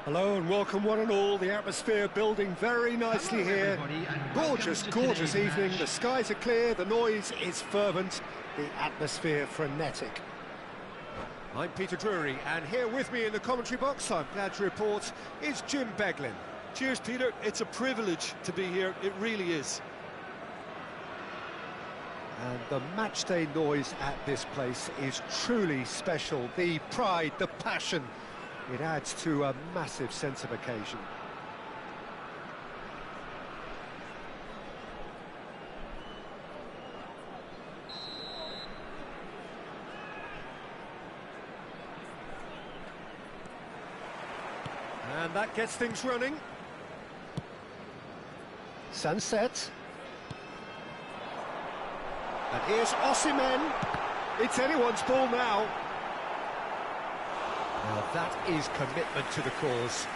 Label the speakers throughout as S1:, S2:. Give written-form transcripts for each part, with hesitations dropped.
S1: Hello and welcome one and all. The atmosphere building very nicely here. Gorgeous, gorgeous evening. The skies are clear, the noise is fervent, the atmosphere frenetic. I'm Peter Drury, and here with me in the commentary box, I'm glad to report, is Jim Beglin.
S2: Cheers, Peter. It's a privilege to be here. It really is.
S1: And the matchday noise at this place is truly special. The pride, the passion, it adds to a massive sense of occasion. And that gets things running. Sunset. And here's Osimhen. It's anyone's ball now. Now that is commitment to the cause.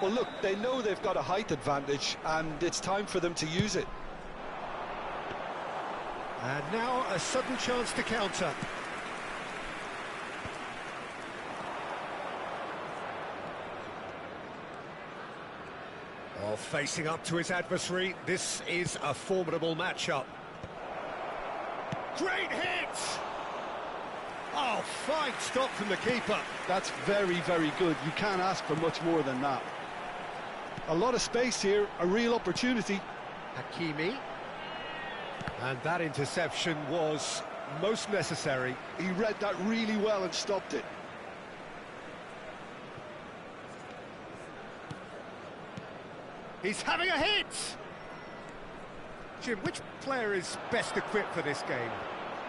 S2: Well, look, they know they've got a height advantage, and it's time for them to use it.
S1: And now a sudden chance to counter. Oh, facing up to his adversary, this is a formidable matchup. Great hit! Oh, fine stop from the keeper.
S2: That's very, very good. You can't ask for much more than that. A lot of space here, a real opportunity.
S1: Hakimi. And that interception was most necessary.
S2: He read that really well and stopped it.
S1: He's having a hit! Jim, which player is best equipped for this game?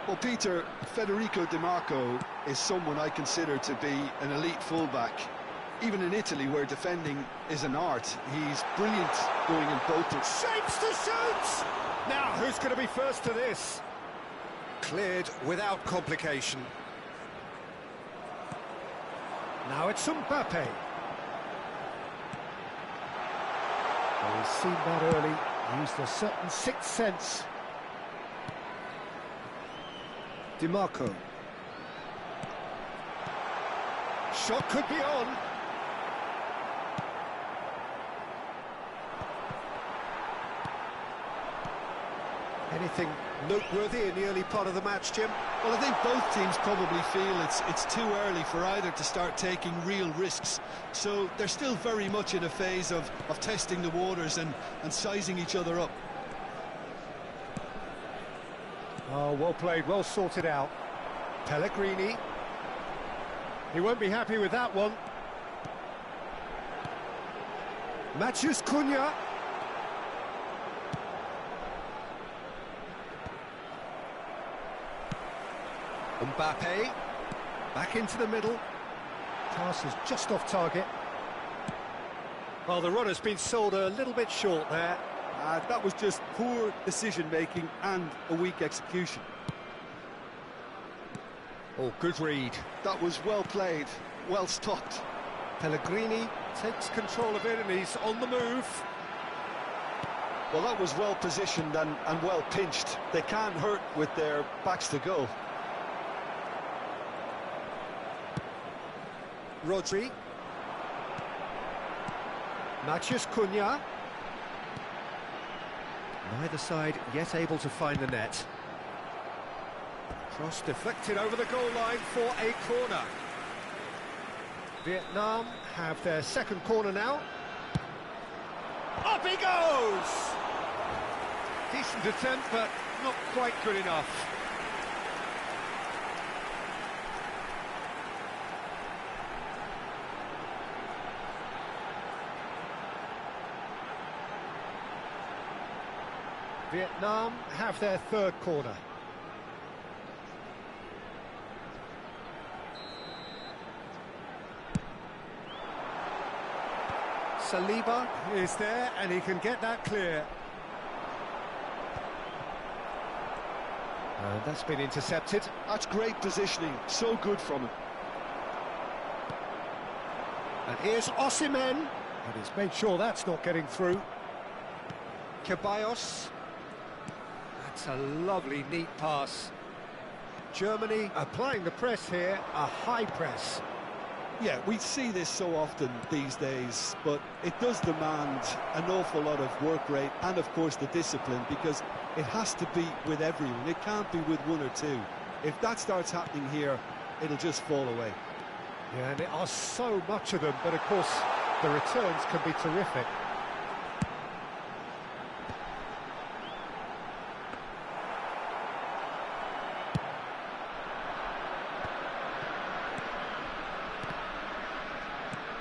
S2: Well, Peter, Federico Di Marco is someone I consider to be an elite fullback. Even in Italy, where defending is an art, he's brilliant going in both.
S1: Shapes to shoot! Now, who's going to be first to this? Cleared without complication. Now it's Mbappe. Well, he's seen that early, used a certain sixth sense. Di Marco. Shot could be on. Anything noteworthy in the early part of the match, Jim?
S2: Well, I think both teams probably feel it's too early for either to start taking real risks. So they're still very much in a phase of testing the waters and sizing each other up.
S1: Oh, well played, well sorted out. Pellegrini. He won't be happy with that one. Matheus Cunha. Mbappe. Back into the middle. Pass is just off target. Well, the runner's been sold a little bit short there.
S2: That was just poor decision-making and a weak execution.
S1: Oh, good read.
S2: That was well played, well stopped.
S1: Pellegrini takes control of it and he's on the move.
S2: Well, that was well positioned and well pinched. They can't hurt with their backs to goal.
S1: Rodri. Matheus Cunha. Neither side yet able to find the net. Cross deflected over the goal line for a corner. Vietnam have their second corner now. Up he goes! Decent attempt, but not quite good enough. Vietnam have their third corner. Saliba is there and he can get that clear. And that's been intercepted.
S2: That's great positioning, so good from him.
S1: And here's Osimhen, and he's made sure that's not getting through. Ceballos. That's a lovely, neat pass. Germany applying the press here, a high press.
S2: Yeah, we see this so often these days, but it does demand an awful lot of work rate and, of course, the discipline, because it has to be with everyone. It can't be with one or two. If that starts happening here, it'll just fall away.
S1: Yeah, and there are so much of them, but, of course, the returns can be terrific.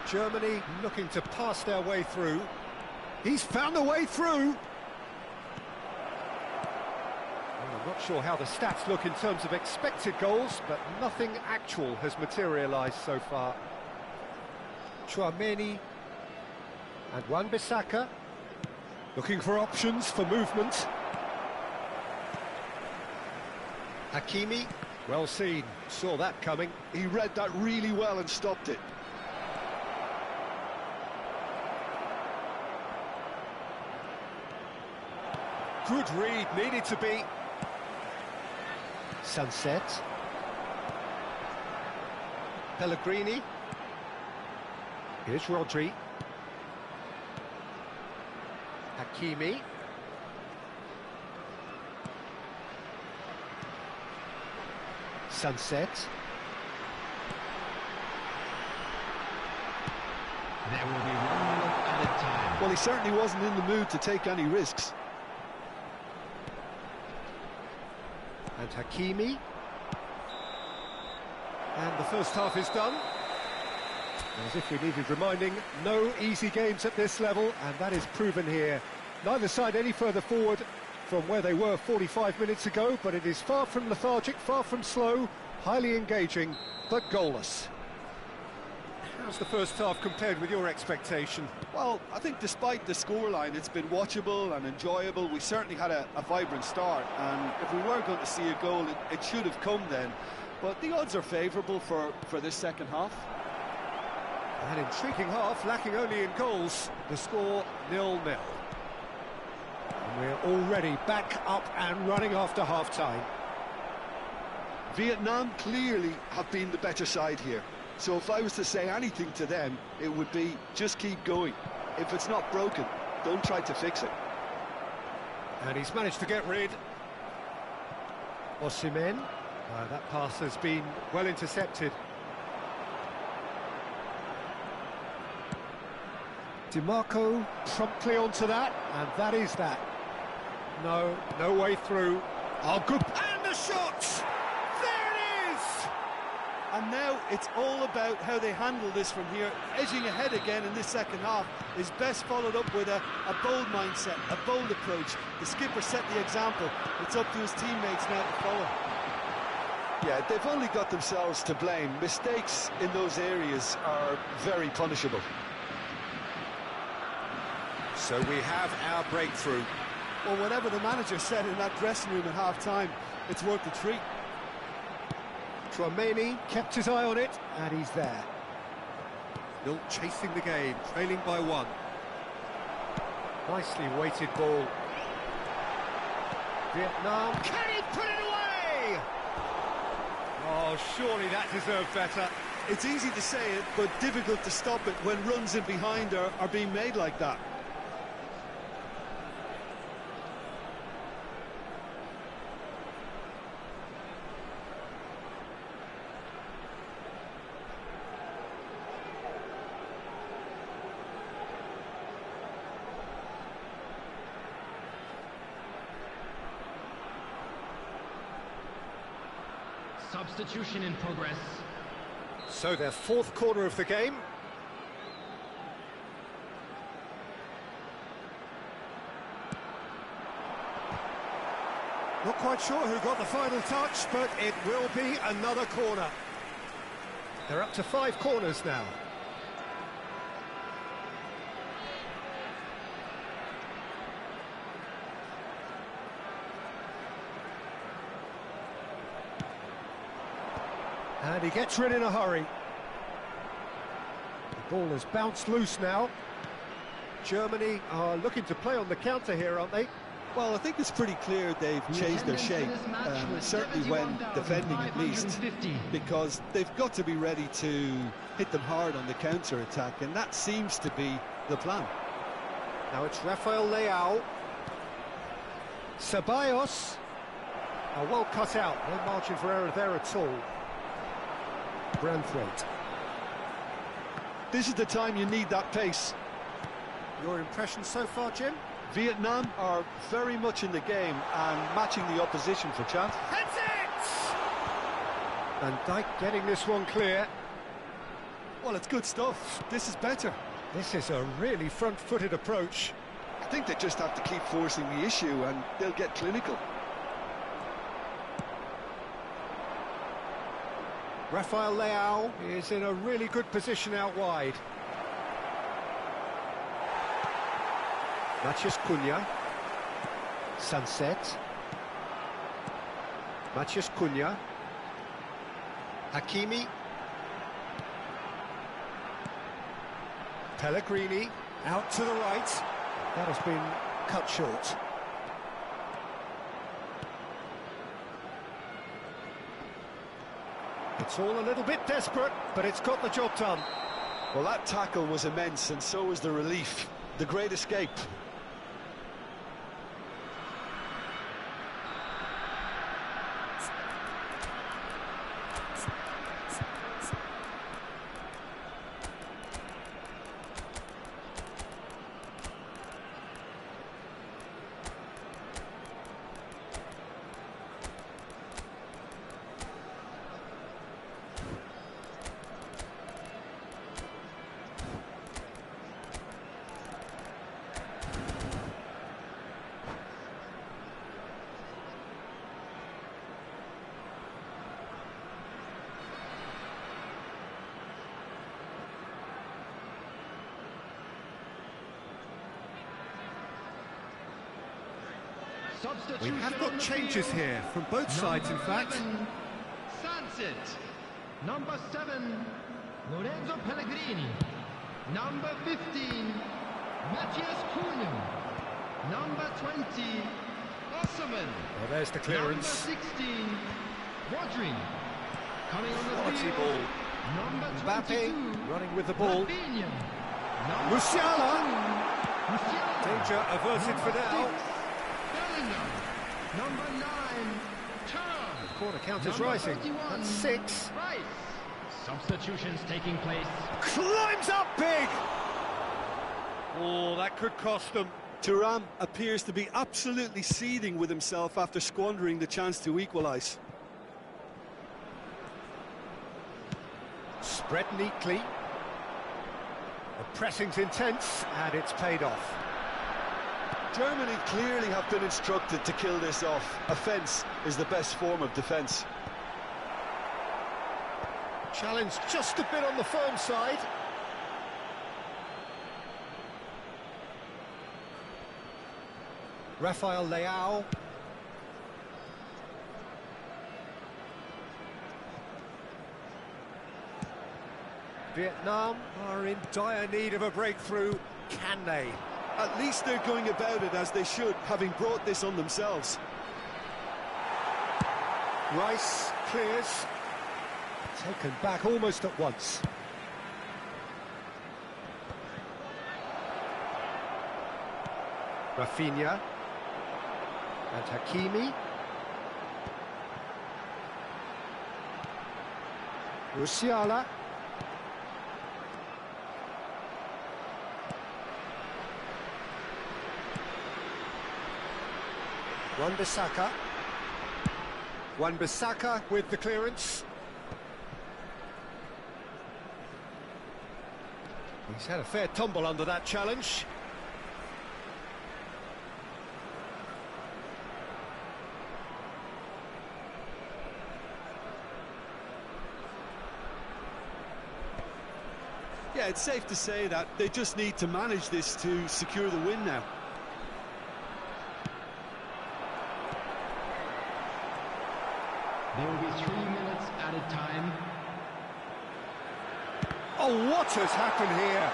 S1: Germany looking to pass their way through. He's found a way through. Well, I'm not sure how the stats look in terms of expected goals, but nothing actual has materialised so far. Tchouaméni and Wan-Bissaka looking for options for movement. Hakimi, well seen, saw that coming.
S2: He read that really well and stopped it.
S1: Good read, needed to be.
S3: Sunset. Pellegrini. Here's Rodri. Hakimi. Sunset.
S4: There will be 1 minute added time.
S2: Well, he certainly wasn't in the mood to take any risks.
S3: And Hakimi.
S1: And the first half is done. As if we needed reminding, no easy games at this level, and that is proven here. Neither side any further forward from where they were 45 minutes ago, but it is far from lethargic, far from slow, highly engaging, but goalless. How's the first half compared with your expectation?
S2: Well, I think despite the scoreline, it's been watchable and enjoyable. We certainly had a vibrant start, and if we were going to see a goal, it should have come then. But the odds are favourable for this second half.
S1: An intriguing half, lacking only in goals. The score 0-0. And we're already back up and running after half-time.
S2: Vietnam clearly have been the better side here. So if I was to say anything to them, it would be just keep going. If it's not broken, don't try to fix it.
S1: And he's managed to get rid.
S3: Osimhen.
S1: That pass has been well intercepted. DiMarco promptly onto that, and that is that. No way through. Oh, good. And the shot! There it is!
S2: And now it's all about how they handle this from here. Edging ahead again in this second half is best followed up with a bold mindset, a bold approach. The skipper set the example. It's up to his teammates now to follow. Yeah, they've only got themselves to blame. Mistakes in those areas are very punishable.
S1: So we have our breakthrough.
S2: Well, whatever the manager said in that dressing room at half-time, it's worth the treat.
S1: Tchouaméni kept his eye on it, and he's there. Still chasing the game, trailing by 1.
S3: Nicely weighted ball. Vietnam.
S1: Can he put it away? Oh, surely that deserved better.
S2: It's easy to say it, but difficult to stop it when runs in behind are being made like that.
S4: Substitution in progress.
S1: So their 4th corner of the game. Not quite sure who got the final touch, but it will be another corner. They're up to 5 corners now. And he gets rid in a hurry. The ball has bounced loose now. Germany are looking to play on the counter here, aren't they?
S2: Well, I think it's pretty clear they've changed their shape, certainly when defending at least, because they've got to be ready to hit them hard on the counter-attack, and that seems to be the plan.
S1: Now it's Rafael Leao. Ceballos. Well cut out, no margin for error there at all. Branthwaite.
S2: This is the time you need that pace.
S1: Your impression so far, Jim?
S2: Vietnam are very much in the game and matching the opposition for chance.
S1: That's it! Van Dijk getting this one clear.
S2: Well, it's good stuff. This is better.
S1: This is a really front-footed approach.
S2: I think they just have to keep forcing the issue and they'll get clinical.
S1: Rafael Leao is in a really good position out wide.
S3: Matheus Cunha. Sunset. Matheus Cunha. Hakimi.
S1: Pellegrini out to the right. That has been cut short. It's all a little bit desperate, but it's got the job done.
S2: Well, that tackle was immense, and so was the relief. The great escape.
S1: We have got changes here from both sides, in fact.
S4: Sunset. Number 7, Lorenzo Pellegrini. Number 15, Matthias Cunha. Number 20, Osman.
S1: Well, there's the clearance.
S4: Number 16, Rodri. Coming on the
S1: Quality
S4: field.
S1: ball.
S4: Number
S1: Mbappe
S4: 22,
S1: running with the ball.
S4: Rafinha. Number
S1: Musiala.
S4: 2, Musiala.
S1: Danger averted for now.
S4: Bellingham. Number 9, Turn.
S1: Corner count is
S4: Number
S1: rising.
S4: 31,
S1: That's 6.
S4: Rice. Substitutions taking place.
S1: Climbs up big. Oh, that could cost them.
S2: Thuram appears to be absolutely seething with himself after squandering the chance to equalise.
S1: Spread neatly. The pressing's intense, and it's paid off.
S2: Germany clearly have been instructed to kill this off. Offence is the best form of defence.
S1: Challenge just a bit on the firm side. Rafael Leao. Vietnam are in dire need of a breakthrough. Can they?
S2: At least they're going about it as they should, having brought this on themselves.
S1: Rice clears. Taken back almost at once. Rafinha. And Hakimi. Musiala. Wan-Bissaka. Wan-Bissaka with the clearance. He's had a fair tumble under that challenge.
S2: Yeah, it's safe to say that they just need to manage this to secure the win now.
S4: There will be 3 minutes added time.
S1: Oh, what has happened here?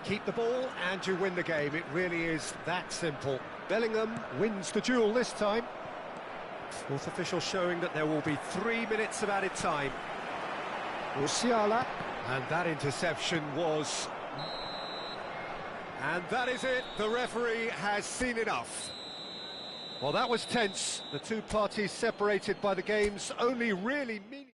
S1: Keep the ball and you win the game. It really is that simple. Bellingham wins the duel this time. Fourth official showing that there will be 3 minutes of added time. Musiala. And that interception was... And that is it. The referee has seen enough. Well, that was tense. The two parties separated by the game's only really meaningful...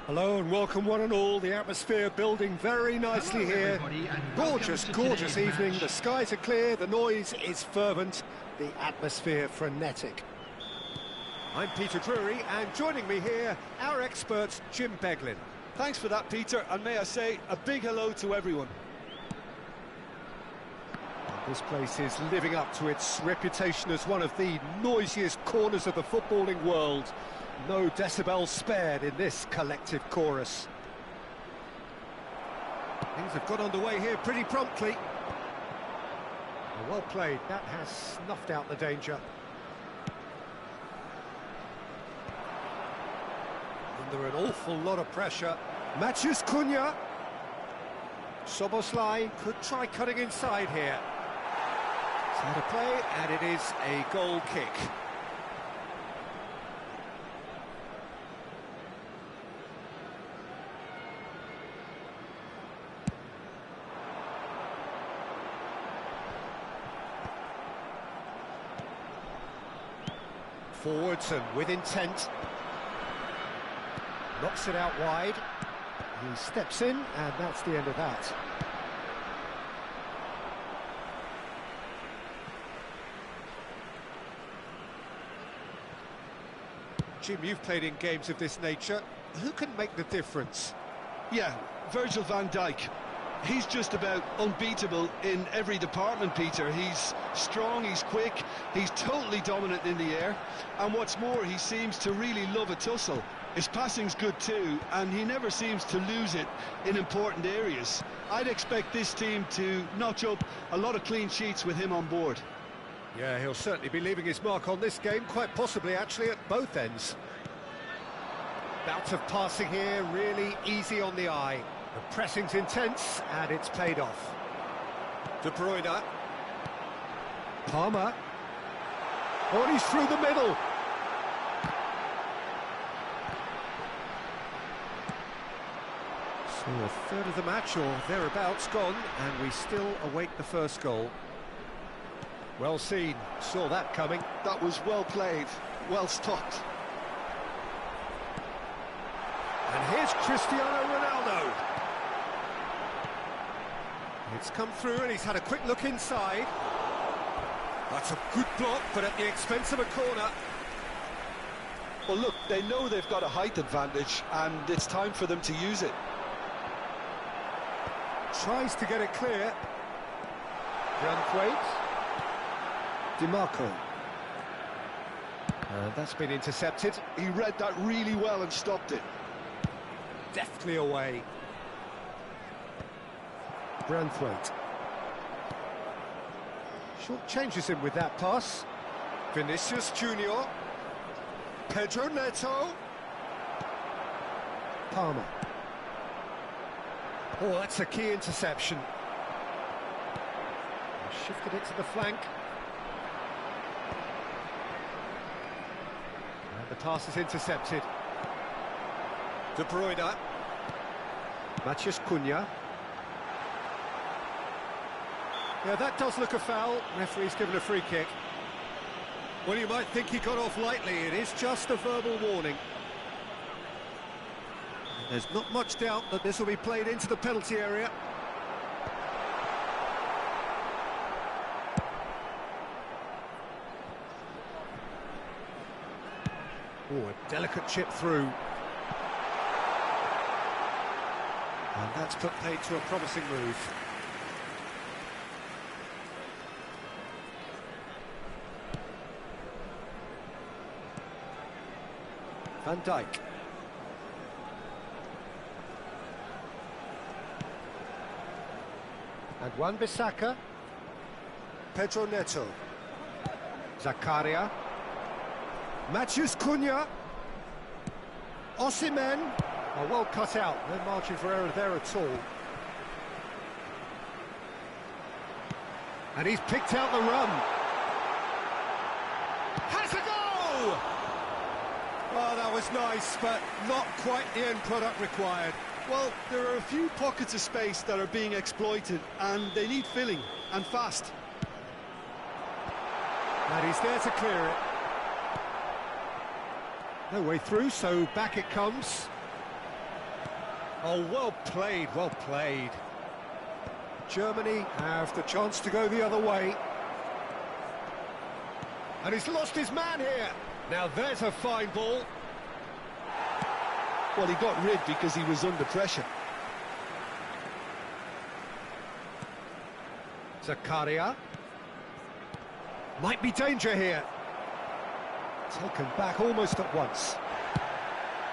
S1: Hello and welcome one and all. The atmosphere building very nicely here. Gorgeous, gorgeous evening. The skies are clear, the noise is fervent, the atmosphere frenetic. I'm Peter Drury, and joining me here, our expert Jim Beglin.
S2: Thanks for that, Peter, and may I say a big hello to everyone.
S1: This place is living up to its reputation as one of the noisiest corners of the footballing world. No decibels spared in this collective chorus. Things have got underway here pretty promptly. Well played, that has snuffed out the danger. Under an awful lot of pressure. Maciej Cunha. Szoboszlai could try cutting inside here. It's had a play, and it is a goal kick. Forwards and with intent. Knocks it out wide. He steps in, and that's the end of that. Jim, you've played in games of this nature. Who can make the difference?
S2: Yeah, Virgil van Dijk. He's just about unbeatable in every department, Peter. He's strong, he's quick, he's totally dominant in the air, and what's more, he seems to really love a tussle. His passing's good too, and he never seems to lose it in important areas. I'd expect this team to notch up a lot of clean sheets with him on board.
S1: Yeah, he'll certainly be leaving his mark on this game, quite possibly actually at both ends. Bout of passing here, really easy on the eye. The pressing's intense, and it's paid off. De Bruyne. Palmer. Oh, and he's through the middle. So a third of the match, or thereabouts, gone, and we still await the first goal. Well seen, saw that coming.
S2: That was well played, well stopped.
S1: And here's Cristiano Ronaldo. It's come through and he's had a quick look inside. That's a good block, but at the expense of a corner.
S2: Well, look, they know they've got a height advantage, and it's time for them to use it.
S1: Tries to get it clear. Branthwaite. DiMarco. That's been intercepted.
S2: He read that really well and stopped it.
S1: Deftly away. Branthwaite. Short changes him with that pass. Vinicius Junior. Pedro Neto. Palmer. Oh, that's a key interception. Shifted it to the flank. And the pass is intercepted. De Bruyne. Maciej Cunha. Yeah, that does look a foul. Referee's given a free kick. Well, you might think he got off lightly. It is just a verbal warning. There's not much doubt that this will be played into the penalty area. Oh, a delicate chip through. And that's put paid to a promising move. Van Dijk. And Wan-Bissaka. Pedro Neto. Zakaria. Matheus Cunha. Osimhen. Oh, well cut out, no margin for error there at all. And he's picked out the run. Has a goal! Oh, that was nice, but not quite the end product required.
S2: Well, there are a few pockets of space that are being exploited, and they need filling, and fast.
S1: And he's there to clear it. No way through, so back it comes. Oh, well played, well played. Germany have the chance to go the other way. And he's lost his man here. Now there's a fine ball.
S2: Well, he got rid because he was under pressure.
S1: Zakaria. Might be danger here. Taken back almost at once.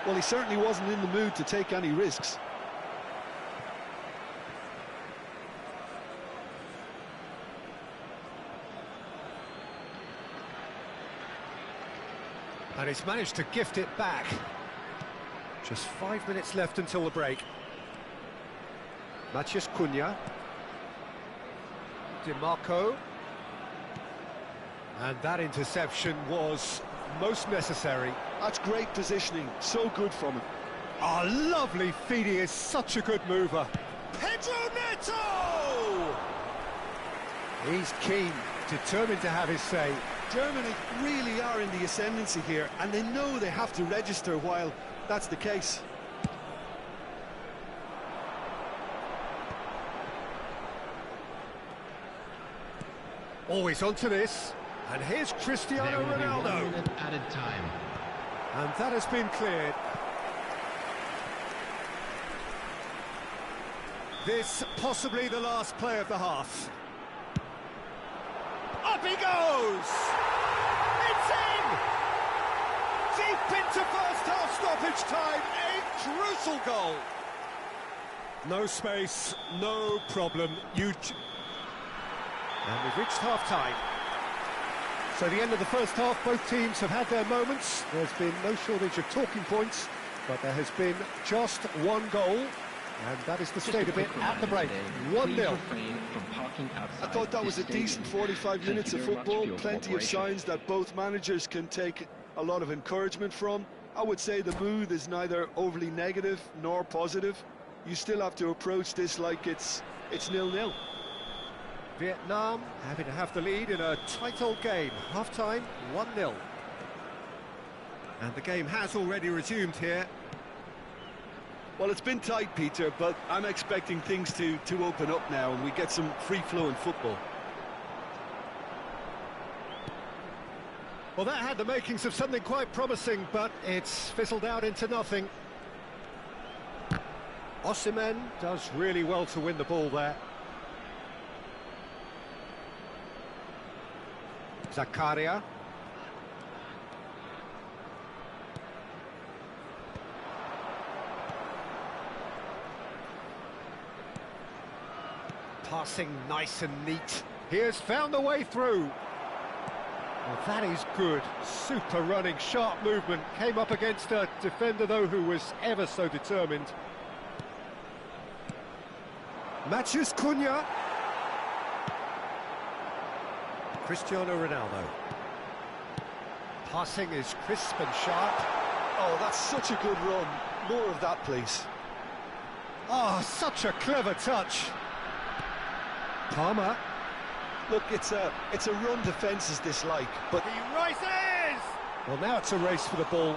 S2: Well, he certainly wasn't in the mood to take any risks.
S1: And he's managed to gift it back. Just 5 minutes left until the break. Matheus Cunha. Di Marco. And that interception was most necessary.
S2: That's great positioning, so good from him.
S1: Oh, lovely feed, he is such a good mover. Pedro Neto! He's keen, determined to have his say.
S2: Germany really are in the ascendancy here, and they know they have to register while that's the case.
S1: Always onto this, and here's Cristiano
S4: There will be 1
S1: Ronaldo.
S4: minute added time.
S1: And that has been cleared. This possibly the last play of the half. Up he goes! It's in! Deep into first half stoppage time, a crucial goal. No space, no problem. And we've reached half-time. So the end of the first half, both teams have had their moments. There's been no shortage of talking points, but there has been just one goal, and that is the state of it at the break. 1-0.
S2: I thought that was a decent 45 minutes of football, plenty of signs that both managers can take a lot of encouragement from. I would say the mood is neither overly negative nor positive. You still have to approach this like it's 0-0.
S1: Vietnam happy to have the lead in a tight old game. Half-time, 1-0. And the game has already resumed here.
S2: Well, it's been tight, Peter, but I'm expecting things to open up now and we get some free-flowing football.
S1: Well, that had the makings of something quite promising, but it's fizzled out into nothing. Osimhen does really well to win the ball there. Zakaria. Passing nice and neat. He has found the way through. Well, that is good. Super running, sharp movement. Came up against a defender, though, who was ever so determined. Matheus Cunha. Cristiano Ronaldo. Passing is crisp and sharp.
S2: Oh, that's such a good run. More of that, please.
S1: Oh, such a clever touch. Palmer.
S2: Look, it's a run defence is dislike, but
S1: He races! Well, now it's a race for the ball.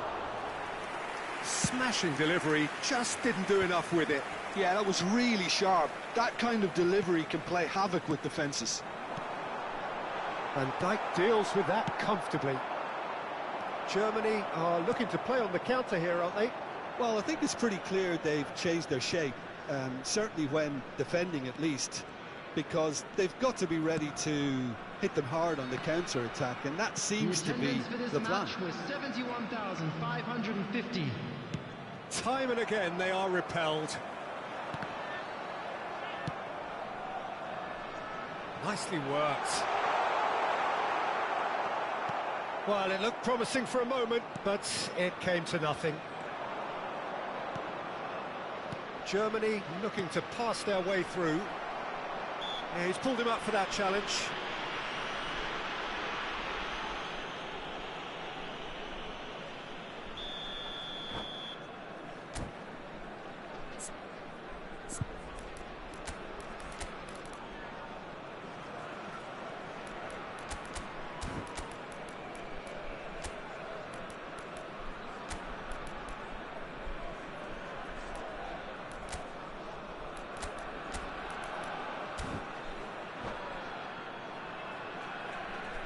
S1: Smashing delivery, just didn't do enough with it.
S2: yeah, that was really sharp. That kind of delivery can play havoc with defences.
S1: Van Dijk deals with that comfortably. Germany are looking to play on the counter here, aren't they?
S2: Well, I think it's pretty clear they've changed their shape, certainly when defending at least, because they've got to be ready to hit them hard on the counter-attack, and that seems to be the plan.
S4: Match was 71,550.
S1: Time and again they are repelled. Nicely worked. Well, it looked promising for a moment, but it came to nothing. Germany looking to pass their way through. Yeah, he's pulled him up for that challenge.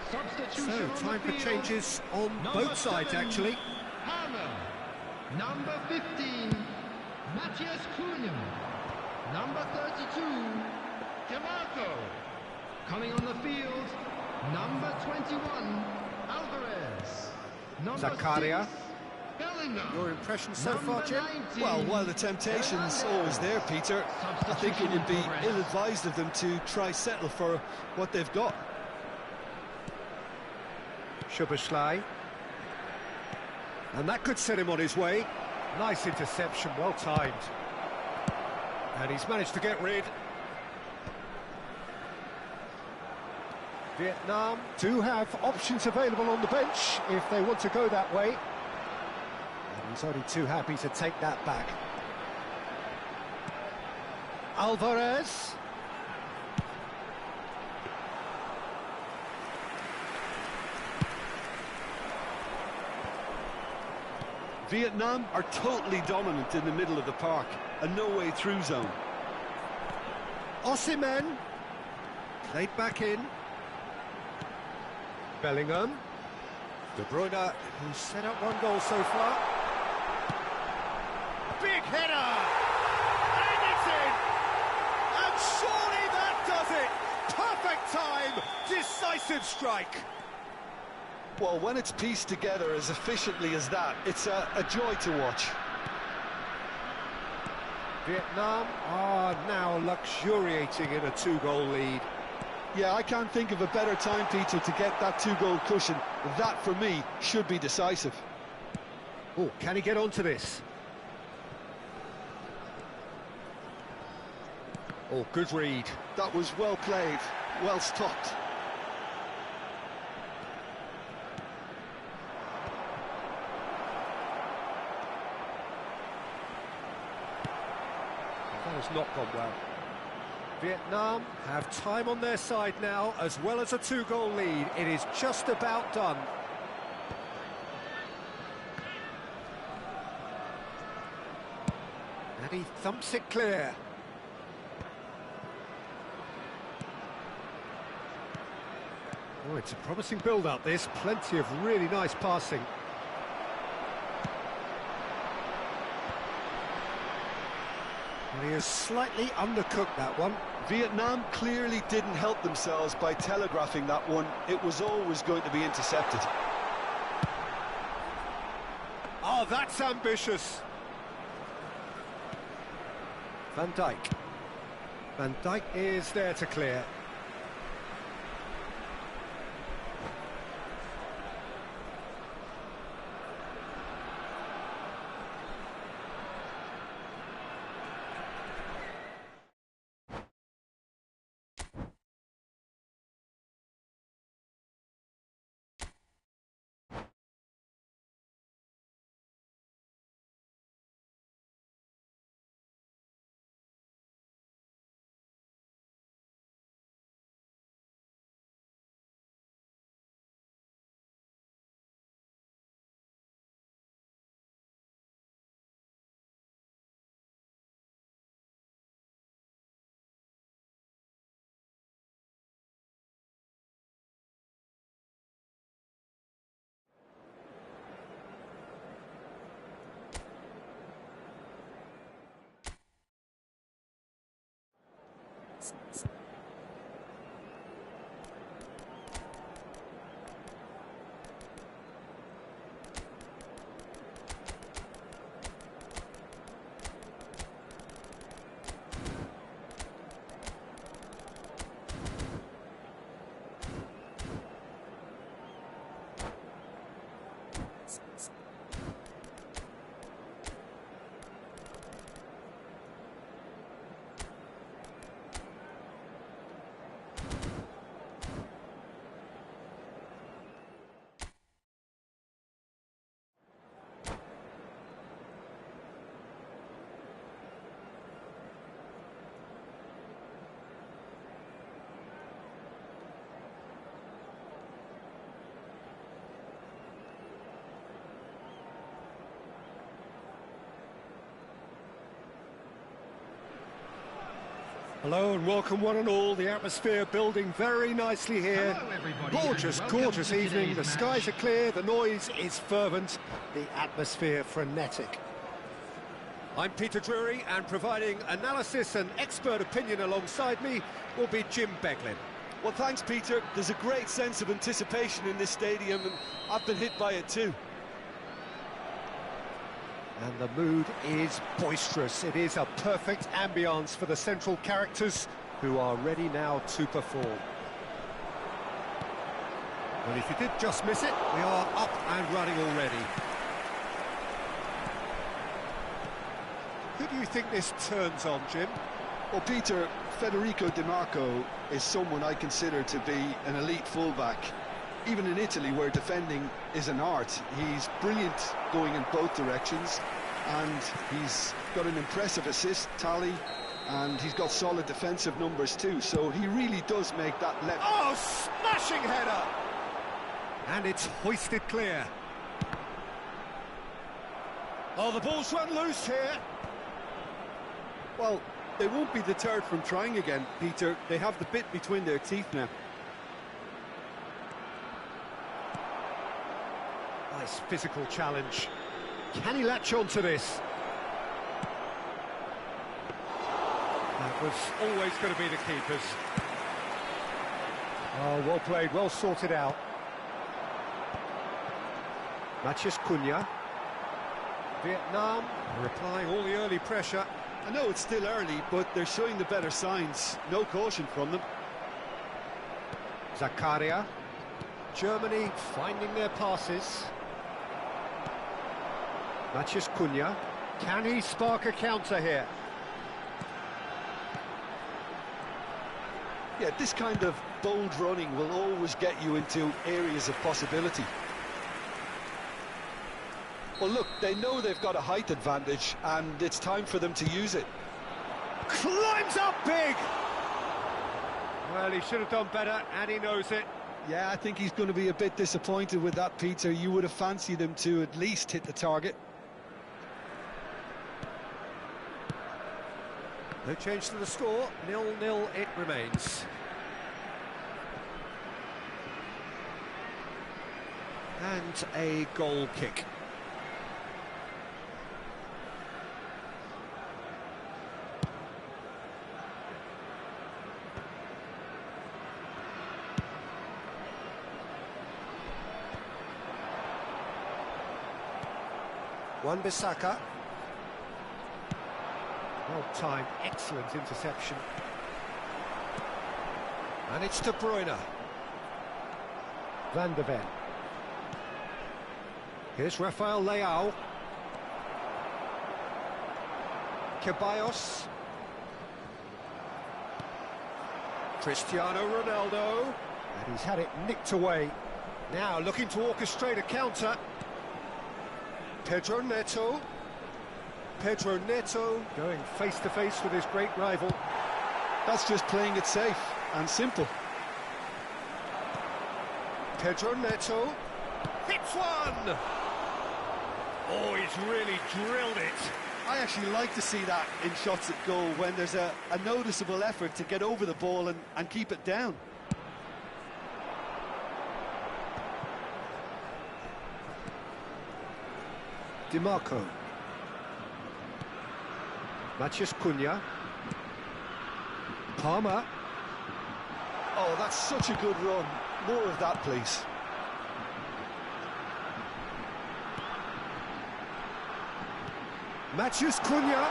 S4: Substitution
S1: So,
S4: on
S1: time
S4: the
S1: for
S4: field.
S1: changes on
S4: Number
S1: both sides,
S4: 7,
S1: actually.
S4: Hammer. Number 15, Matthias Cunha. Number 32, Demarco. Coming on the field, number 21, Alvarez. Number
S3: Zakaria.
S4: 6, Bellingham.
S1: Your impressions so far,
S4: Number
S1: Jim?
S4: 19,
S2: Well, while the temptation's always there, Peter, I think it would be ill-advised of them to try settle for what they've got.
S3: Szoboszlai.
S1: And that could set him on his way. Nice interception, well timed. And he's managed to get rid. Vietnam do have options available on the bench if they want to go that way. And he's only too happy to take that back. Alvarez.
S2: Vietnam are totally dominant in the middle of the park, a no-way through zone.
S1: Osimhen. Played back in. Bellingham. De Bruyne, who's set up one goal so far. Big header! And it's in! And surely that does it! Perfect time! Decisive strike!
S2: Well, when it's pieced together as efficiently as that, it's a joy to watch.
S1: Vietnam are now luxuriating in a two-goal lead.
S2: Yeah, I can't think of a better time, Peter, to get that two-goal cushion. That, for me, should be decisive.
S1: Oh, can he get onto this? Oh, good read.
S2: That was well played, well stopped.
S1: That has not gone well. Vietnam have time on their side now, as well as a two-goal lead. It is just about done. And he thumps it clear. Oh, it's a promising build-up, this. Plenty of really nice passing. And he has slightly undercooked that one.
S2: Vietnam clearly didn't help themselves by telegraphing that one. It was always going to be intercepted.
S1: Oh, that's ambitious. Van Dijk. Van Dijk is there to clear. Hello and welcome one and all. The atmosphere building very nicely here.
S4: Hello, everybody,
S1: Gorgeous,
S4: and welcome
S1: gorgeous
S4: to
S1: evening. The
S4: today's
S1: skies are
S4: match.
S1: clear, the noise is fervent, the atmosphere frenetic. I'm Peter Drury, and providing analysis and expert opinion alongside me will be Jim Beglin.
S2: Well, thanks, Peter. There's a great sense of anticipation in this stadium, and I've been hit by it too.
S1: And the mood is boisterous. It is a perfect ambience for the central characters who are ready now to perform. Well, if you did just miss it, we are up and running already. Who do you think this turns on, Jim?
S2: Well, Peter, Federico Di Marco is someone I consider to be an elite fullback. Even in Italy, where defending is an art, he's brilliant going in both directions, and he's got an impressive assist tally, and he's got solid defensive numbers too, so he really does make that left...
S1: Oh, smashing header! And it's hoisted clear. Oh, the ball's run loose here.
S2: Well, they won't be deterred from trying again, Peter. They have the bit between their teeth now.
S1: Nice physical challenge. Can he latch on to this? That was always going to be the keepers. Oh, well played, well sorted out. Matheus Cunha. Vietnam are applying all the early pressure.
S2: I know it's still early, but they're showing the better signs. No caution from them.
S1: Zakaria. Germany finding their passes. Matheus Cunha. Can he spark a counter here?
S2: Yeah, this kind of bold running will always get you into areas of possibility. Well, look, they know they've got a height advantage, and it's time for them to use it.
S1: Climbs up big! Well, he should have done better, and he knows it.
S2: Yeah, I think he's going to be a bit disappointed with that, Peter. You would have fancied him to at least hit the target.
S1: No change to the score, 0-0 it remains. And a goal kick. Wan-Bissaka. Well timed, excellent interception. And it's De Bruyne. Van de Ven. Here's Rafael Leao. Ceballos. Cristiano Ronaldo. And he's had it nicked away. Now looking to orchestrate a counter. Pedro Neto. Pedro Neto going face-to-face with his great rival.
S2: That's just playing it safe and simple.
S1: Pedro Neto hits one! Oh, he's really drilled it.
S2: I actually like to see that in shots at goal, when there's a noticeable effort to get over the ball and keep it down.
S1: Di Marco. Matheus Cunha. Palmer.
S2: Oh, that's such a good run. More of that, please.
S1: Matheus Cunha.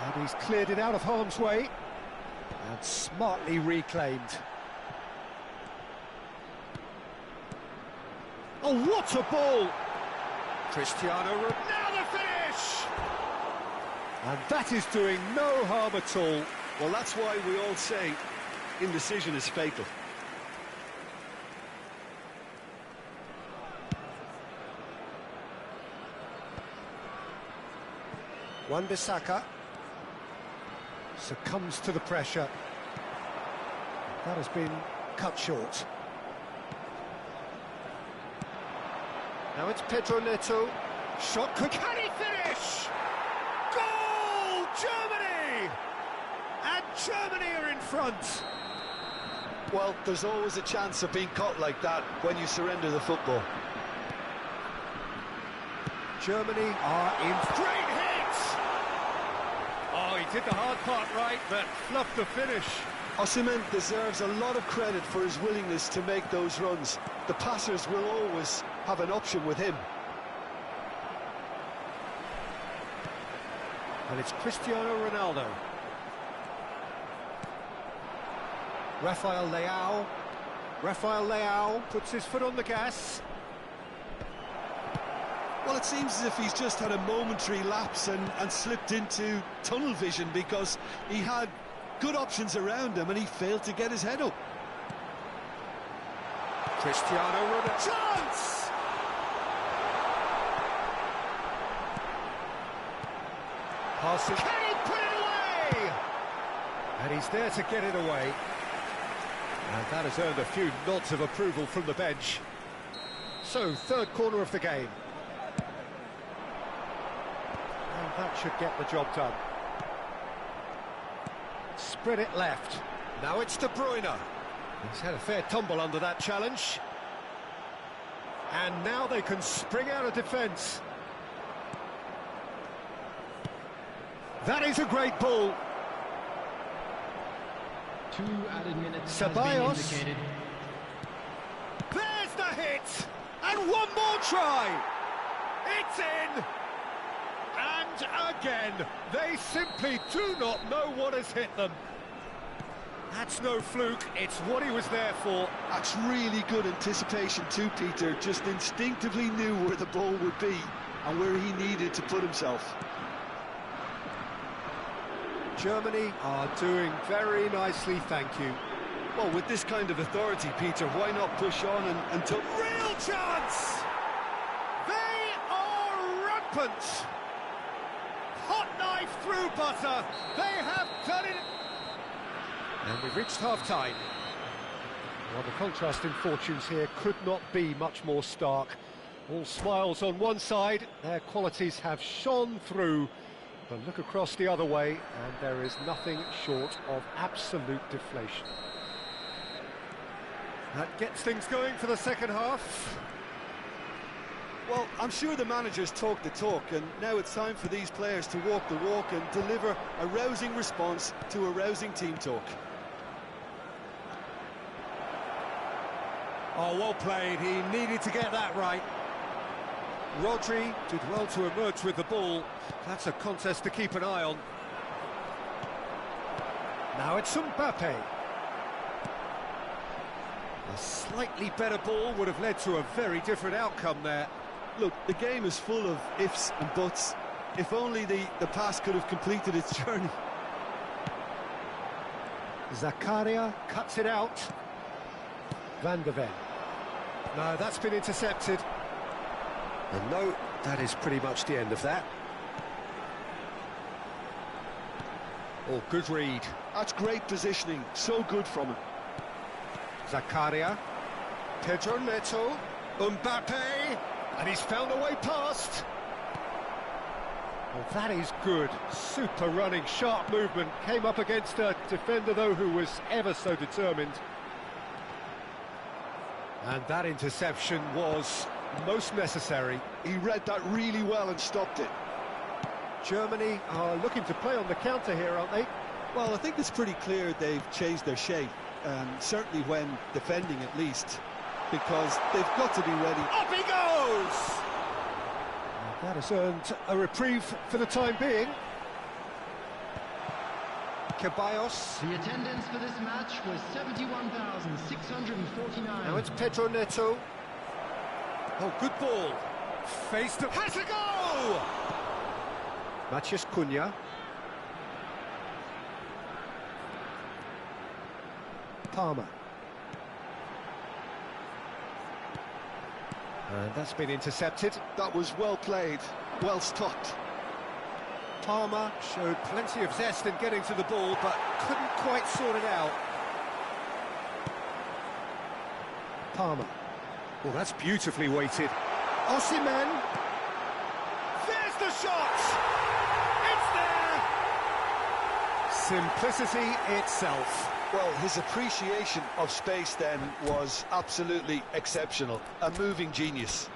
S1: And he's cleared it out of harm's way. And smartly reclaimed. Oh, what a ball! Cristiano Ronaldo. Now the finish! And that is doing no harm at all.
S2: Well, that's why we all say indecision is fatal.
S1: Wan-Bissaka succumbs to the pressure. That has been cut short. Now it's Pedro Neto. Shot, can he finish? Goal, Germany! And Germany are in front.
S2: Well, there's always a chance of being caught like that when you surrender the football.
S1: Germany are in. Great hit! Oh, he did the hard part right, but fluffed the finish.
S2: Osimhen deserves a lot of credit for his willingness to make those runs. The passers will always have an option with him.
S1: And it's Cristiano Ronaldo. Rafael Leao. Rafael Leao puts his foot on the gas.
S2: Well, it seems as if he's just had a momentary lapse and slipped into tunnel vision, because he had good options around him and he failed to get his head up.
S1: Cristiano Ronaldo. Chance! Passing. Can he put it away? And he's there to get it away. And that has earned a few nods of approval from the bench. So, third corner of the game. And that should get the job done. Spread it left. Now it's De Bruyne. He's had a fair tumble under that challenge. And now they can spring out of defence. That is a great ball.
S4: 2 added minutes
S1: Ceballos.
S4: has been indicated.
S1: There's the hit! And one more try! It's in! And again, they simply do not know what has hit them. That's no fluke, it's what he was there for.
S2: That's really good anticipation too, Peter. Just instinctively knew where the ball would be and where he needed to put himself.
S1: Germany are doing very nicely, thank you.
S2: Well, with this kind of authority, Peter, why not push on and to...
S1: Real chance! They are rampant! Hot knife through butter! They have done it! And we've reached half-time. Well, the contrast in fortunes here could not be much more stark. All smiles on one side, their qualities have shone through. But look across the other way, and there is nothing short of absolute deflation. That gets things going for the second half.
S2: Well, I'm sure the managers talk the talk, and now it's time for these players to walk the walk and deliver a rousing response to a rousing team talk.
S1: Oh, well played. He needed to get that right. Rodri did well to emerge with the ball. That's a contest to keep an eye on. Now it's Mbappe. A slightly better ball would have led to a very different outcome there.
S2: Look, the game is full of ifs and buts. If only the pass could have completed its journey.
S1: Zakaria cuts it out. Van de Ven. No, that's been intercepted. And no, that is pretty much the end of that. Oh, good read.
S2: That's great positioning, so good from him.
S1: Zakaria. Pedro Neto. Mbappe. And he's found a way past. Well, that is good. Super running, sharp movement. Came up against a defender, though, who was ever so determined. And that interception was most necessary.
S2: He read that really well and stopped it.
S1: Germany are looking to play on the counter here, aren't they?
S2: Well, I think it's pretty clear they've changed their shape, certainly when defending at least, because they've got to be ready.
S1: Up he goes! That has earned a reprieve for the time being. Ceballos.
S4: The attendance for this match was 71,649.
S1: Now it's Pedro Neto. Oh, good ball. Faced up. Has a go! Matheus Cunha. Palmer. And that's been intercepted.
S2: That was well played, well stopped.
S1: Palmer showed plenty of zest in getting to the ball, but couldn't quite sort it out. Palmer. Well, that's beautifully weighted. Osimhen. There's the shot! It's there! Simplicity itself.
S2: Well, his appreciation of space then was absolutely exceptional. A moving genius.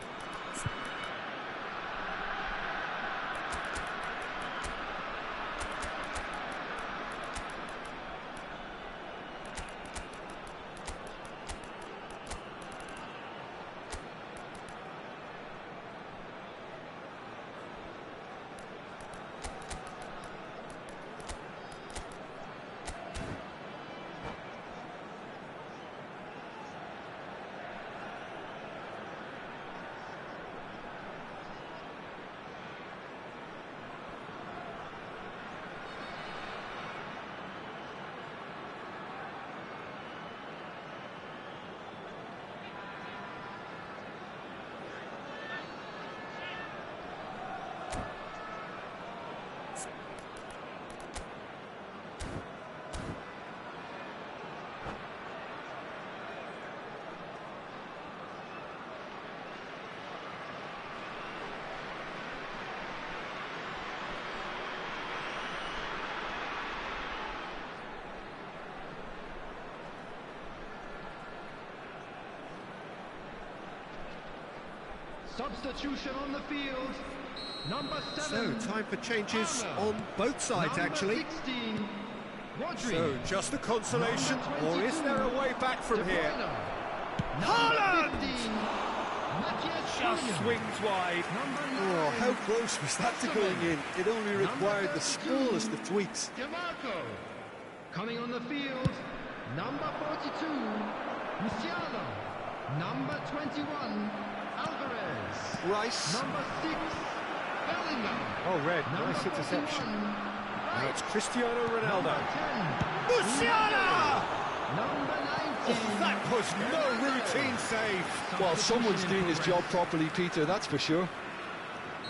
S4: Substitution on the field. Number 7.
S1: So, time for changes on both sides,
S4: Number
S1: actually.
S4: 16, Rodri.
S1: So, just a consolation, or is there a way back from
S4: De
S1: here?
S4: Bruyne.
S1: Haaland!
S4: Number 15, Matthias
S1: Just
S4: Cunha.
S1: swings wide.
S4: Number 9,
S2: Oh, how close was that to going in? It only required the smallest of tweaks.
S4: DeMarco. Coming on the field, number 42, Musiala. Number 21, Alvarez.
S2: Rice.
S4: Number 6, Bellingham.
S1: Oh, red,
S4: Number
S1: nice interception.
S4: 41,
S1: Now it's Cristiano Ronaldo.
S4: Number 10,
S1: Musiala!
S4: Number 19.
S1: That was no routine save.
S2: Well, someone's doing his job properly, Peter, that's for sure.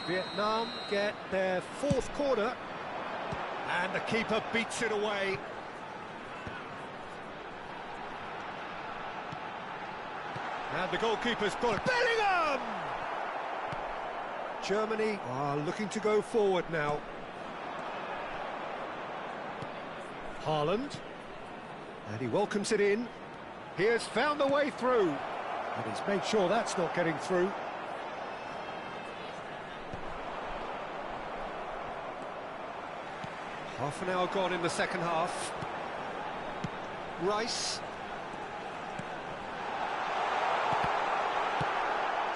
S1: Vietnam get their fourth corner, and the keeper beats it away. And the goalkeeper's got it. Bellingham! Germany are looking to go forward now. Haaland. And he welcomes it in. He has found the way through. And he's made sure that's not getting through. Half an hour gone in the second half. Rice.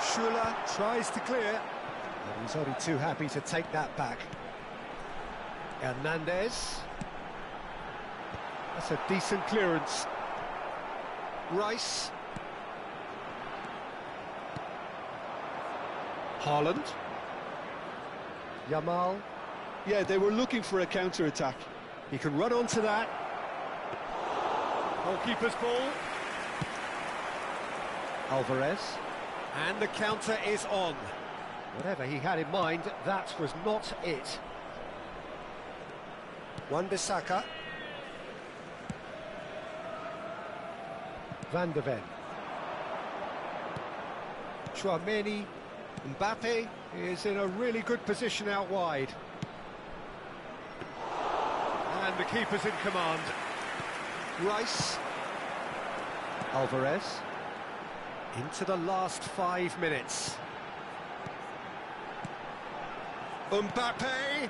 S1: Schuller tries to clear, and he's only too happy to take that back. Hernandez. That's a decent clearance. Rice. Haaland. Yamal.
S2: Yeah, they were looking for a counter-attack.
S1: He can run onto that. Goalkeeper's ball. Alvarez. And the counter is on. Whatever he had in mind, that was not it. Wan-Bissaka. Van de Ven. Tchouaméni. Mbappe is in a really good position out wide. And the keeper's in command. Rice. Alvarez. Into the last 5 minutes. Mbappe.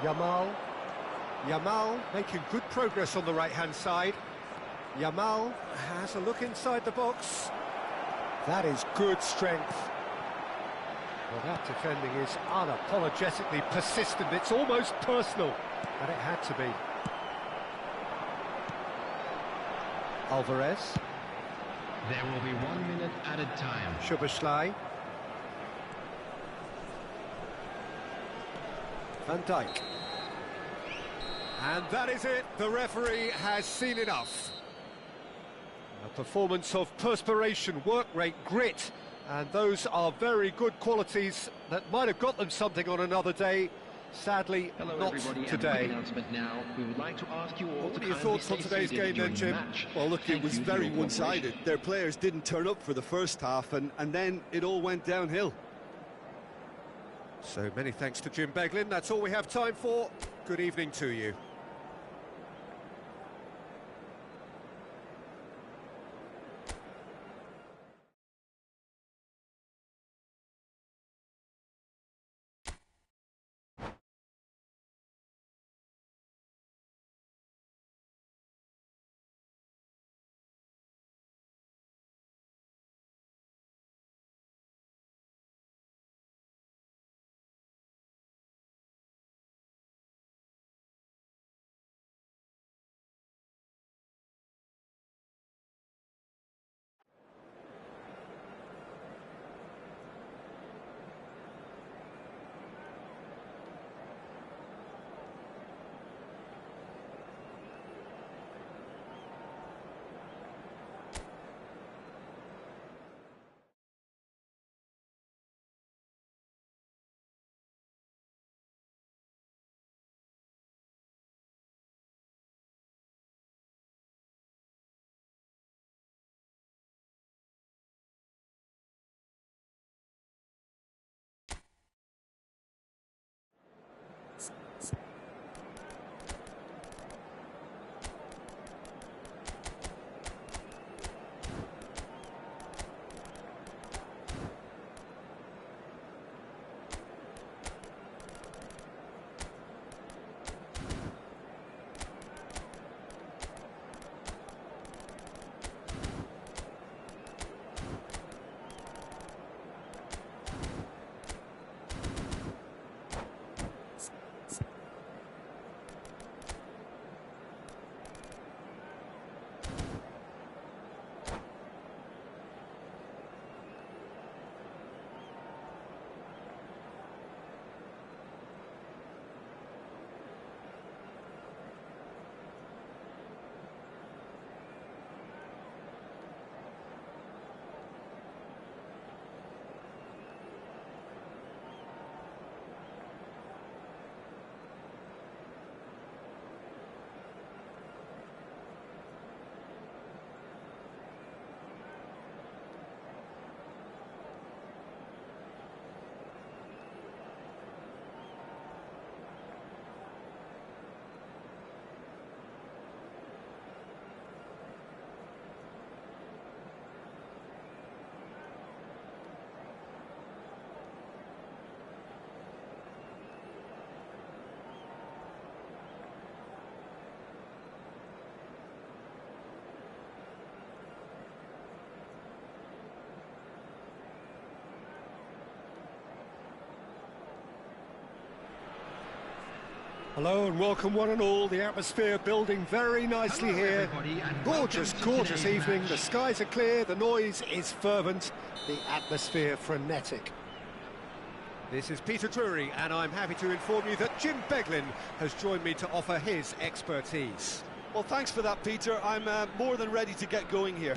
S1: Yamal making good progress on the right-hand side. Yamal has a look inside the box. That is good strength. Well, that defending is unapologetically persistent. It's almost personal, and it had to be. Alvarez.
S4: There will be 1 minute added time.
S1: Szoboszlai. Van Dijk. And that is it. The referee has seen enough. A performance of perspiration, work rate, grit, and those are very good qualities that might have got them something on another day. Sadly,
S5: Hello
S1: not
S5: everybody,
S1: today.
S5: and a quick announcement now. We would like to ask you all
S1: What
S5: to
S1: are your
S5: kindly
S1: thoughts on
S5: stay
S1: today's
S5: seated
S1: game then,
S5: during the
S1: Jim?
S5: match.
S2: Well, look,
S5: Thank
S2: it was
S5: you for
S2: very
S5: your
S2: one-sided.
S5: cooperation.
S2: Their players didn't turn up for the first half, and then it all went downhill.
S1: So many thanks to Jim Beglin. That's all we have time for. Good evening to you. Hello and welcome one and all. The atmosphere building very nicely here. Gorgeous, gorgeous evening. The skies are clear, the noise is fervent, the atmosphere frenetic. This is Peter Drury and I'm happy to inform you that Jim Beglin has joined me to offer his expertise.
S2: Well, thanks for that, Peter. I'm more than ready to get going here.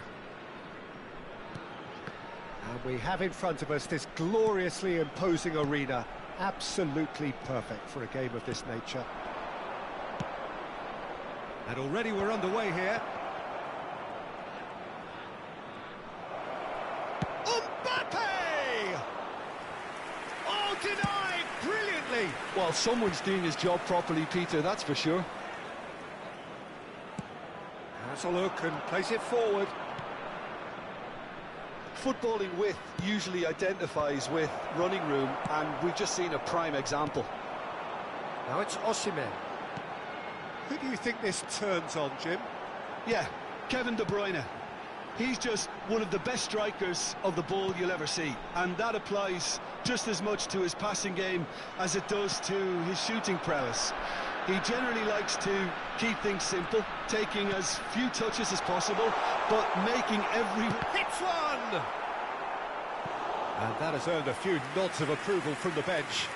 S1: And we have in front of us this gloriously imposing arena. Absolutely perfect for a game of this nature. And already we're underway here. Mbappe! Oh, denied brilliantly!
S2: Well, someone's doing his job properly, Peter, that's for sure.
S1: Has a look and plays it forward.
S2: Footballing width usually identifies with running room, and we've just seen a prime example.
S1: Now it's Osimhen. Who do you think this turns on, Jim?
S2: Yeah, Kevin De Bruyne. He's just one of the best strikers of the ball you'll ever see, and that applies just as much to his passing game as it does to his shooting prowess. He generally likes to keep things simple, taking as few touches as possible, but making every...
S1: Hits one! And that has earned a few nods of approval from the bench.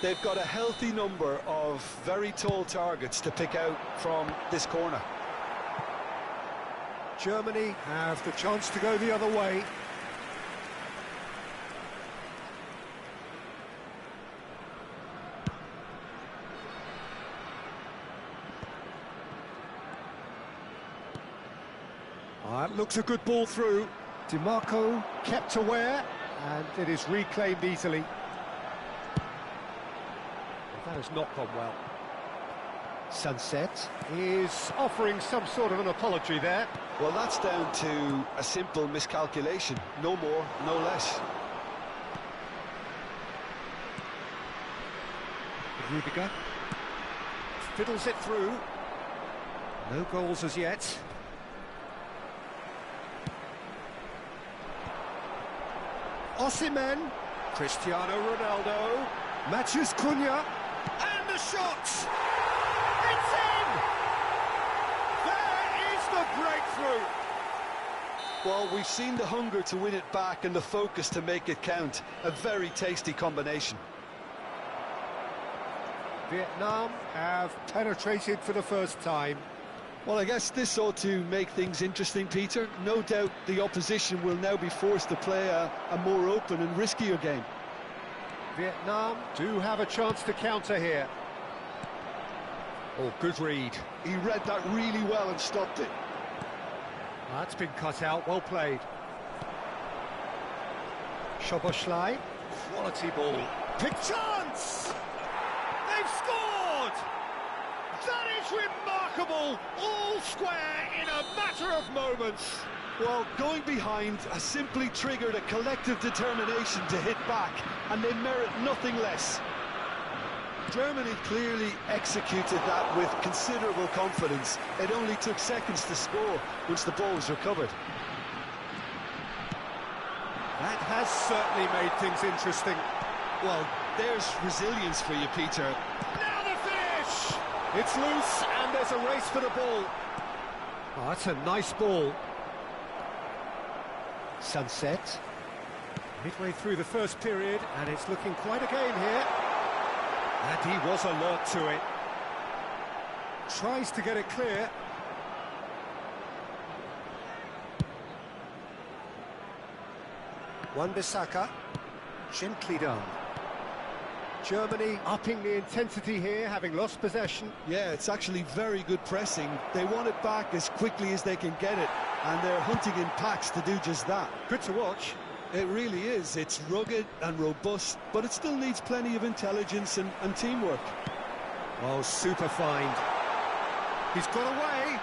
S2: They've got a healthy number of very tall targets to pick out from this corner.
S1: Germany have the chance to go the other way. That looks a good ball through. DiMarco kept aware, and it is reclaimed easily. That has not gone well. Sunset is offering some sort of an apology there.
S2: Well, that's down to a simple miscalculation. No more, no less.
S1: Rudiger fiddles it through. No goals as yet. Osimhen, Cristiano Ronaldo, Matheus Cunha, and the shot! It's in! There is the breakthrough!
S2: Well, we've seen the hunger to win it back and the focus to make it count. A very tasty combination.
S1: Vietnam have penetrated for the first time.
S2: Well, I guess this ought to make things interesting, Peter. No doubt the opposition will now be forced to play a more open and riskier game.
S1: Vietnam do have a chance to counter here. Oh, good read.
S2: He read that really well and stopped it.
S1: That's been cut out, well played. Szoboszlai, quality ball. Big chance! They've scored! That is remarkable! All square in a matter of moments.
S2: Well, going behind has simply triggered a collective determination to hit back, and they merit nothing less. Germany clearly executed that with considerable confidence. It only took seconds to score once the ball was recovered.
S1: That has certainly made things interesting.
S2: Well, there's resilience for you, Peter.
S1: Now the finish! It's loose and there's a race for the ball. Oh, that's a nice ball. Sunset. Midway through the first period, and it's looking quite a game here. And he was alert to it. Tries to get it clear. Wan-Bissaka. Gently done. Germany upping the intensity here, having lost possession.
S2: Yeah, it's actually very good pressing. They want it back as quickly as they can get it, and they're hunting in packs to do just that.
S1: Good to watch.
S2: It really is. It's rugged and robust, but it still needs plenty of intelligence and teamwork.
S1: Oh, super find. He's got away.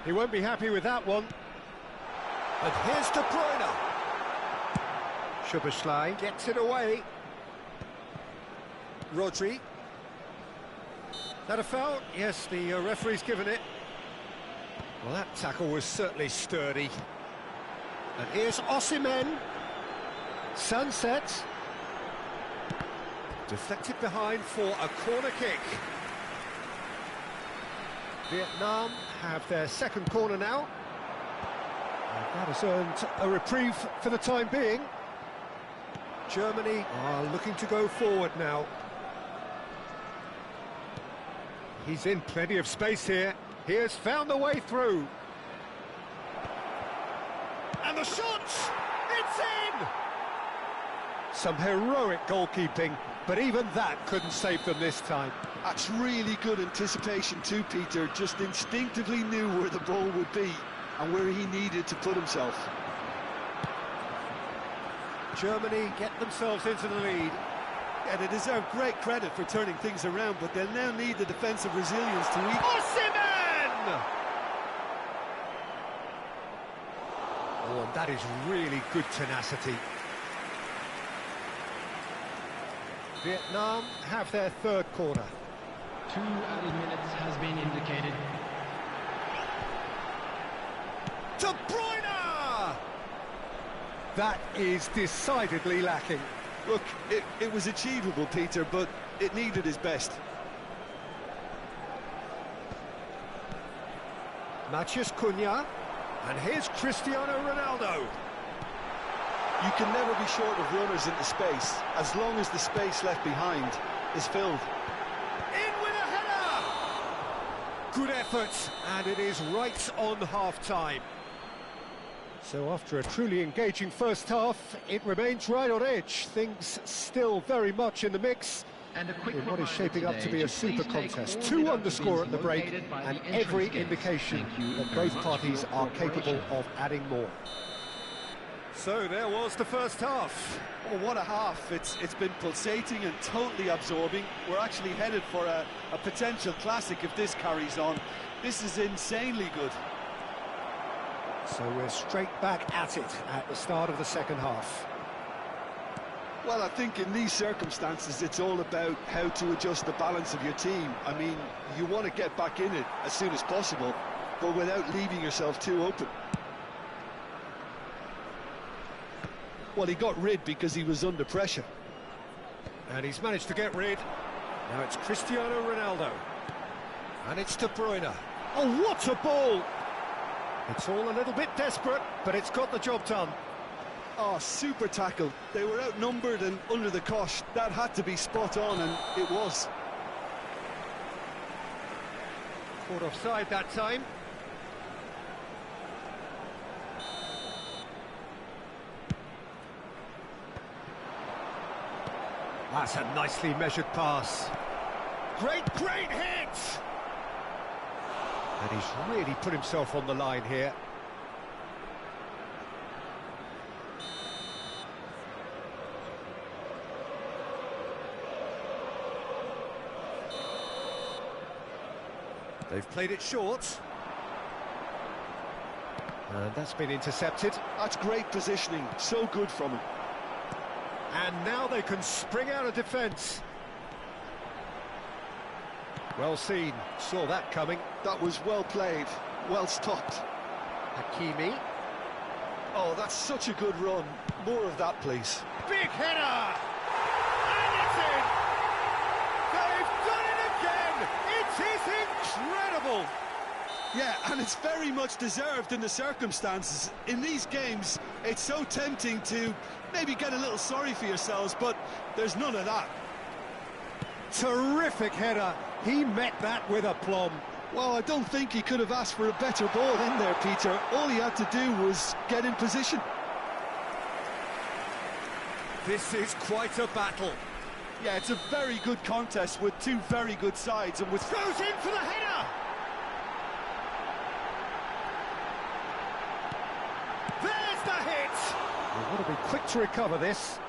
S1: He won't be happy with that one. And here's De Bruyne.
S3: Szoboszlai.
S1: Gets it away. Rodri. That a foul? Yes, the referee's given it. Well, that tackle was certainly sturdy. And here's Osimhen. Sunset. Deflected behind for a corner kick. Vietnam have their second corner now. And that has earned a reprieve for the time being. Germany are looking to go forward now. He's in plenty of space here. He has found the way through. And the shot! It's in! Some heroic goalkeeping, but even that couldn't save them this time.
S2: That's really good anticipation too, Peter. Just instinctively knew where the ball would be and where he needed to put himself.
S1: Germany get themselves into the lead.
S2: Yeah, they deserve great credit for turning things around, but they'll now need the defensive resilience to reach.
S1: Osimhen! Oh, and that is really good tenacity. Vietnam have their third corner.
S5: 2 added minutes has been indicated.
S1: De Bruyne! That is decidedly lacking.
S2: Look, it was achievable, Peter, but it needed his best.
S1: Matheus Cunha, and here's Cristiano Ronaldo.
S2: You can never be short of runners into space, as long as the space left behind is filled.
S1: In with a header! Good effort, and it is right on half-time. So after a truly engaging first half, it remains right on edge. Things still very much in the mix.
S5: And a quick
S1: In what is
S5: reminder
S1: shaping up to
S5: today
S1: be a
S5: please
S1: super
S5: take
S1: contest.
S5: all
S1: 2
S5: the
S1: underscore at the break,
S5: located by
S1: and
S5: the
S1: every
S5: entrance gates.
S1: indication
S5: Thank you
S1: that
S5: very
S1: both
S5: much
S1: parties
S5: for your
S1: are capable
S5: cooperation.
S1: of adding more. So there was the first half.
S2: Oh, what a half. It's been pulsating and totally absorbing. We're actually headed for a potential classic if this carries on. This is insanely good.
S1: So we're straight back at it at the start of the second half.
S2: Well, I think in these circumstances, it's all about how to adjust the balance of your team. I mean, you want to get back in it as soon as possible, but without leaving yourself too open. Well, he got rid because he was under pressure.
S1: And he's managed to get rid. Now it's Cristiano Ronaldo. And it's De Bruyne. Oh, what a ball! It's all a little bit desperate, but it's got the job done.
S2: Oh, super tackle. They were outnumbered and under the cosh. That had to be spot on, and it was.
S1: Caught offside that time. That's a nicely measured pass. Great hit! And he's really put himself on the line here. They've played it short. And that's been intercepted.
S2: That's great positioning. So good from him.
S1: And now they can spring out of defence. Well seen, saw that coming.
S2: That was well played, well stopped.
S1: Hakimi.
S2: Oh, that's such a good run. More of that, please.
S1: Big header! And it's in! They've done it again! It is incredible!
S2: Yeah, and it's very much deserved in the circumstances. In these games, it's so tempting to maybe get a little sorry for yourselves, but there's none of that.
S1: Terrific header. He met that with aplomb.
S2: Well, I don't think he could have asked for a better ball in there, Peter. All he had to do was get in position.
S1: This is quite a battle.
S2: Yeah, it's a very good contest with two very good sides, and with...
S1: Throws in for the header! There's the hit! We've got to be quick to recover this.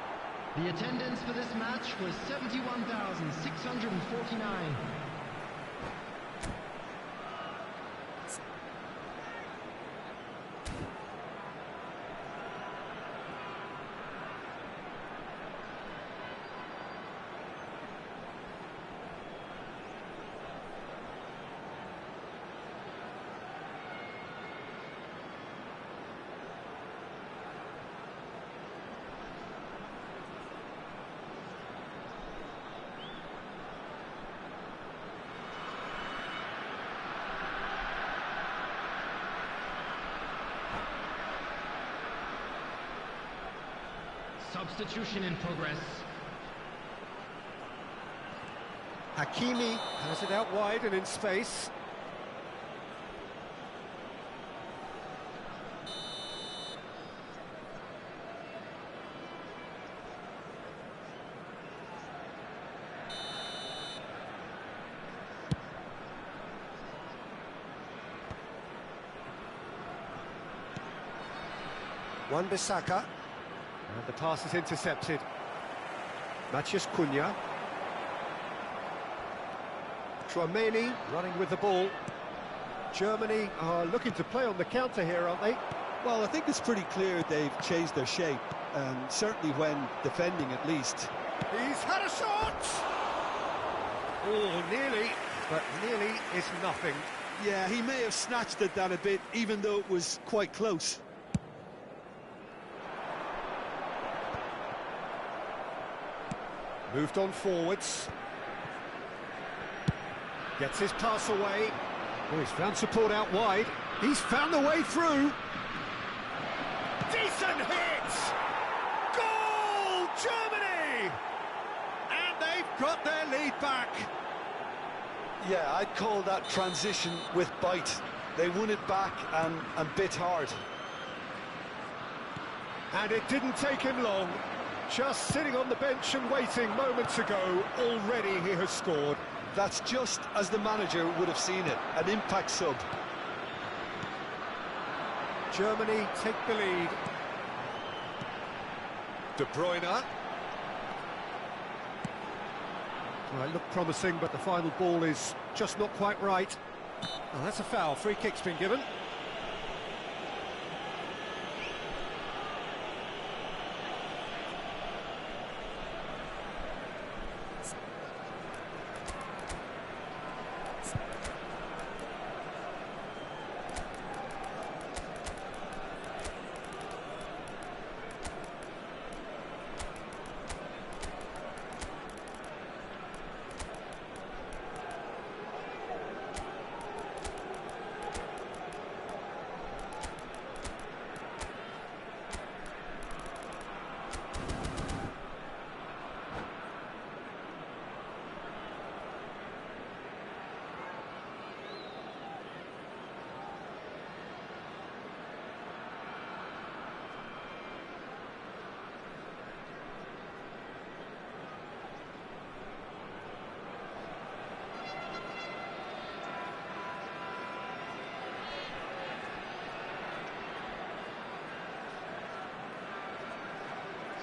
S5: The attendance for this match was 71,649. Substitution in progress.
S1: Hakimi has it out wide and in space. Wan-Bissaka. And the pass is intercepted. Matheus Cunha. Tchouaméni running with the ball. Germany are looking to play on the counter here, aren't they?
S2: Well, I think it's pretty clear they've changed their shape, certainly when defending at least.
S1: He's had a shot! Oh, nearly, but nearly is nothing.
S2: Yeah, he may have snatched at that a bit, even though it was quite close.
S1: Moved on forwards. Gets his pass away. Oh, he's found support out wide. He's found the way through. Decent hit! Goal, Germany! And they've got their lead back.
S2: Yeah, I'd call that transition with bite. They won it back and bit hard.
S1: And it didn't take him long. Just sitting on the bench and waiting moments ago, already he has scored.
S2: That's just as the manager would have seen it, an impact sub.
S1: Germany take the lead. De Bruyne. Well, it looked promising, but the final ball is just not quite right. Oh, that's a foul. Free kick's been given.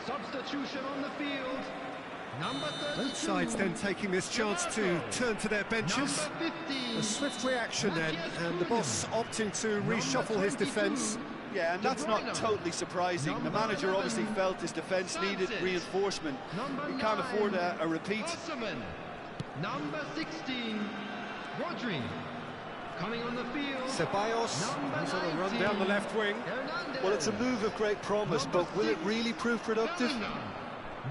S5: Substitution on the field. Number 32.
S1: Both sides then taking this chance to turn to their benches.
S5: Number 15.
S1: A swift reaction then, and the boss opting to reshuffle his defence.
S2: Yeah, and that's not totally surprising. The manager obviously felt his defence needed reinforcement. He can't afford a repeat.
S5: Osman. Number 16. Rodri. Coming on the field.
S1: Ceballos, he's on a run down the left wing.
S5: Hernandez.
S2: Well, it's a move of great promise, but will it really prove productive?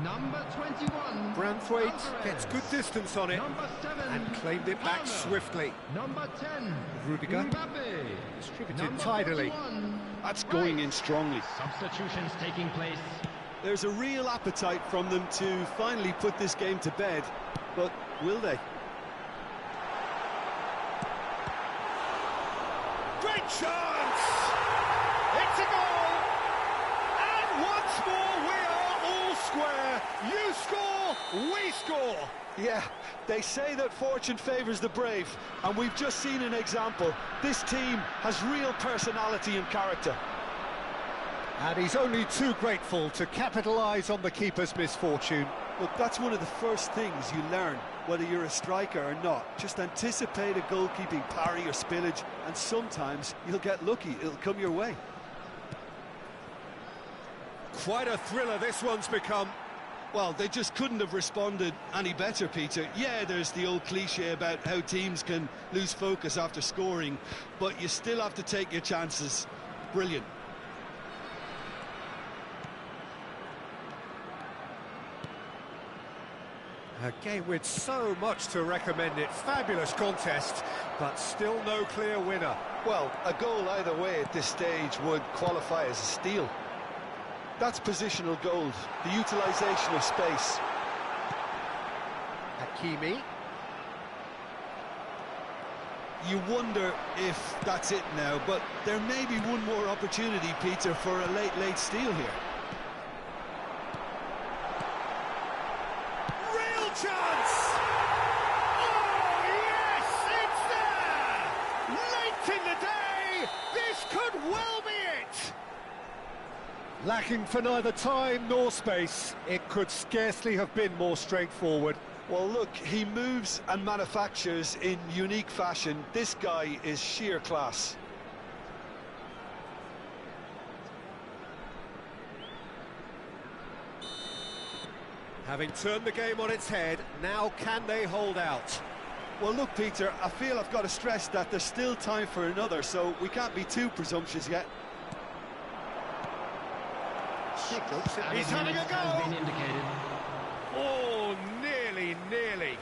S5: Number 21.
S1: Branthwaite
S5: Alvarez.
S1: gets good distance on it
S5: Number 7.
S1: and claimed it back
S5: Palmer.
S1: swiftly.
S5: Number 10.
S1: Rudiger.
S5: Mbappe.
S1: Distributed
S5: Number
S1: tidily.
S5: 41.
S2: That's going in strongly.
S5: Substitutions taking place.
S2: There's a real appetite from them to finally put this game to bed, but will they?
S1: Great chance! It's a goal! And once more we are all square. You score, we score.
S2: Yeah, they say that fortune favours the brave, and we've just seen an example. This team has real personality and character.
S1: And he's only too grateful to capitalise on the keeper's misfortune.
S2: Look, that's one of the first things you learn, whether you're a striker or not. Just anticipate a goalkeeping parry or spillage, and sometimes you'll get lucky. It'll come your way.
S1: Quite a thriller this one's become.
S2: Well, they just couldn't have responded any better, Peter. Yeah, there's the old cliche about how teams can lose focus after scoring, but you still have to take your chances. Brilliant.
S1: A game with so much to recommend it. Fabulous contest, but still no clear winner.
S2: Well, a goal either way at this stage would qualify as a steal. That's positional gold, the utilisation of space.
S1: Hakimi.
S2: You wonder if that's it now, but there may be one more opportunity, Peter, for a late steal here.
S1: Real chance! Oh, yes, it's there! Late in the day, this could well be it! Lacking for neither time nor space, it could scarcely have been more straightforward.
S2: Well, look, he moves and manufactures in unique fashion. This guy is sheer class.
S1: Having turned the game on its head, now can they hold out?
S2: Well, look, Peter, I feel I've got to stress that there's still time for another, so we can't be too presumptuous yet.
S1: He's having a
S5: Has been
S1: go!
S5: indicated.
S1: Oh, nearly.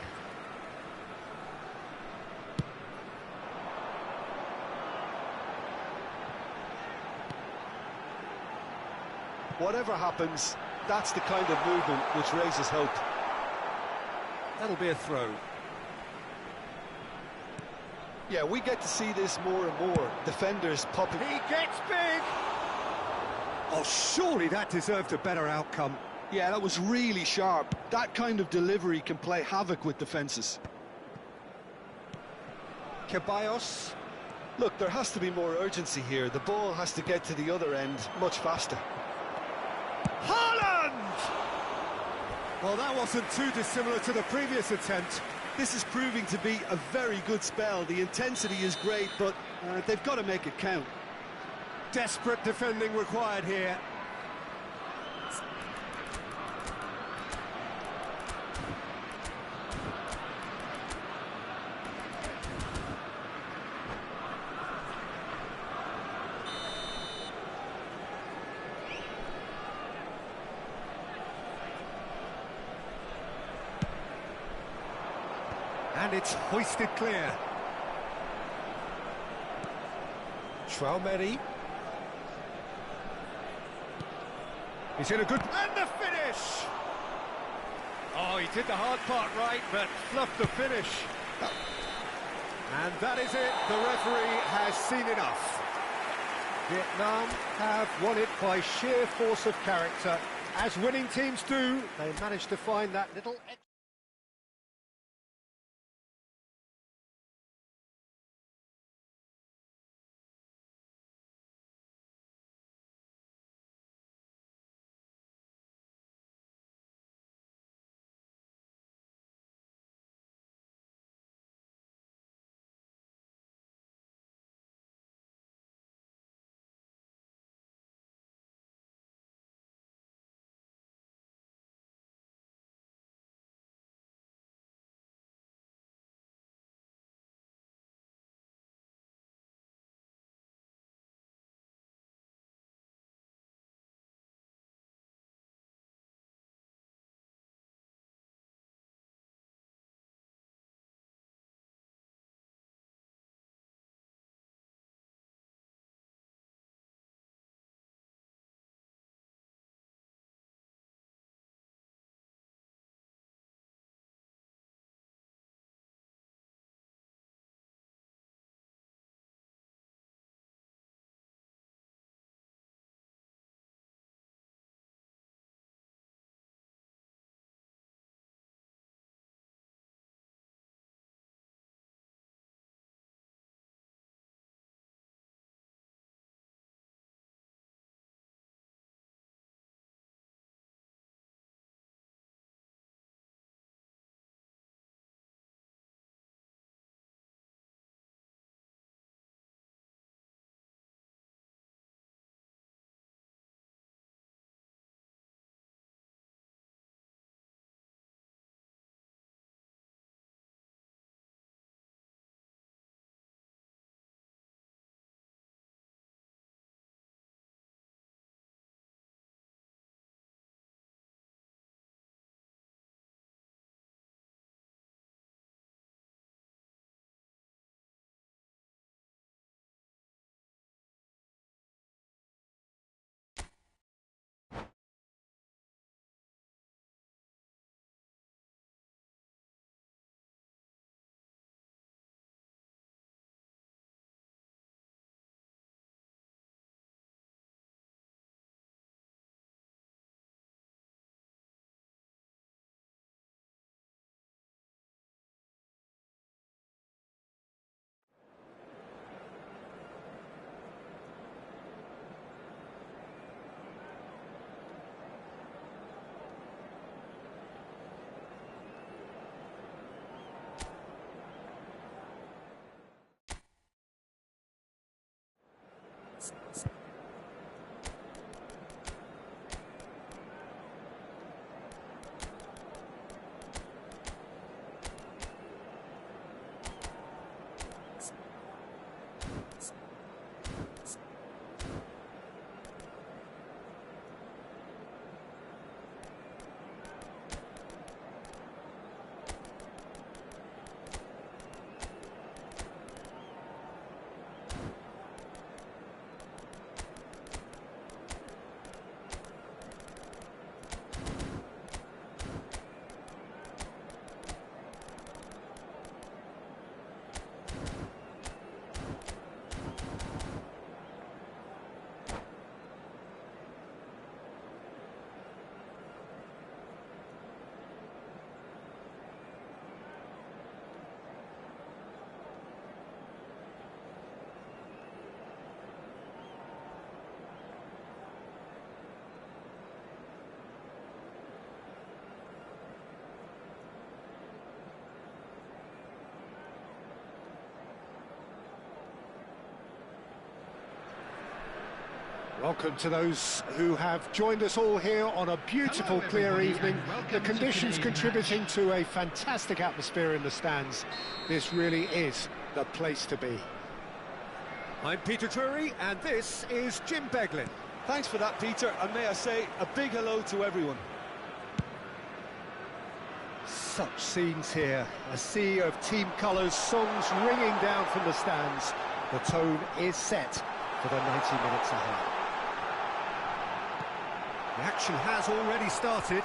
S2: Whatever happens, that's the kind of movement which raises hope.
S1: That'll be a throw.
S2: Yeah, we get to see this more and more. Defenders popping.
S1: He gets big! Oh, surely that deserved a better outcome.
S2: Yeah, that was really sharp. That kind of delivery can play havoc with defences.
S3: Ceballos.
S2: Look, there has to be more urgency here. The ball has to get to the other end much faster.
S1: Haaland! Well, that wasn't too dissimilar to the previous attempt.
S2: This is proving to be a very good spell. The intensity is great, but they've got to make it count.
S1: Desperate defending required here. And it's hoisted clear. Traumeri. He's in a good... And the finish! Oh, he did the hard part right, but fluffed the finish. And that is it. The referee has seen enough. Vietnam have won it by sheer force of character. As winning teams do, they managed to find that little... Welcome to those who have joined us all here on a beautiful,
S5: Hello,
S1: clear
S5: everybody,
S1: evening.
S5: and welcome
S1: The
S5: to
S1: conditions
S5: today's
S1: contributing
S5: match.
S1: to a fantastic atmosphere in the stands. This really is the place to be. I'm Peter Drury, and this is Jim Beglin.
S2: Thanks for that, Peter, and may I say a big hello to everyone.
S1: Such scenes here, a sea of team colours, songs ringing down from the stands. The tone is set for the 90 minutes ahead. The action has already started.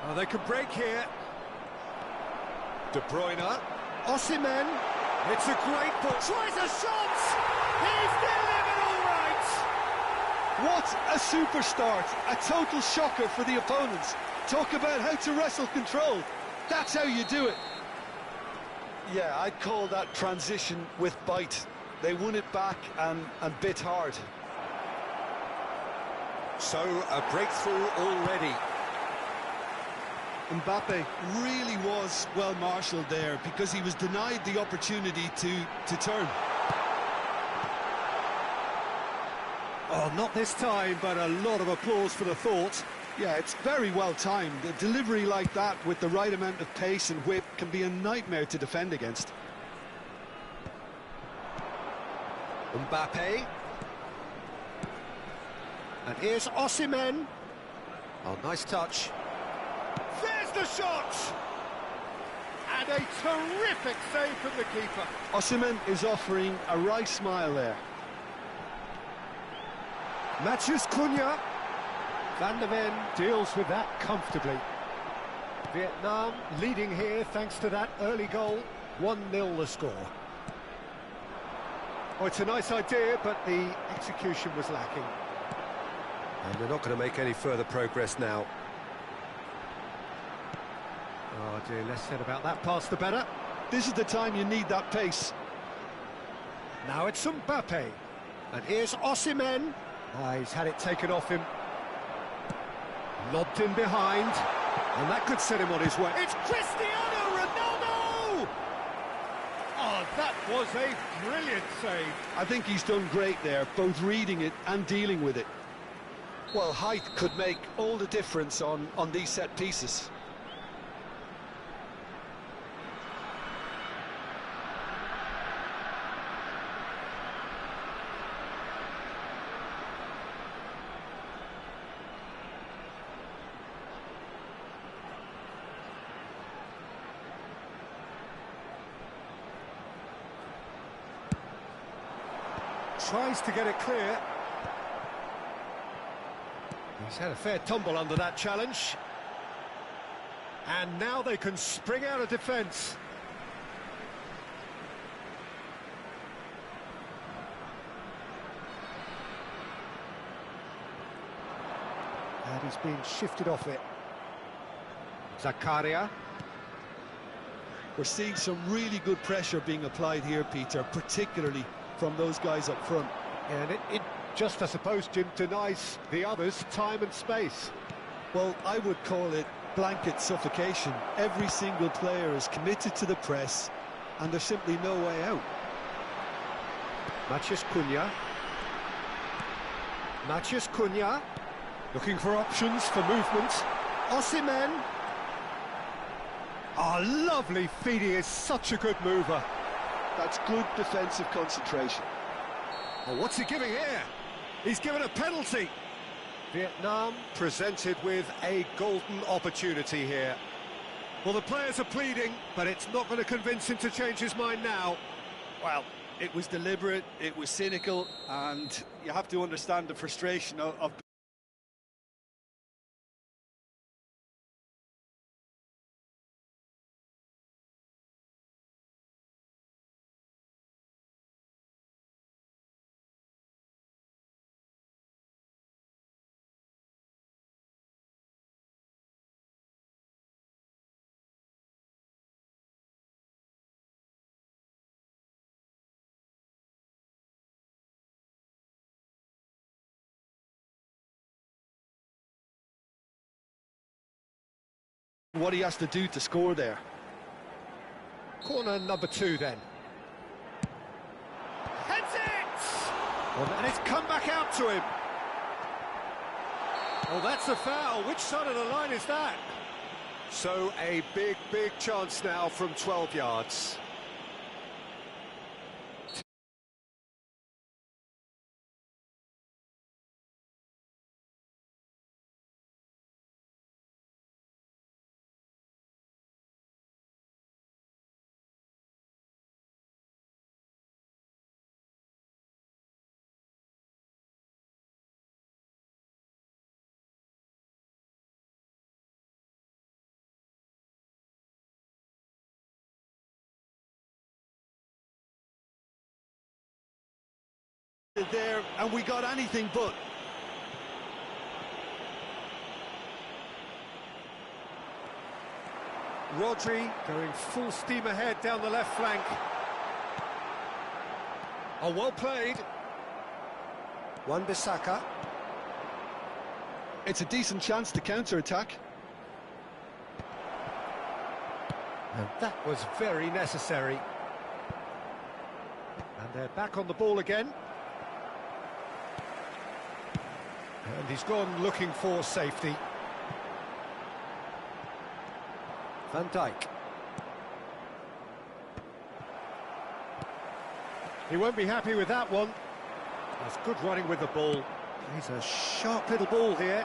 S1: Oh, they can break here. De Bruyne. Osimhen. It's a great ball. Tries a shot! He's delivered all right!
S2: What a super start, a total shocker for the opponents. Talk about how to wrestle control. That's how you do it. Yeah, I'd call that transition with bite. They won it back and bit hard.
S1: So, a breakthrough already.
S2: Mbappe really was well marshalled there because he was denied the opportunity to turn.
S1: Oh, not this time, but a lot of applause for the thought.
S2: Yeah, it's very well timed. A delivery like that with the right amount of pace and whip can be a nightmare to defend against.
S1: Mbappe. And here's Osimhen. Oh, nice touch. There's the shot! And a terrific save from the keeper.
S2: Osimhen is offering a wry smile there.
S1: Matheus Cunha. Van der Ven deals with that comfortably. Vietnam leading here thanks to that early goal. 1-0 the score. Oh, it's a nice idea, but the execution was lacking. And they're not going to make any further progress now. Oh dear, less said about that pass the better.
S2: This is the time you need that pace.
S1: Now it's Mbappe. And here's Osimhen. Ah, he's had it taken off him. Lobbed in behind. And that could set him on his way. It's Cristiano Ronaldo! Oh, that was a brilliant save.
S2: I think he's done great there, both reading it and dealing with it. Well, height could make all the difference on these set pieces.
S1: Tries to get it clear. He's had a fair tumble under that challenge. And now they can spring out of defence. And he's been shifted off it. Zakaria.
S2: We're seeing some really good pressure being applied here, Peter, particularly from those guys up front.
S1: And it just, I suppose, Jim, denies the others time and space.
S2: Well, I would call it blanket suffocation. Every single player is committed to the press, and there's simply no way out.
S1: Matheus Cunha. Matheus Cunha. Looking for options for movement. Osimhen. Oh, lovely feed. He is such a good mover.
S2: That's good defensive concentration.
S1: Oh, what's he giving here? He's given a penalty. Vietnam presented with a golden opportunity here. Well, the players are pleading, but it's not going to convince him to change his mind now.
S2: Well, it was deliberate, it was cynical, and you have to understand the frustration of what he has to do to score there.
S1: Corner number 2 then. Heads it! Well, and it's come back out to him. Oh, that's a foul. Which side of the line is that? So a big chance now from 12 yards.
S2: There, and we got anything but.
S1: Rodri going full steam ahead down the left flank. Oh, well played. Wan-Bissaka.
S2: It's a decent chance to counter-attack.
S1: And that was very necessary. And they're back on the ball again. And he's gone looking for safety. Van Dijk. He won't be happy with that one. That's good running with the ball. He's a sharp little ball here.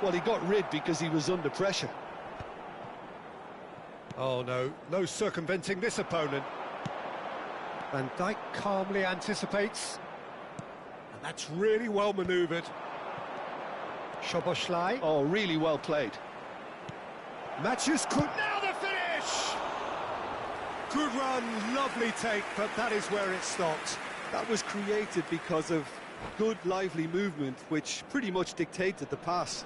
S2: Well, he got rid because he was under pressure.
S1: Oh no circumventing this opponent. Van Dijk calmly anticipates. And that's really well manoeuvred. Szoboszlai.
S2: Oh, really well played.
S1: Matthews could now the finish! Good run, lovely take, but that is where it stopped.
S2: That was created because of good, lively movement, which pretty much dictated the pass.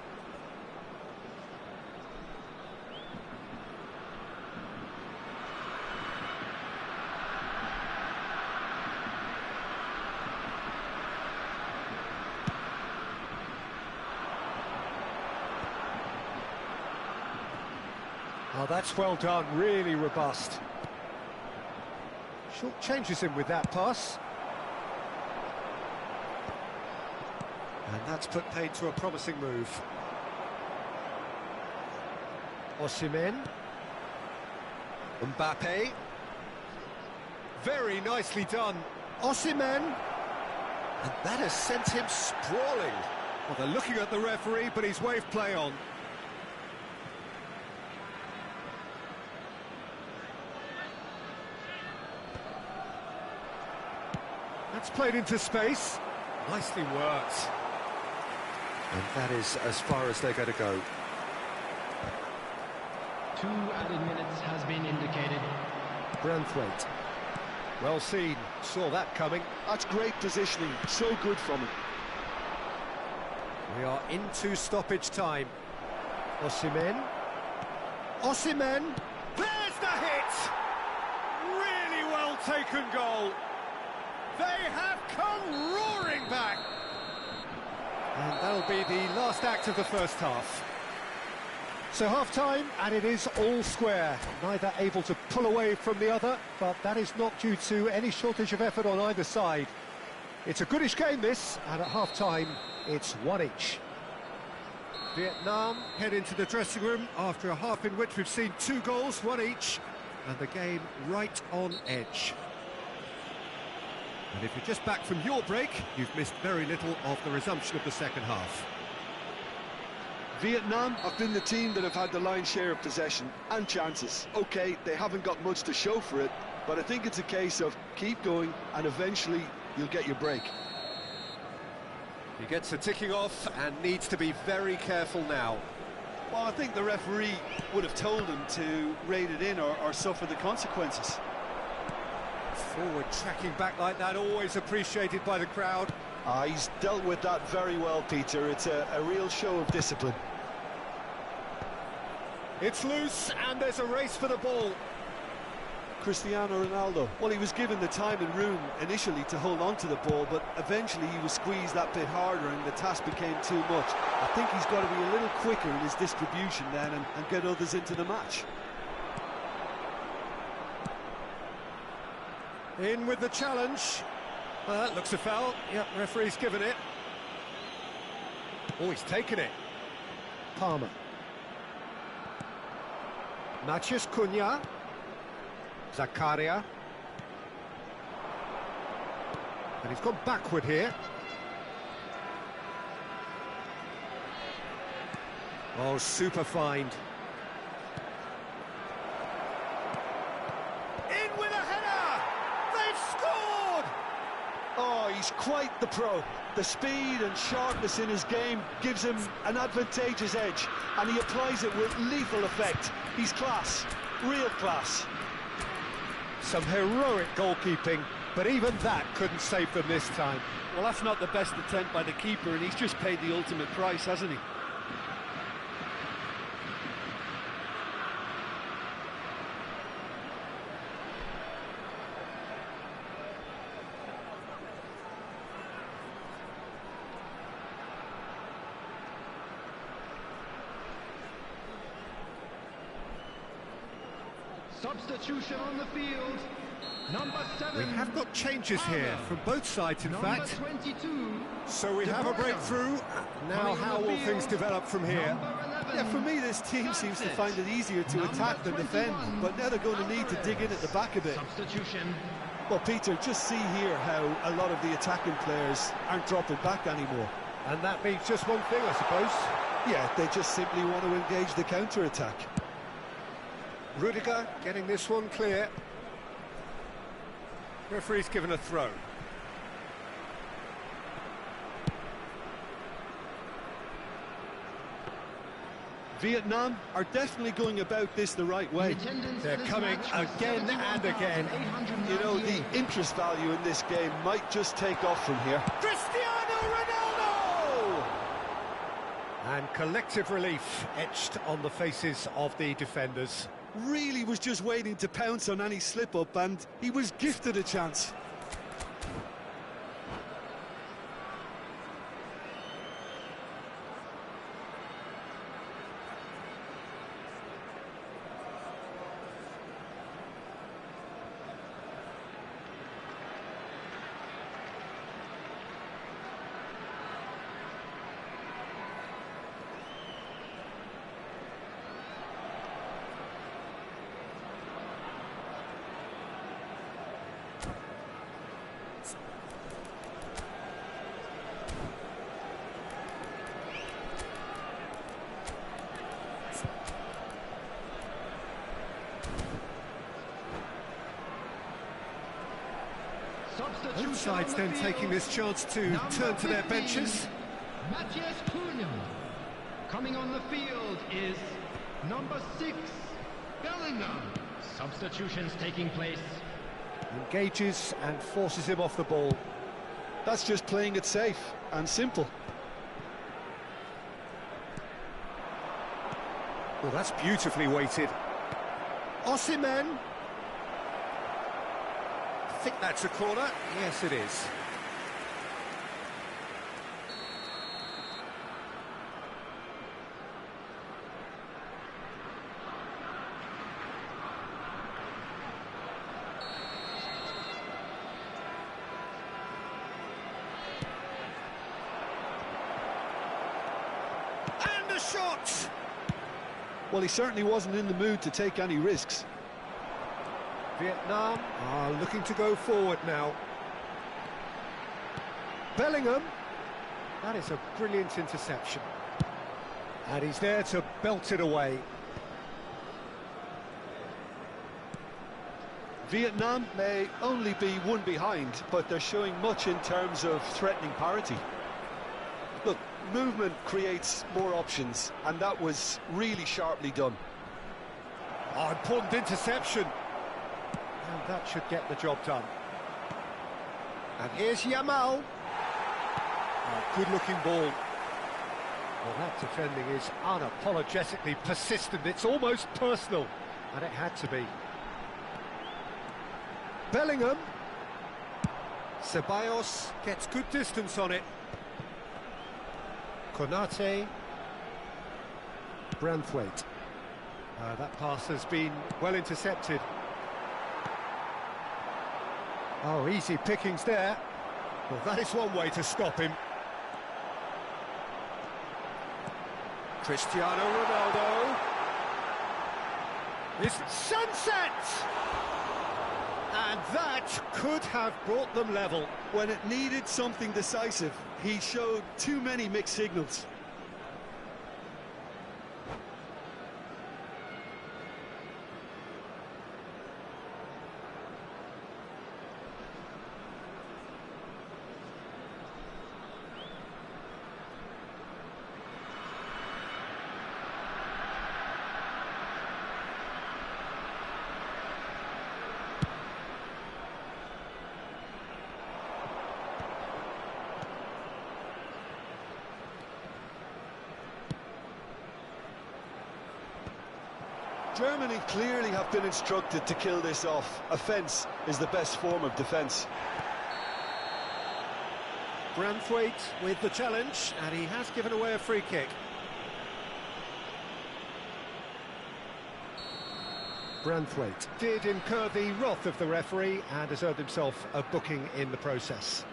S1: Oh, that's well done, really robust. Short changes him with that pass. And that's put paid to a promising move. Osimhen. Mbappe. Very nicely done. Osimhen. And that has sent him sprawling. Well, they're looking at the referee, but he's waved play on. That's played into space. Nicely worked. And that is as far as they're going to go.
S5: 2 added minutes has been indicated.
S1: Branthwaite. Well seen. Saw that coming.
S2: That's great positioning. So good from him.
S1: We are into stoppage time. Osimhen. Osimhen. There's the hit! Really well taken goal. They have come roaring back. And that'll be the last act of the first half. So half-time, and it is all square. Neither able to pull away from the other, but that is not due to any shortage of effort on either side. It's a goodish game, this, and at half-time, it's 1 each. Vietnam head into the dressing room after a half in which we've seen 2 goals, 1 each, and the game right on edge. And if you're just back from your break, you've missed very little of the resumption of the second half.
S2: Vietnam have been the team that have had the lion's share of possession and chances. OK, they haven't got much to show for it, but I think it's a case of keep going and eventually you'll get your break.
S1: He gets a ticking off and needs to be very careful now.
S2: Well, I think the referee would have told him to rate it in or suffer the consequences.
S1: Forward tracking back like that, always appreciated by the crowd.
S2: He's dealt with that very well, Peter. It's a real show of discipline.
S1: It's loose, and there's a race for the ball.
S2: Cristiano Ronaldo, well, he was given the time and room initially to hold on to the ball, but eventually he was squeezed that bit harder and the task became too much. I think he's got to be a little quicker in his distribution then and get others into the match.
S1: In with the challenge. That looks a foul. Yep, referee's given it. Oh, he's taken it. Palmer. Maciej Cunha. Zakaria. And he's gone backward here. Oh, super find. In with a header! They've scored!
S2: Oh, he's quite the pro. The speed and sharpness in his game gives him an advantageous edge, and he applies it with lethal effect. He's class, real class.
S1: Some heroic goalkeeping, but even that couldn't save them this time.
S2: Well, that's not the best attempt by the keeper, and he's just paid the ultimate price, hasn't he?
S5: Substitution on the field. Number 7.
S1: We have got changes here from both sides, in
S5: Number
S1: fact.
S5: 22.
S1: So we
S5: De
S1: have a
S5: Bruyne.
S1: breakthrough. Now,
S5: Coming on
S1: how
S5: the
S1: will
S5: field.
S1: things develop from here?
S5: Number 11.
S2: Yeah, for me, this team seems to find it easier to
S5: Number
S2: attack than defend,
S5: 21.
S2: but now they're going to need to dig in at the back a bit.
S5: Substitution.
S2: Well, Peter, just see here how a lot of the attacking players aren't dropping back anymore.
S1: And that means just one thing, I suppose.
S2: Yeah, they just simply want to engage the counter-attack.
S1: Rudiger getting this one clear. Referee's given a throw.
S2: Vietnam are definitely going about this the right way.
S5: The attendance
S1: They're
S5: for this
S1: coming
S5: match was
S1: again and again.
S5: 71,898.
S2: You know, the interest value in this game might just take off from here.
S1: Cristiano Ronaldo! And collective relief etched on the faces of the defenders.
S2: Really was just waiting to pounce on any slip-up, and he was gifted a chance.
S5: Substitution
S1: Both sides
S5: on the
S1: then
S5: field.
S1: taking this chance to
S5: Number
S1: turn to their
S5: 15,
S1: benches.
S5: Maciej Cunha. Coming on the field is number 6, Bellingham. Substitutions taking place.
S1: Engages and forces him off the ball.
S2: That's just playing it safe and simple.
S1: Well, that's beautifully weighted. Osimhen. I think that's a corner. Yes, it is. And a shot!
S2: Well, he certainly wasn't in the mood to take any risks.
S1: Vietnam are looking to go forward now. Bellingham. That is a brilliant interception. And he's there to belt it away.
S2: Vietnam may only be one behind, but they're showing much in terms of threatening parity. Look, movement creates more options, and that was really sharply done.
S1: Oh, important interception. And that should get the job done. And here's Yamal. Oh, good-looking ball. Well, that defending is unapologetically persistent. It's almost personal, and it had to be. Bellingham. Ceballos gets good distance on it. Konate. Branthwaite. That pass has been well intercepted. Oh, easy pickings there. Well, that is one way to stop him. Cristiano Ronaldo. It's sunset! And that could have brought them level.
S2: When it needed something decisive, he showed too many mixed signals. Germany clearly have been instructed to kill this off. Offence is the best form of defence.
S1: Branthwaite with the challenge, and he has given away a free kick. Branthwaite did incur the wrath of the referee and has earned himself a booking in the process.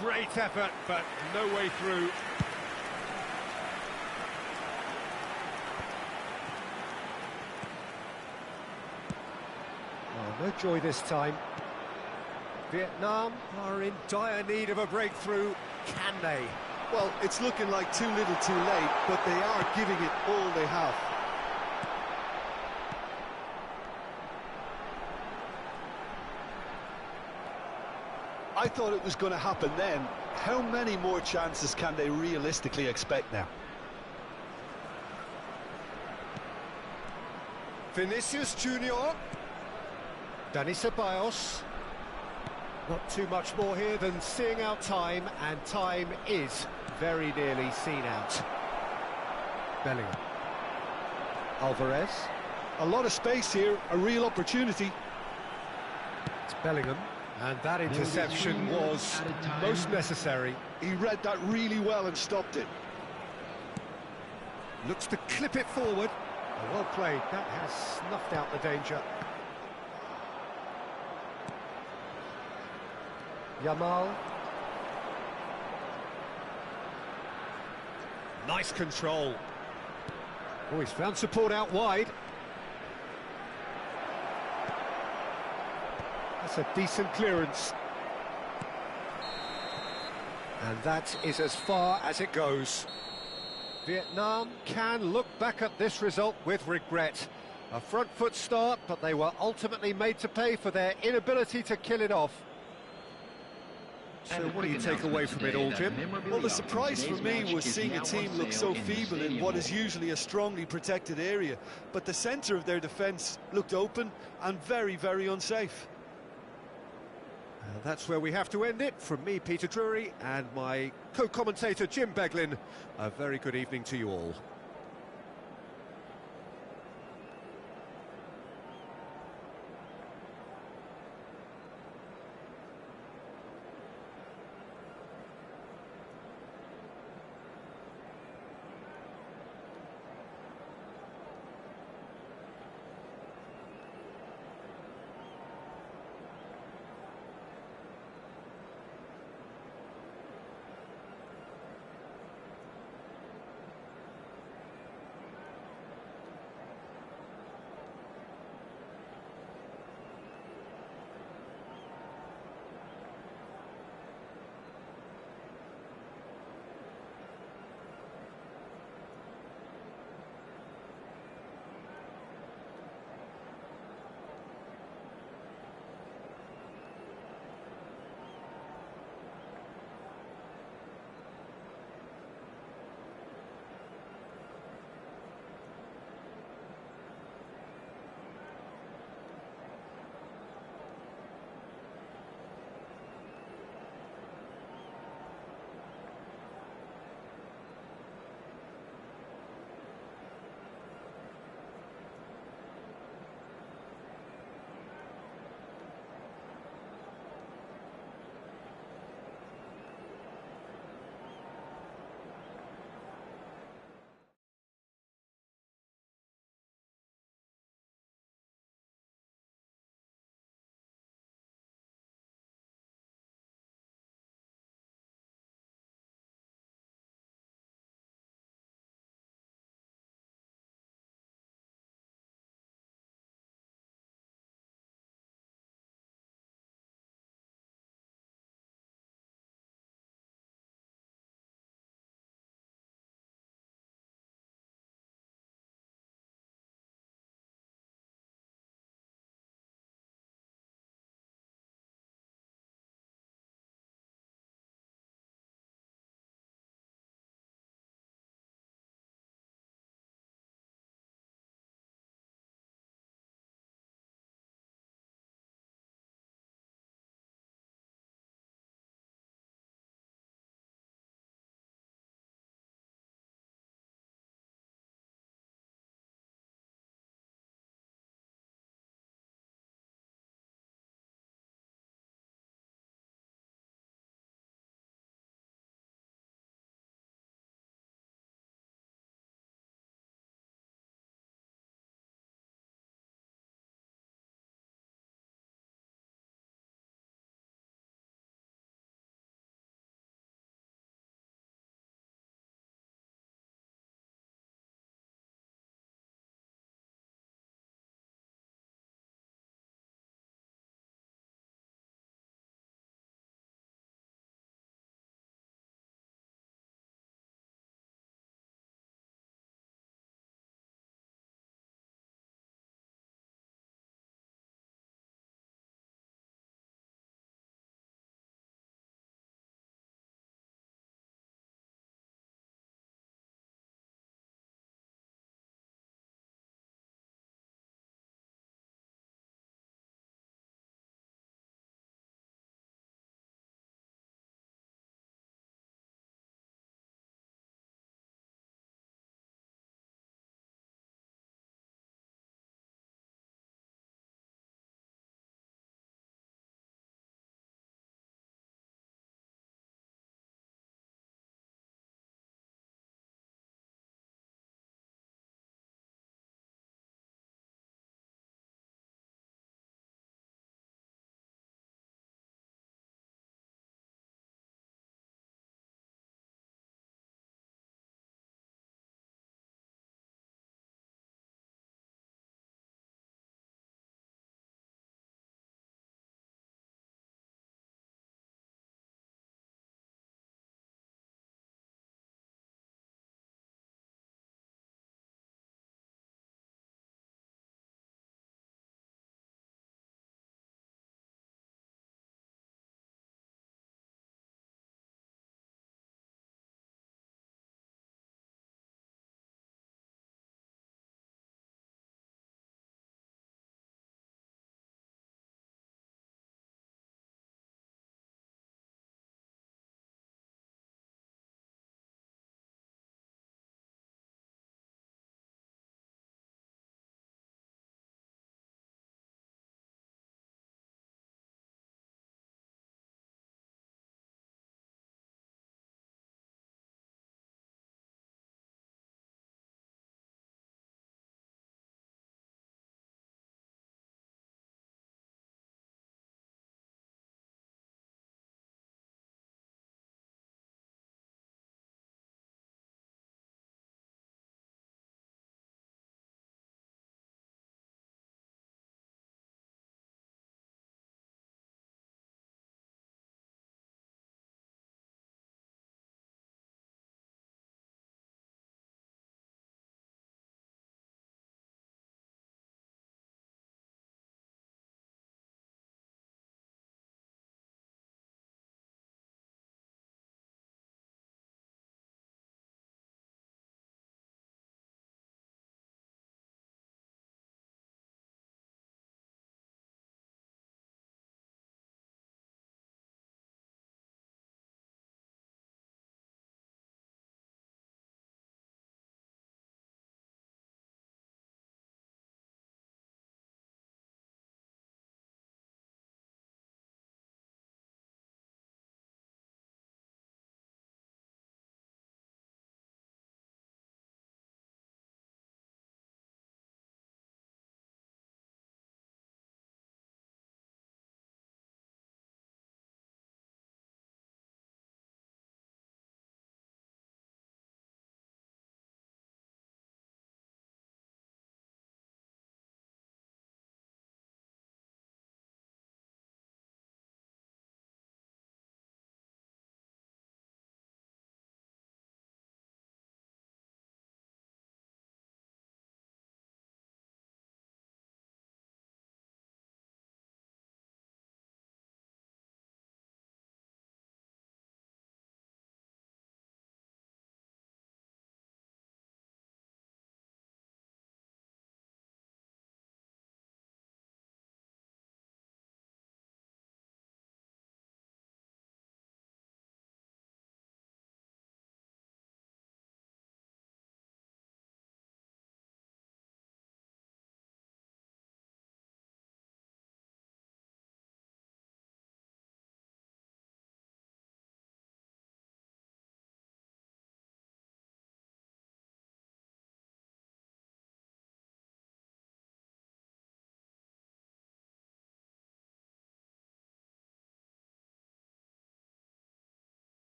S1: Great effort, but no way through. Oh, no joy this time. Vietnam are in dire need of a breakthrough. Can they?
S2: Well, it's looking like too little too late, but they are giving it all they have. I thought it was going to happen then. How many more chances can they realistically expect now?
S1: Vinicius Junior. Dani Ceballos. Not too much more here than seeing out time, and time is very nearly seen out. Bellingham. Alvarez.
S2: A lot of space here, a real opportunity.
S1: It's Bellingham, and that interception was most necessary.
S2: He read that really well and stopped it.
S1: Looks to clip it forward. Well played, that has snuffed out the danger. Yamal. Nice control. Oh, he's found support out wide. That's a decent clearance. And that is as far as it goes. Vietnam can look back at this result with regret. A front foot start, but they were ultimately made to pay for their inability to kill it off. So what do you take away from it all, Jim?
S2: Well, the surprise for me was seeing a team look so feeble in what is usually a strongly protected area. But the centre of their defence looked open and very, very unsafe.
S1: That's where we have to end it. From me, Peter Drury, and my co-commentator, Jim Beglin, a very good evening to you all.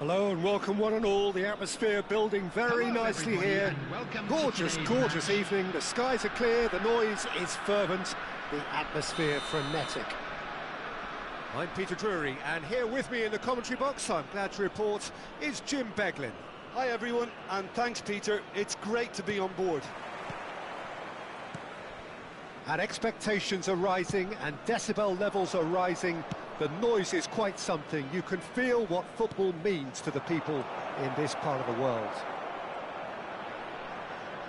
S1: Hello and welcome one and all. The atmosphere building very
S5: Hello,
S1: nicely
S5: everybody,
S1: here.
S5: and welcome to
S1: Gorgeous,
S5: today's
S1: gorgeous
S5: match.
S1: evening. The skies are clear, the noise is fervent, the atmosphere frenetic. I'm Peter Drury, and here with me in the commentary box, I'm glad to report, is Jim Beglin.
S2: Hi everyone, and thanks Peter, it's great to be on board.
S1: And expectations are rising and decibel levels are rising. The noise is quite something. You can feel what football means to the people in this part of the world.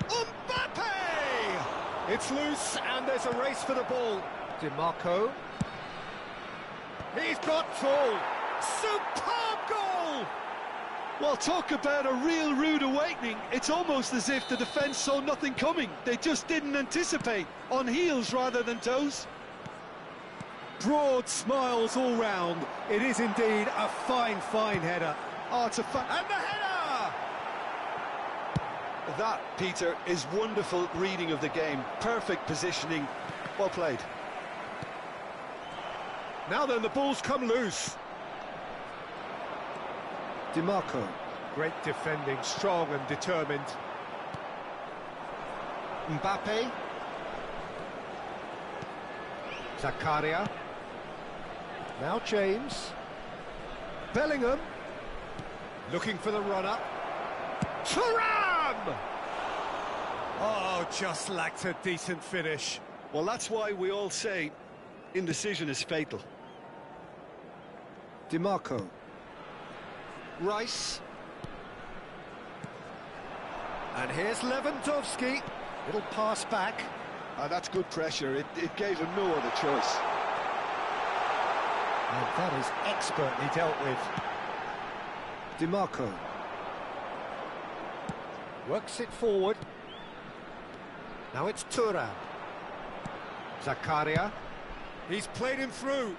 S1: Mbappe! It's loose and there's a race for the ball. DiMarco. He's got full. Superb goal!
S2: Well, talk about a real rude awakening. It's almost as if the defence saw nothing coming. They just didn't anticipate, on heels rather than toes.
S1: Broad smiles all round. It is indeed a fine, fine header.
S2: Oh, it's a
S1: And the header!
S2: That, Peter, is wonderful reading of the game. Perfect positioning. Well played.
S1: Now then, the ball's come loose. DiMarco. Great defending, strong and determined. Mbappe. Zakaria. Now James. Bellingham. Looking for the run-up. Thuram! Oh, just lacked a decent finish.
S2: Well, that's why we all say indecision is fatal.
S1: DiMarco. Rice. And here's Lewandowski. Little pass back.
S2: That's good pressure. It gave him no other choice.
S1: And that is expertly dealt with. DiMarco. Works it forward. Now it's Thuram. Zakaria. He's played him through.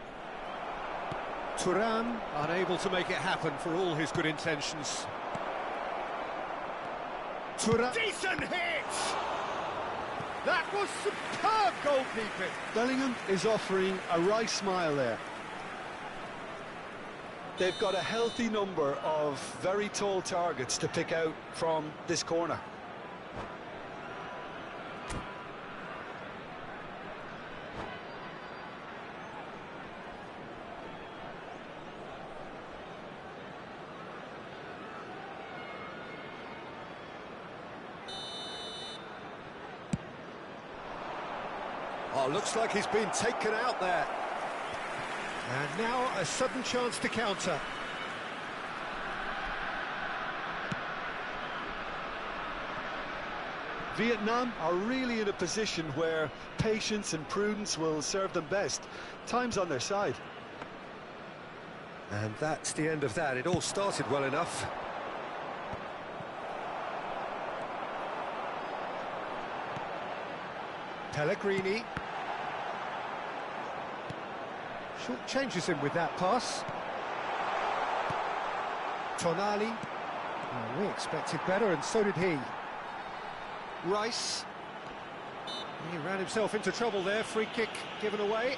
S1: Thuram unable to make it happen for all his good intentions. Thuram. Decent hit! That was superb goalkeeping.
S2: Bellingham is offering a right smile there. They've got a healthy number of very tall targets to pick out from this corner.
S1: Oh, looks like he's been taken out there. And now a sudden chance to counter.
S2: Vietnam are really in a position where patience and prudence will serve them best. Time's on their side.
S1: And that's the end of that. It all started well enough. Pellegrini. Short changes him with that pass. Tonali. Oh, we expected better, and so did he. Rice. He ran himself into trouble there. Free kick given away.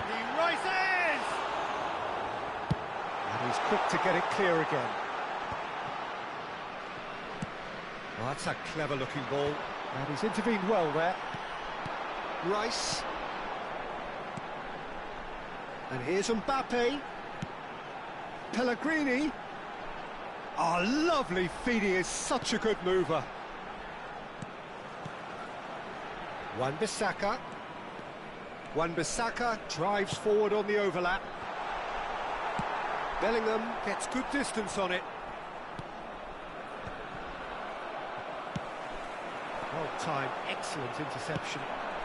S1: He rises! And he's quick to get it clear again. Oh, that's a clever-looking ball. And he's intervened well there. Rice. And here's Mbappe. Pellegrini. Oh, lovely feed. He is such a good mover. Wan-Bissaka. Wan-Bissaka drives forward on the overlap. Bellingham gets good distance on it. Well timed, excellent interception.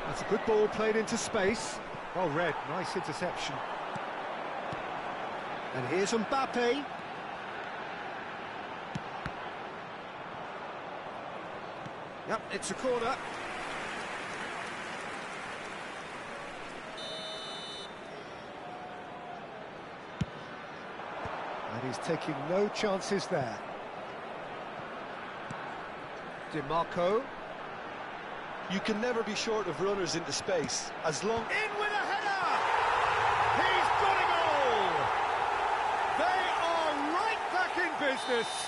S1: That's a good ball played into space. Well read, nice interception. And here's Mbappe. Yep, it's a corner. And he's taking no chances there. DiMarco.
S2: You can never be short of runners into space, as long...
S1: In with a header! He's got a goal! They are right back in business!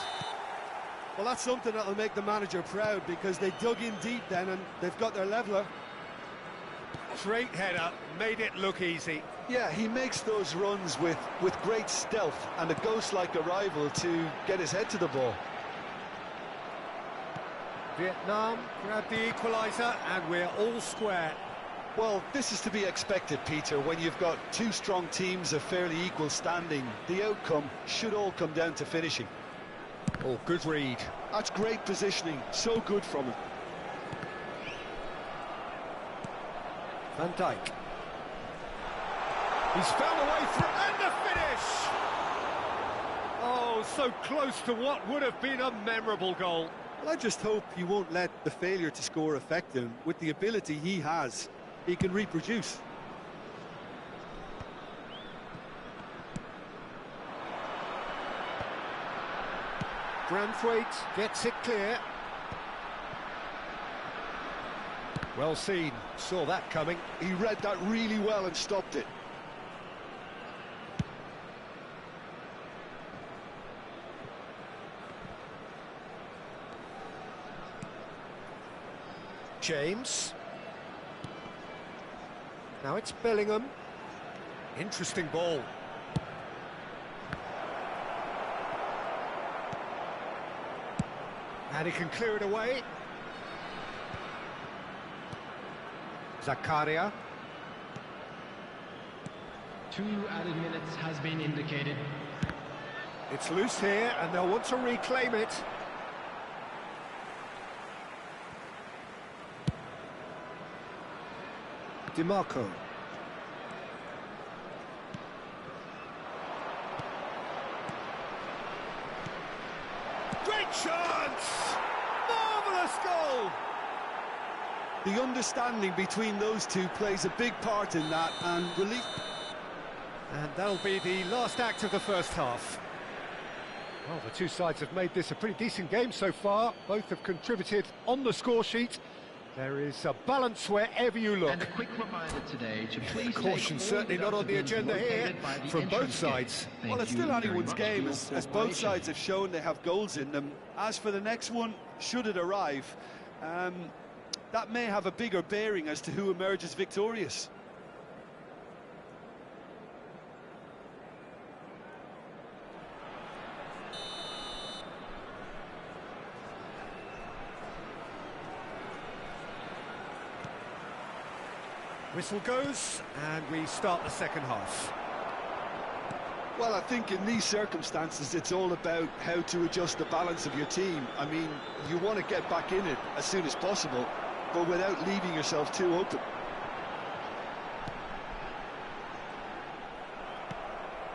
S2: Well, that's something that'll make the manager proud, because they dug in deep then and they've got their leveller.
S1: Great header, made it look easy.
S2: Yeah, he makes those runs with great stealth and a ghost-like arrival to get his head to the ball.
S1: Vietnam grab the equaliser and we're all square.
S2: Well, this is to be expected, Peter, when you've got two strong teams of fairly equal standing. The outcome should all come down to finishing.
S1: Oh, good read.
S2: That's great positioning, so good from him.
S1: Van Dijk. He's found a way through, and the finish! Oh, so close to what would have been a memorable goal.
S2: Well, I just hope you won't let the failure to score affect him. With the ability he has, he can reproduce.
S1: Branthwaite gets it clear. Well seen, saw that coming.
S2: He read that really well and stopped it.
S1: James. Now it's Bellingham. Interesting ball. And he can clear it away. Zakaria.
S4: 2 added minutes has been indicated.
S1: It's loose here and they'll want to reclaim it. DiMarco. Great chance! Marvellous goal!
S2: The understanding between those two plays a big part in that, and relief.
S1: And that'll be the last act of the first half. Well, the two sides have made this a pretty decent game so far. Both have contributed on the score sheet. There is a balance wherever you look.
S4: And a quick reminder today to please
S1: Caution certainly not on the agenda here from both sides.
S2: Well, it's still anyone's game, as both sides have shown they have goals in them. As for the next one, should it arrive, that may have a bigger bearing as to who emerges victorious.
S1: Whistle goes, and we start the second half.
S2: Well, I think in these circumstances, it's all about how to adjust the balance of your team. I mean, you want to get back in it as soon as possible, but without leaving yourself too open.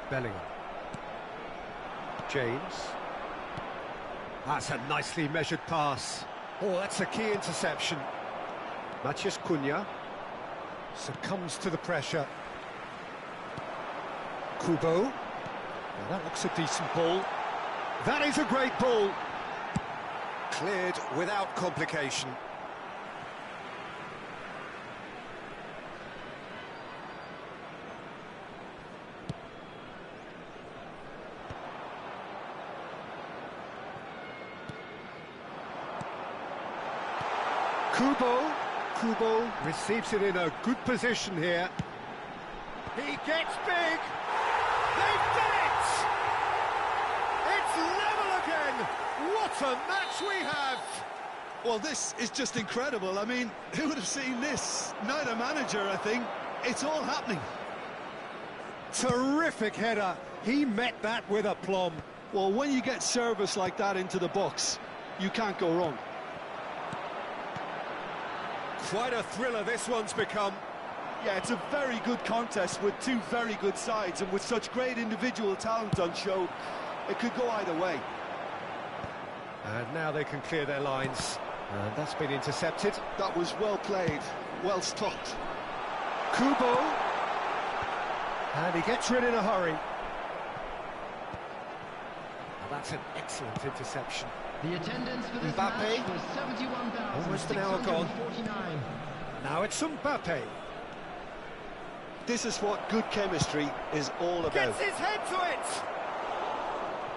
S1: Bellingham. James. That's a nicely measured pass. Oh, that's a key interception. Matheus Cunha succumbs to the pressure. Kubo. Now that looks a decent ball. That is a great ball. Cleared without complication. Kubo receives it in a good position here. He gets big. They've done it! It's level again. What a match we have!
S2: Well, this is just incredible. I mean, who would have seen this? Neither manager, I think. It's all happening.
S1: Terrific header. He met that with aplomb.
S2: Well, when you get service like that into the box, you can't go wrong.
S1: Quite a thriller this one's become.
S2: Yeah, it's a very good contest with two very good sides, and with such great individual talent on show, it could go either way.
S1: And now they can clear their lines. And that's been intercepted.
S2: That was well played, well stopped.
S1: Kubo. And he gets rid in a hurry. Well, that's an excellent interception.
S5: The attendance for this
S1: Mbappe.
S5: match was 71,649.
S1: Almost an hour gone. Now it's Mbappe.
S2: This is what good chemistry is all about.
S1: Gets his head to it!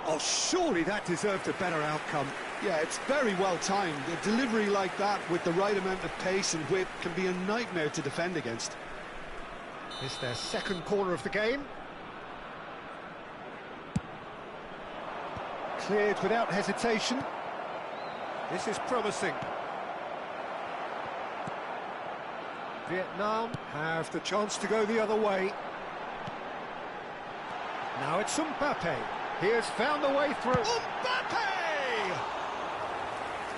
S1: Oh, surely that deserved a better outcome.
S2: Yeah, it's very well timed. A delivery like that with the right amount of pace and whip can be a nightmare to defend against.
S1: It's their second corner of the game. Cleared without hesitation. This is promising. Vietnam have the chance to go the other way. Now it's Mbappe. He has found the way through. Mbappe!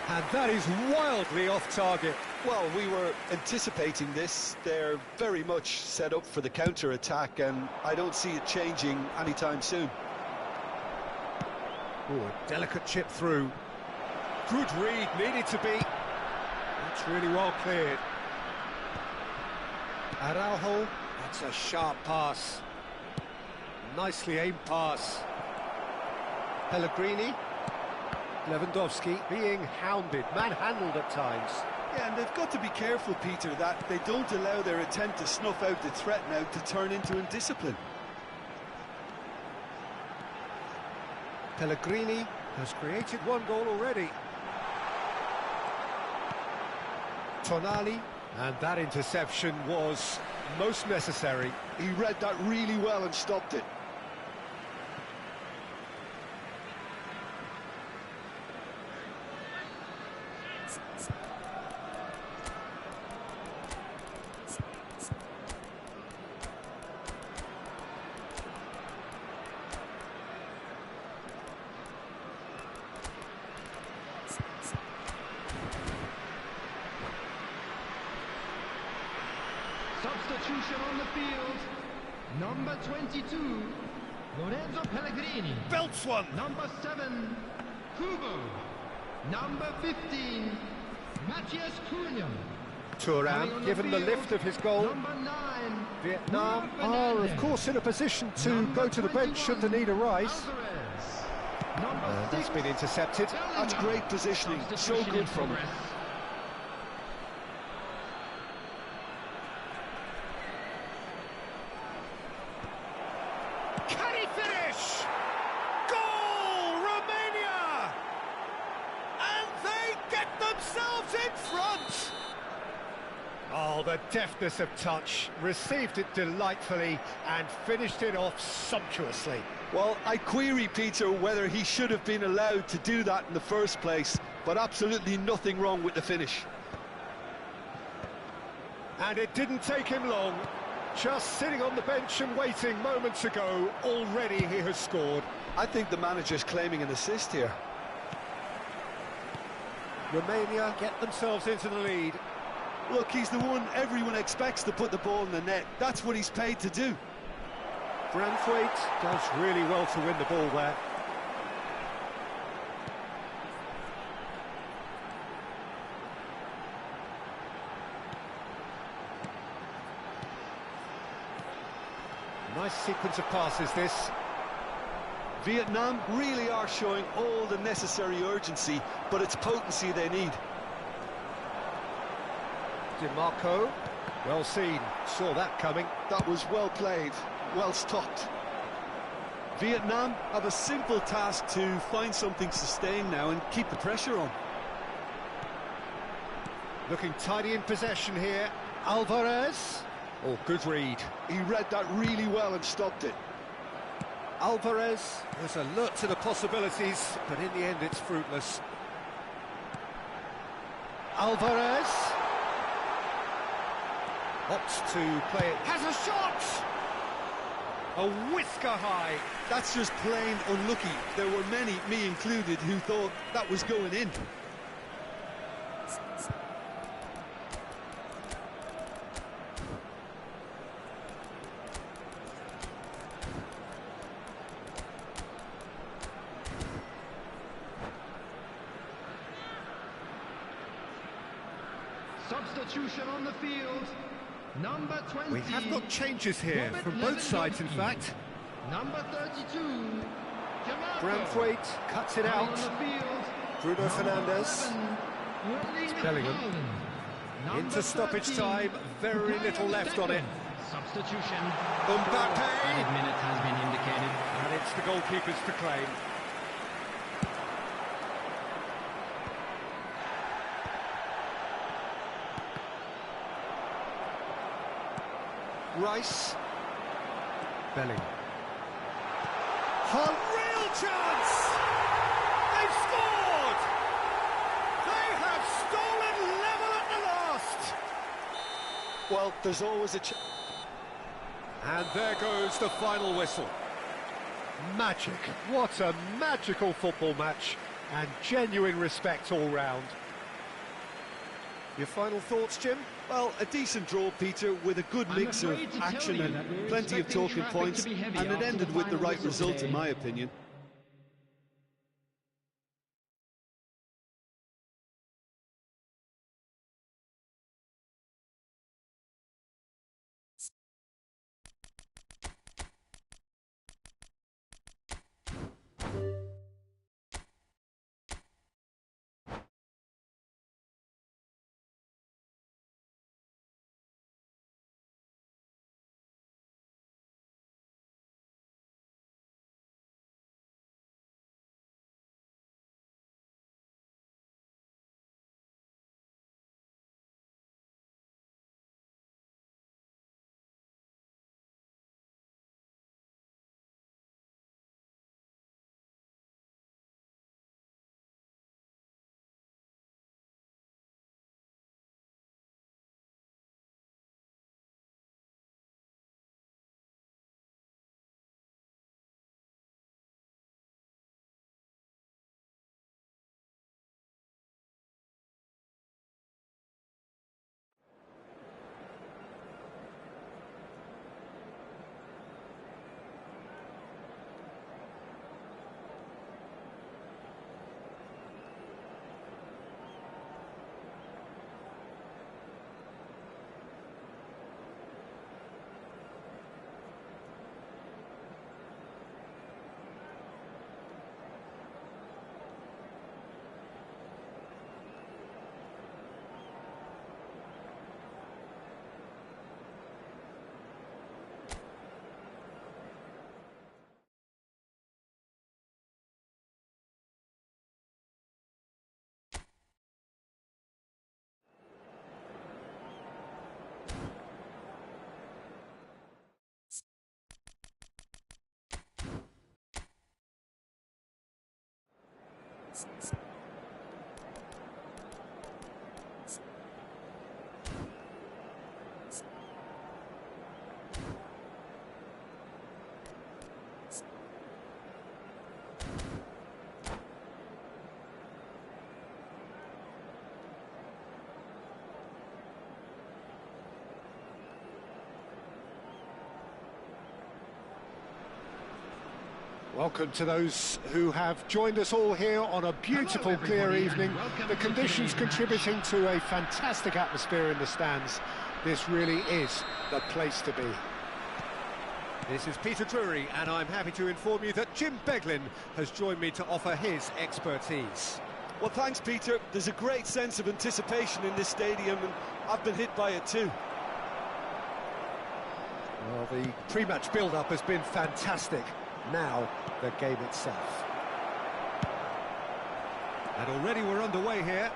S1: And that is wildly off target.
S2: Well, we were anticipating this. They're very much set up for the counter-attack, and I don't see it changing anytime soon.
S1: Oh, a delicate chip through. Good read, needed to be. That's really well cleared. Araujo, that's a sharp pass. Nicely aimed pass. Pellegrini. Lewandowski being hounded, manhandled at times.
S2: Yeah, and they've got to be careful, Peter, that they don't allow their attempt to snuff out the threat now to turn into indiscipline.
S1: Pellegrini has created one goal already. Tonali, and that interception was most necessary.
S2: He read that really well and stopped it.
S5: Substitution on the field. Number 22, Lorenzo Pellegrini.
S1: Belts one.
S5: Number 7, Kubo. Number 15, Matthias Cunha.
S1: Thuram given the lift of his goal.
S5: Number 9,
S1: Vietnam
S5: Bruno
S1: are, of
S5: Fernandes.
S1: course, in a position to go to the bench should the need arise.
S5: Alvarez. Number
S1: That's
S5: 6,
S1: been intercepted.
S2: That's great positioning, so good from him.
S1: Can he finish? Goal, Romania! And they get themselves in front! Oh, the deftness of touch, received it delightfully and finished it off sumptuously.
S2: Well, I query, Peter, whether he should have been allowed to do that in the first place, but absolutely nothing wrong with the finish.
S1: And it didn't take him long. Just sitting on the bench and waiting moments ago, already he has scored.
S2: I think the manager's claiming an assist here.
S1: Romania get themselves into the lead.
S2: Look, he's the one everyone expects to put the ball in the net. That's what he's paid to do.
S1: Branthwaite does really well to win the ball there. Nice sequence of passes, this.
S2: Vietnam really are showing all the necessary urgency, but it's potency they need.
S1: DiMarco, well seen, saw that coming.
S2: That was well played, well stopped. Vietnam have a simple task to find something sustained now and keep the pressure on.
S1: Looking tidy in possession here. Alvarez. Oh, good read.
S2: He read that really well and stopped it.
S1: Alvarez was alert to the possibilities, but in the end it's fruitless. Alvarez opts to play it. Has a shot! A whisker high.
S2: That's just plain unlucky. There were many, me included, who thought that was going in.
S5: Substitution on the field. Number 20.
S1: We have got changes here
S5: Robert
S1: from both sides, in
S5: Lewandowski.
S1: fact.
S5: Number 32. Jamal.
S1: Branthwaite cuts it
S5: On
S1: out.
S5: the field.
S1: Bruno Fernandes.
S3: Bellingham.
S1: Into stoppage time, very little left on it.
S5: Substitution.
S1: Mbappe!
S5: Added minute has been indicated.
S1: And it's the goalkeepers to claim. Rice.
S3: Bellingham.
S1: A real chance! They've scored! They have stolen level at the last!
S2: Well, there's always a
S1: And there goes the final whistle. Magic. What a magical football match. And genuine respect all round. Your final thoughts, Jim?
S2: Well, a decent draw, Peter, with a good mix of action and plenty of talking points, and it ended with the right result, in my opinion.
S1: Welcome to those who have joined us all here on a beautiful, clear evening. The conditions contributing to a fantastic atmosphere in the stands. This really is the place to be. This is Peter Drury, and I'm happy to inform you that Jim Beglin has joined me to offer his expertise.
S2: Well, thanks, Peter. There's a great sense of anticipation in this stadium, and I've been hit by it too.
S1: Well, the pre-match build-up has been fantastic. Now, the game itself. And already we're underway here.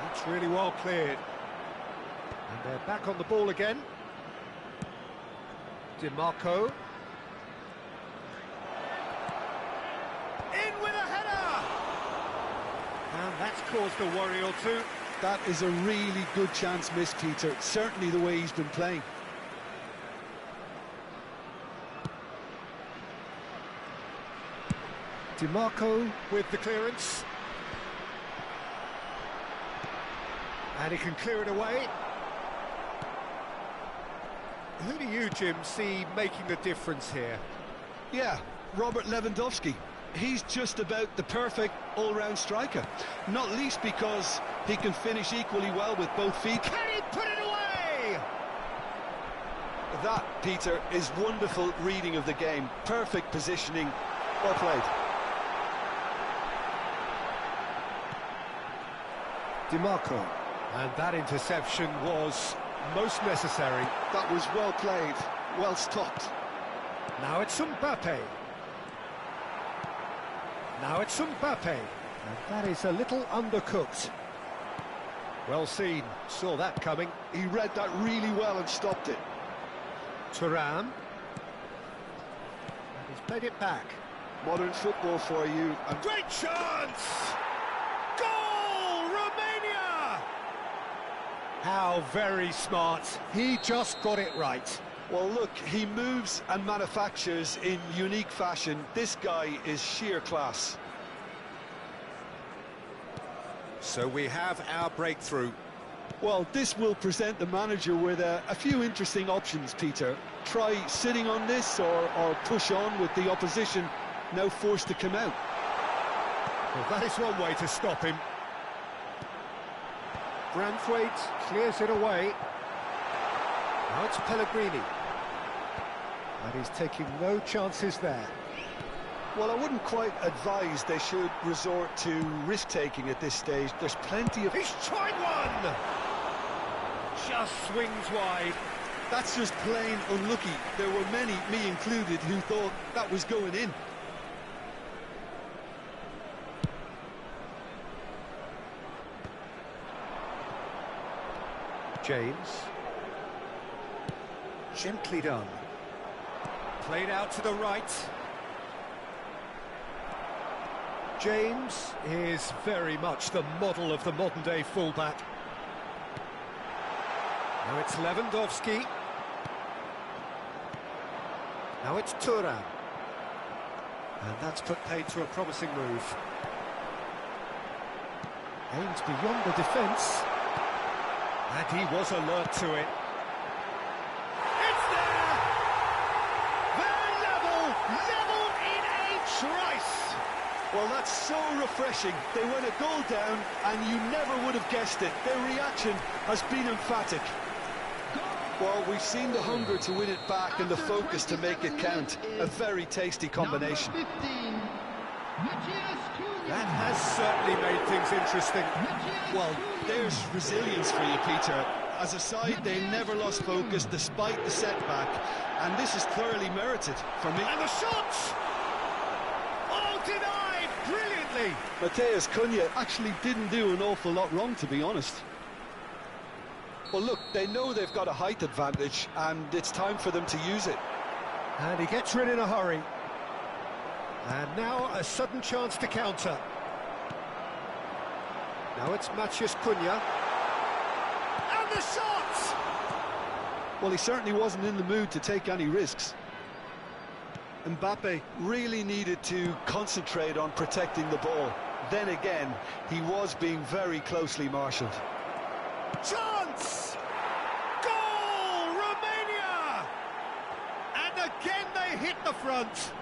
S1: That's really well cleared. And they're back on the ball again. DiMarco. In with a header! And that's caused a worry or two.
S2: That is a really good chance missed, Peter. Certainly the way he's been playing.
S1: DiMarco with the clearance. And he can clear it away. Who do you, Jim, see making the difference here?
S2: Yeah, Robert Lewandowski. He's just about the perfect all-round striker, not least because he can finish equally well with both feet.
S1: Can he put it away?
S2: That, Peter, is wonderful reading of the game. Perfect positioning. Well played.
S1: DiMarco. And that interception was most necessary.
S2: That was well played, well stopped.
S1: Now it's Mbappe. Now it's Mbappe. And that is a little undercooked. Well seen, saw that coming.
S2: He read that really well and stopped it.
S1: Thuram. And he's played it back.
S2: Modern football for you. And
S1: Great chance! Goal, Romania! How very smart. He just got it right.
S2: well, look, he moves and manufactures in unique fashion. This guy is sheer class.
S1: So we have our breakthrough.
S2: Well, this will present the manager with a few interesting options, Peter. Try sitting on this or push on with the opposition now forced to come out.
S1: Well, that is one way to stop him. Branthwaite clears it away. Now it's Pellegrini. And he's taking no chances there.
S2: Well, I wouldn't quite advise they should resort to risk-taking at this stage. There's plenty of...
S1: He's tried one! Just swings wide.
S2: That's just plain unlucky. There were many, me included, who thought that was going in.
S1: James. Gently done. Played out to the right. James is very much the model of the modern-day fullback. Now it's Lewandowski. Now it's Thuram. And that's put paid to a promising move. Aimed beyond the defence. And he was alert to it. It's there! They're level in a trice!
S2: Well, that's so refreshing. They went a goal down, and you never would have guessed it. Their reaction has been emphatic. Well, we've seen the hunger to win it back and the focus to make it count. A very tasty combination.
S1: That has certainly made things interesting.
S2: Well, there's resilience for you, Peter. As a side, they never lost focus despite the setback, and this is thoroughly merited for me.
S1: And the shots! Oh, denied brilliantly!
S2: Matheus Cunha actually didn't do an awful lot wrong, to be honest. Well, look, they know they've got a height advantage, and it's time for them to use it.
S1: And he gets rid in a hurry. And now a sudden chance to counter. Now it's Matheus Cunha. And the shot!
S2: Well, he certainly wasn't in the mood to take any risks. Mbappe really needed to concentrate on protecting the ball. Then again, he was being very closely marshalled.
S1: Chance! Goal! Romania! And again they hit the front.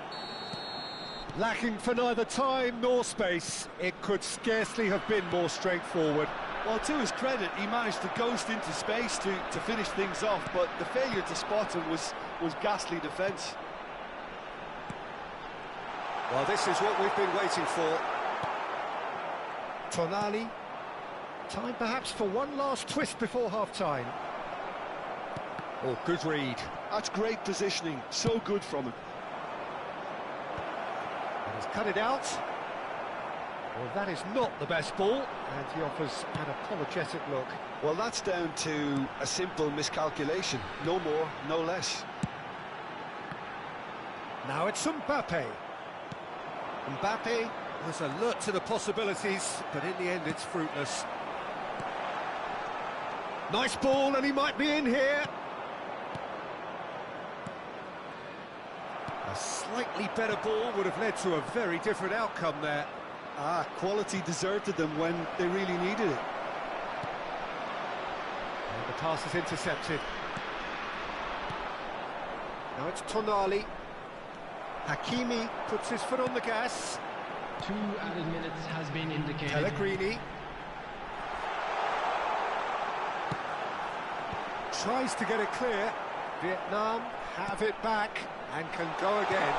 S1: Lacking for neither time nor space, it could scarcely have been more straightforward.
S2: Well, to his credit, he managed to ghost into space to finish things off, but the failure to spot him was ghastly defence.
S1: Well, this is what we've been waiting for. Tonali. Time perhaps for one last twist before half-time. Oh, good read.
S2: That's great positioning, so good from him.
S1: And he's cut it out. Well, that is not the best ball, and he offers an apologetic look.
S2: Well, that's down to a simple miscalculation. No more, no less.
S1: Now it's Mbappe. Mbappe was alert to the possibilities, but in the end it's fruitless. Nice ball, and he might be in here. A slightly better ball would have led to a very different outcome there.
S2: Quality deserted them when they really needed it.
S1: And the pass is intercepted. Now it's Tonali. Hakimi puts his foot on the gas.
S4: 2 added minutes has been indicated.
S1: Pellegrini. Tries to get it clear. Vietnam have it back and can go again.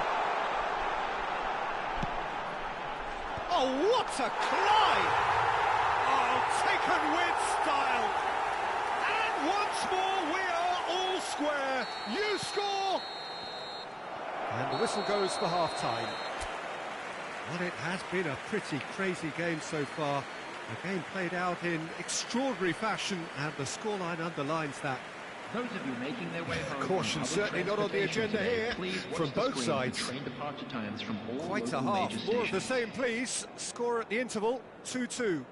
S1: Oh, what a climb! Oh, taken with style. And once more we are all square. You score! And the whistle goes for half-time. Well, it has been a pretty crazy game so far. The game played out in extraordinary fashion, and the scoreline underlines that.
S6: Those of you making their way home
S1: Caution
S6: from public
S1: certainly not on the agenda
S6: today,
S1: here,
S6: please watch
S1: from
S6: the
S1: both
S6: screen
S1: sides.
S6: for train departure times from all
S1: Quite a
S6: local
S1: half.
S6: major
S1: More of the
S6: stations.
S1: same, please. Score at the interval, 2-2.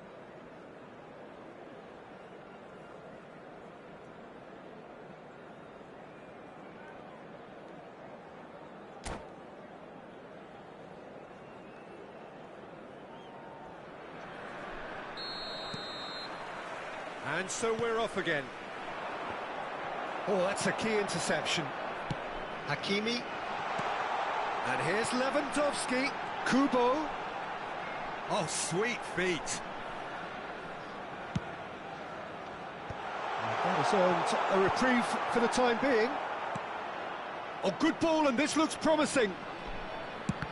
S1: And so we're off again. Oh, that's a key interception. Hakimi. And here's Lewandowski. Kubo. Oh, sweet feet. And that has earned a reprieve for the time being. Oh, good ball, and this looks promising.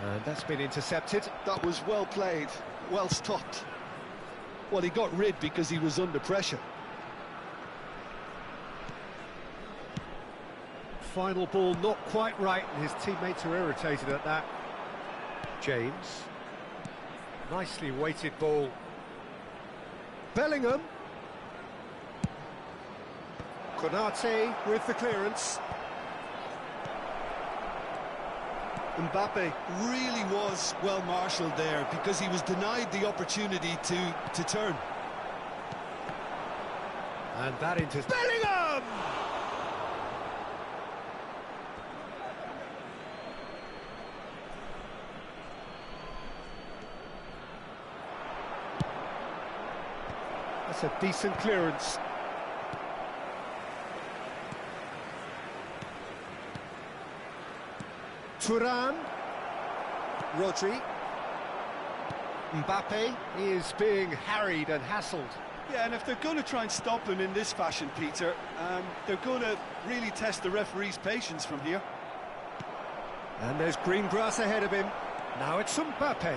S1: And that's been intercepted.
S2: That was well played, well stopped. Well, he got rid because he was under pressure.
S1: Final ball not quite right, and his teammates are irritated at that. James. Nicely weighted ball. Bellingham. Konate with the clearance.
S2: Mbappe really was well marshalled there because he was denied the opportunity to turn.
S1: And that into Bellingham! That's a decent clearance. Thuram. Rodri. Mbappe is being harried and hassled.
S2: Yeah, and if they're going to try and stop him in this fashion, Peter, they're going to really test the referee's patience from here.
S1: And there's green grass ahead of him. Now it's Mbappe.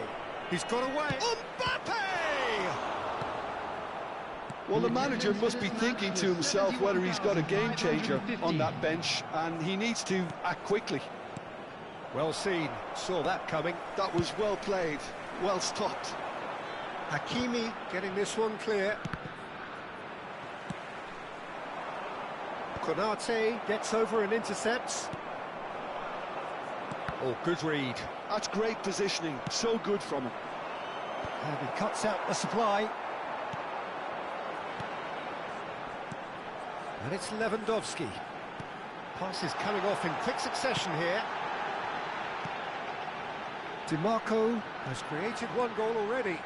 S1: He's got away. Mbappe!
S2: Well, the manager must be thinking to himself whether he's got a game changer on that bench, and he needs to act quickly.
S1: Well seen. Saw that coming.
S2: That was well played, well stopped.
S1: Hakimi getting this one clear. Konate gets over and intercepts. Oh, good read.
S2: That's great positioning, so good from him.
S1: And he cuts out the supply. And it's Lewandowski. Passes coming off in quick succession here. DiMarco has created one goal already.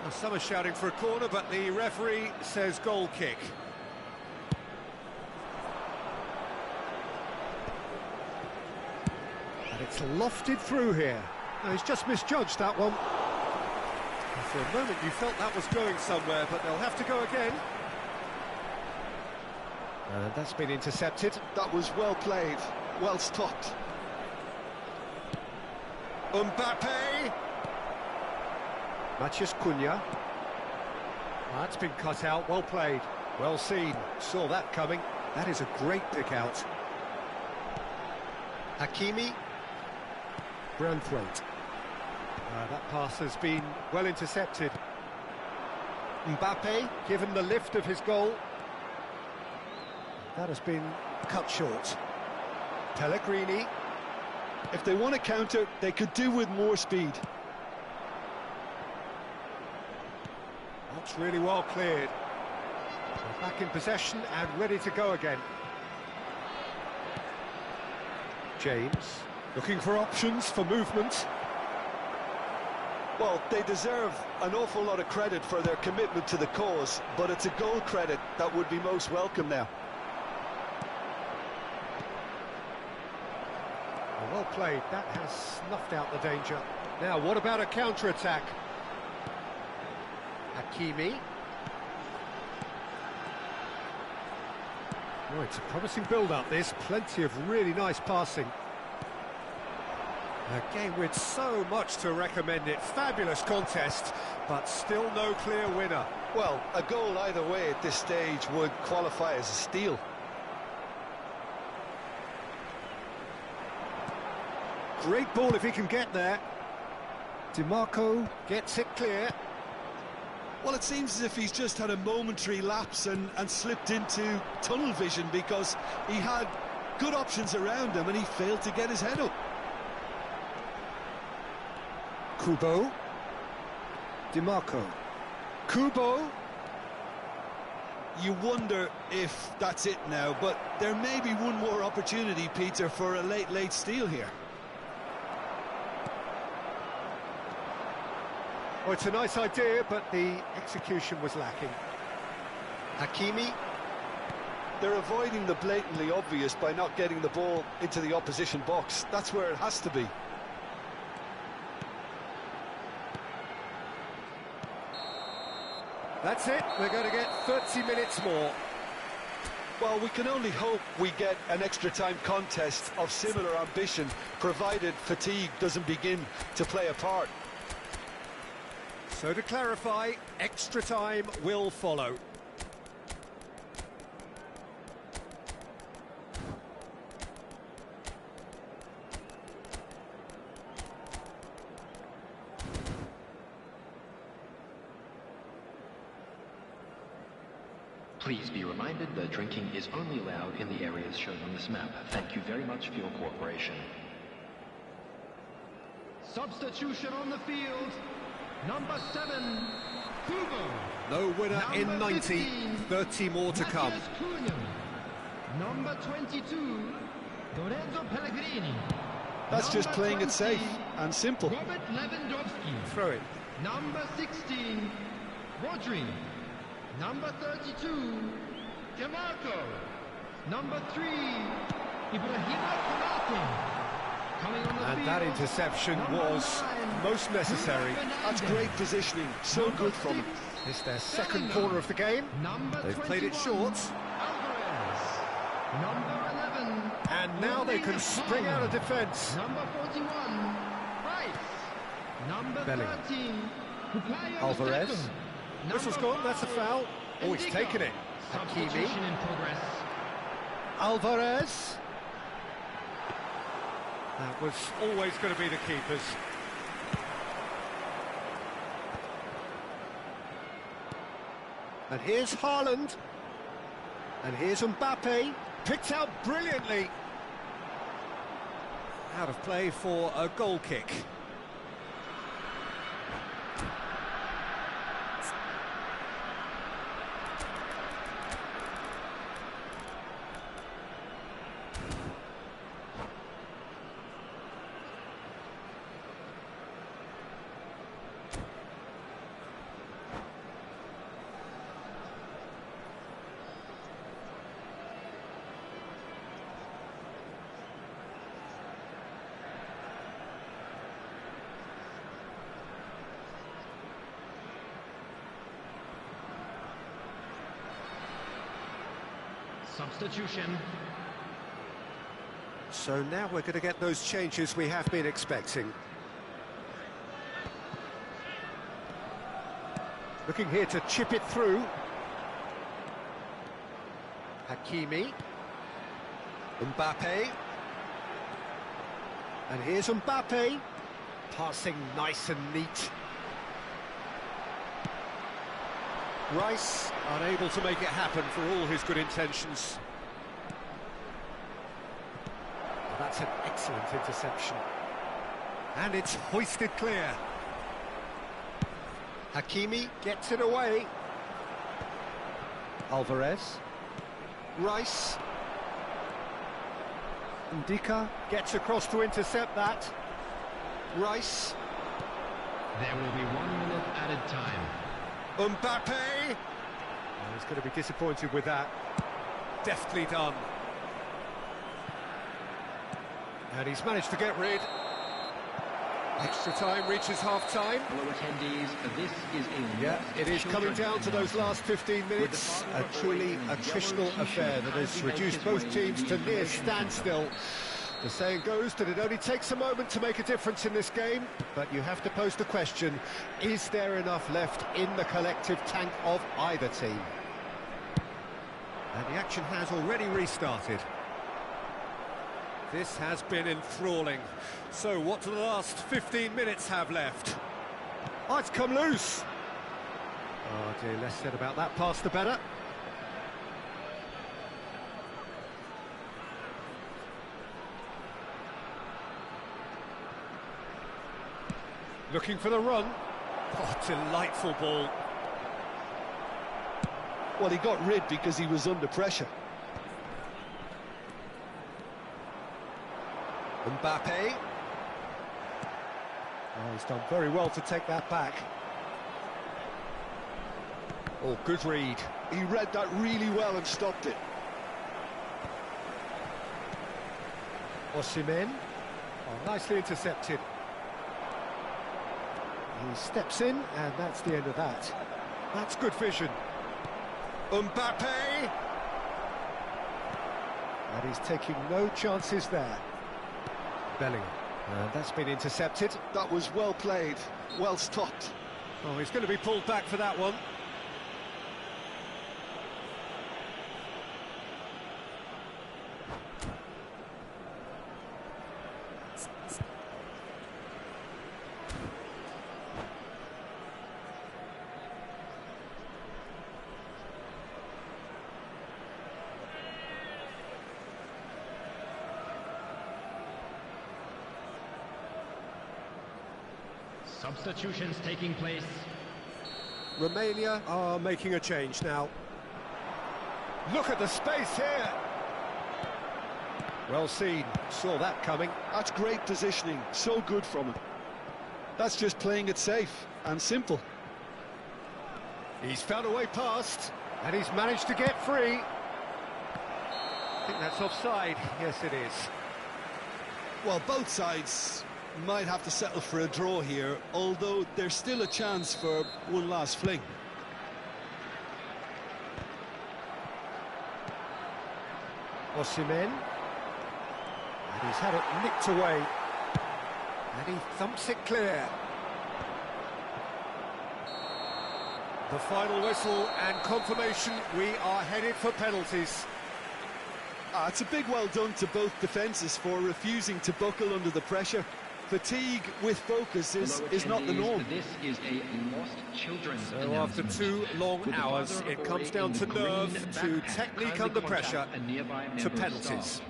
S1: Well, some are shouting for a corner, but the referee says goal kick. And it's lofted through here. No, he's just misjudged that one. And for a moment you felt that was going somewhere, but they'll have to go again. And that's been intercepted.
S2: That was well played, well stopped.
S1: Mbappe! Matheus Cunha. That's been cut out, well played. Well seen, saw that coming. That is a great pick out. Hakimi. Branthwaite. That pass has been well intercepted. Mbappe, given the lift of his goal. That has been cut short. Pellegrini.
S2: If they want to counter, they could do with more speed.
S1: That's really well cleared. They're back in possession and ready to go again. James, looking for options for movement.
S2: Well, they deserve an awful lot of credit for their commitment to the cause, but it's a goal credit that would be most welcome now.
S1: Well played, that has snuffed out the danger. Now, what about a counter-attack? Hakimi. Oh, it's a promising build-up, this. Plenty of really nice passing. A game with so much to recommend it. Fabulous contest, but still no clear winner.
S2: Well, a goal either way at this stage would qualify as a steal.
S1: Great ball if he can get there. DiMarco gets it clear.
S2: Well, it seems as if he's just had a momentary lapse and slipped into tunnel vision, because he had good options around him and he failed to get his head up.
S1: Kubo. DiMarco. Kubo.
S2: You wonder if that's it now, but there may be one more opportunity, Peter, for a late steal here.
S1: Oh, it's a nice idea, but the execution was lacking. Hakimi.
S2: They're avoiding the blatantly obvious by not getting the ball into the opposition box. That's where it has to be.
S1: That's it, we're going to get 30 minutes more.
S2: Well, we can only hope we get an extra time contest of similar ambition, provided fatigue doesn't begin to play a part.
S1: So to clarify, extra time will follow.
S6: Please be reminded that drinking is only allowed in the areas shown on this map. Thank you very much for your cooperation.
S5: Substitution on the field. Number 7, Kubo.
S1: No winner in
S5: Number
S1: 90,
S5: 15,
S1: 30 more to come.
S5: Matthias Cunha. Number 22, Lorenzo Pellegrini.
S2: That's just
S5: Number
S2: playing it
S5: 20,
S2: safe and simple.
S5: Robert Lewandowski.
S1: Throw it.
S5: Number 16, Rodri. Number 32, DiMarco. Number 3, Ibrahima Konate. Coming on the
S1: And
S5: field,
S1: that interception was most necessary.
S2: That's great positioning, so good from him.
S1: It's their second corner of the game. They've played it short.
S5: Alvarez. Number 11.
S1: And now they can spring out of defence.
S5: Number 41, Price. Number
S1: Bellingham.
S5: 13, Bukayo
S1: Alvarez.
S5: Saka.
S1: Whistle's
S5: Number
S1: gone, that's a
S5: 5,
S1: foul. Oh, he's
S5: Indica.
S1: taken it.
S5: Substitution
S1: Hakimi.
S5: in progress.
S1: Alvarez. That was always going to be the keepers. And here's Haaland. And here's Mbappe. Picked out brilliantly. Out of play for a goal kick.
S5: Substitution.
S1: So now we're going to get those changes we have been expecting. Looking here to chip it through. Hakimi. Mbappe. And here's Mbappe. Passing nice and neat. Rice unable to make it happen for all his good intentions. That's an excellent interception. And it's hoisted clear. Hakimi gets it away. Alvarez. Rice. Indica gets across to intercept that. Rice.
S5: There will be 1 minute added time.
S1: Mbappe! Oh, he's going to be disappointed with that. Deftly done. And he's managed to get rid. Extra time reaches half-time.
S6: Hello attendees, this is a
S1: Yeah,
S6: lost
S1: it is coming
S6: children
S1: down to those last 15 minutes. A truly attritional affair that has reduced both teams to near standstill. The saying goes that it only takes a moment to make a difference in this game, but you have to pose the question, is there enough left in the collective tank of either team? And the action has already restarted. This has been enthralling. So what do the last 15 minutes have left? Oh, it's come loose. Oh dear, less said about that pass the better. Looking for the run. Oh, delightful ball.
S2: Well, he got rid because he was under pressure.
S1: Mbappe. Oh, he's done very well to take that back. Oh, good read.
S2: He read that really well and stopped it.
S1: Osimhen. Oh, nicely intercepted. He steps in, and that's the end of that. That's good vision. Mbappe! And he's taking no chances there. Bellingham. And that's been intercepted.
S2: That was well played, well stopped.
S1: Oh, he's going to be pulled back for that one.
S5: Substitutions taking place.
S1: Romania are making a change now. Look at the space here. Well seen, saw that coming.
S2: That's great positioning, so good from him. That's just playing it safe and simple.
S1: He's found a way past, and he's managed to get free. I think that's offside. Yes, it is.
S2: Well, both sides might have to settle for a draw here, although there's still a chance for one last fling.
S1: Osimhen. And he's had it nicked away. And he thumps it clear. The final whistle and confirmation, we are headed for penalties.
S2: It's a big well done to both defences for refusing to buckle under the pressure. Fatigue with focus is not the norm.
S6: This is a lost children's
S1: So after 2 long hours, it comes down to nerve, to technique under pressure, to penalties.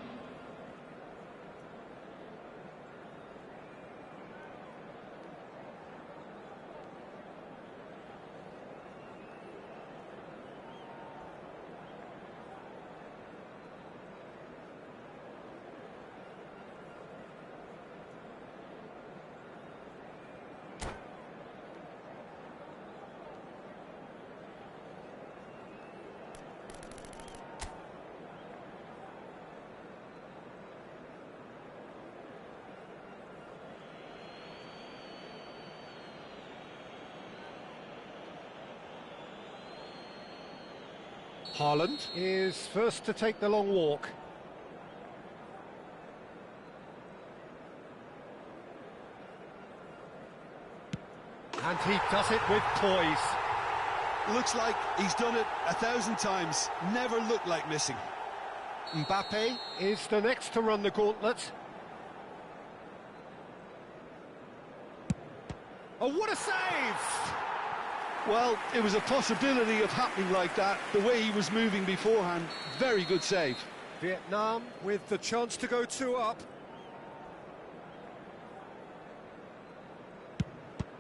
S1: Haaland is first to take the long walk. And he does it with poise.
S2: Looks like he's done it 1,000 times, never looked like missing.
S1: Mbappe is the next to run the gauntlet. Oh, what a save!
S2: Well, it was a possibility of happening like that, the way he was moving beforehand. Very good save.
S1: Vietnam with the chance to go 2 up.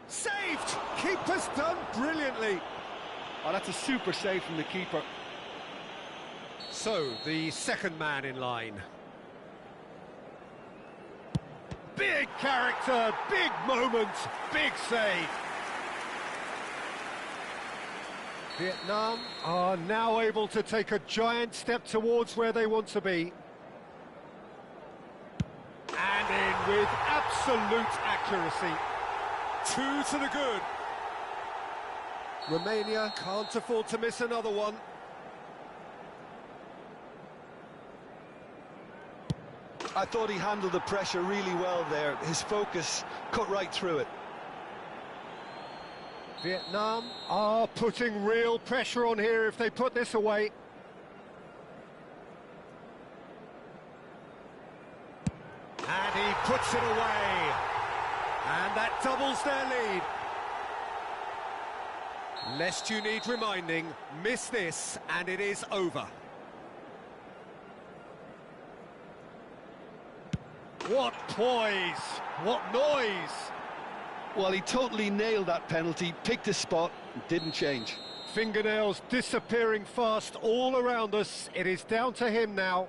S1: Saved! Keeper's done brilliantly.
S2: Oh, that's a super save from the keeper.
S1: So, the second man in line. Big character, big moment, big save. Vietnam are now able to take a giant step towards where they want to be. And in with absolute Absolute accuracy. 2 to the good. Romania can't afford to miss another one.
S2: I thought he handled the pressure really well there. His focus cut right through it.
S1: Vietnam are putting real pressure on here if they put this away. And he puts it away. And that doubles their lead. Lest you need reminding, miss this and it is over. What poise, what noise.
S2: Well, he totally nailed that penalty, picked his spot, didn't change.
S1: Fingernails disappearing fast all around us. It is down to him now.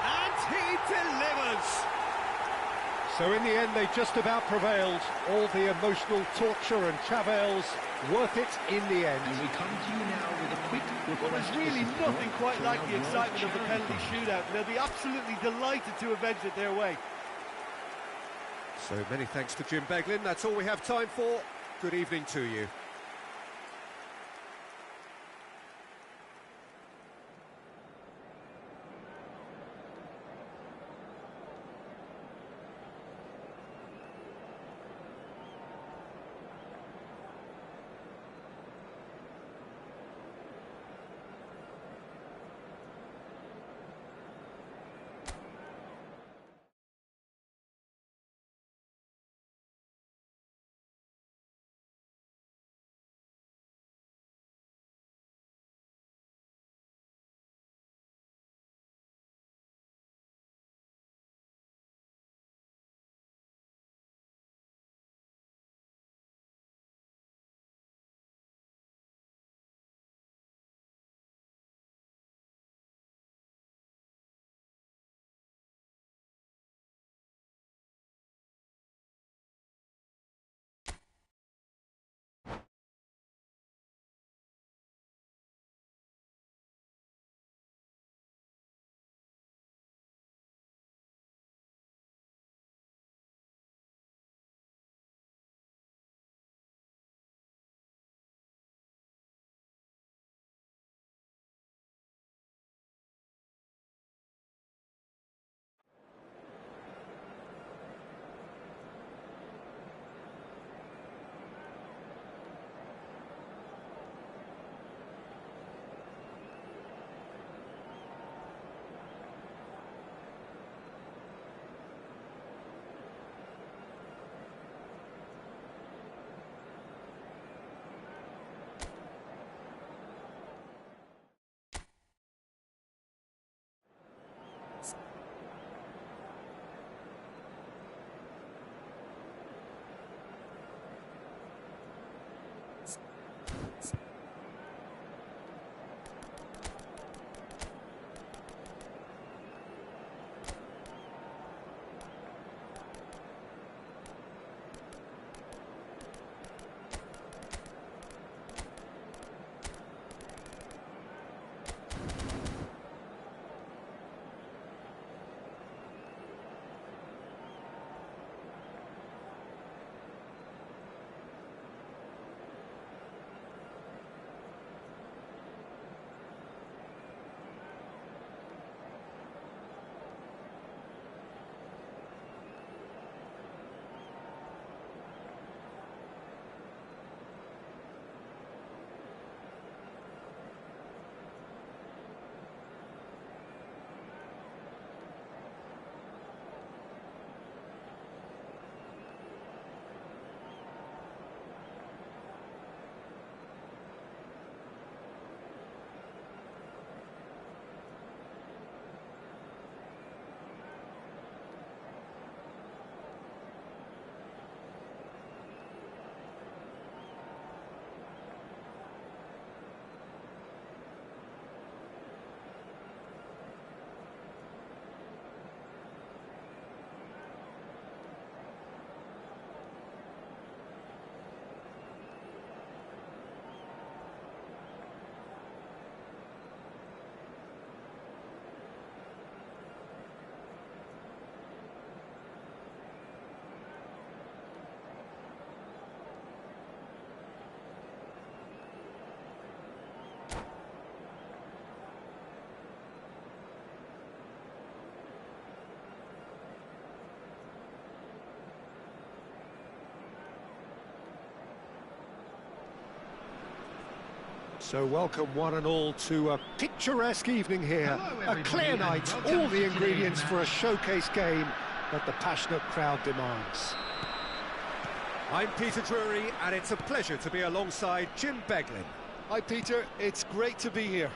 S1: And he delivers. So in the end, they just about prevailed. All the emotional torture and travails, worth it in the end.
S6: And we come to you now with a quick request.
S7: Well, there's really nothing quite like the excitement of the penalty shootout. They'll be absolutely delighted to avenge it their way.
S1: So many thanks to Jim Beglin. That's all we have time for. Good evening to you. So welcome one and all to a picturesque evening here. A clear night, all the ingredients for a showcase game that the passionate crowd demands.
S3: I'm Peter Drury, and it's a pleasure to be alongside Jim Beglin.
S2: Hi Peter, it's great to be here.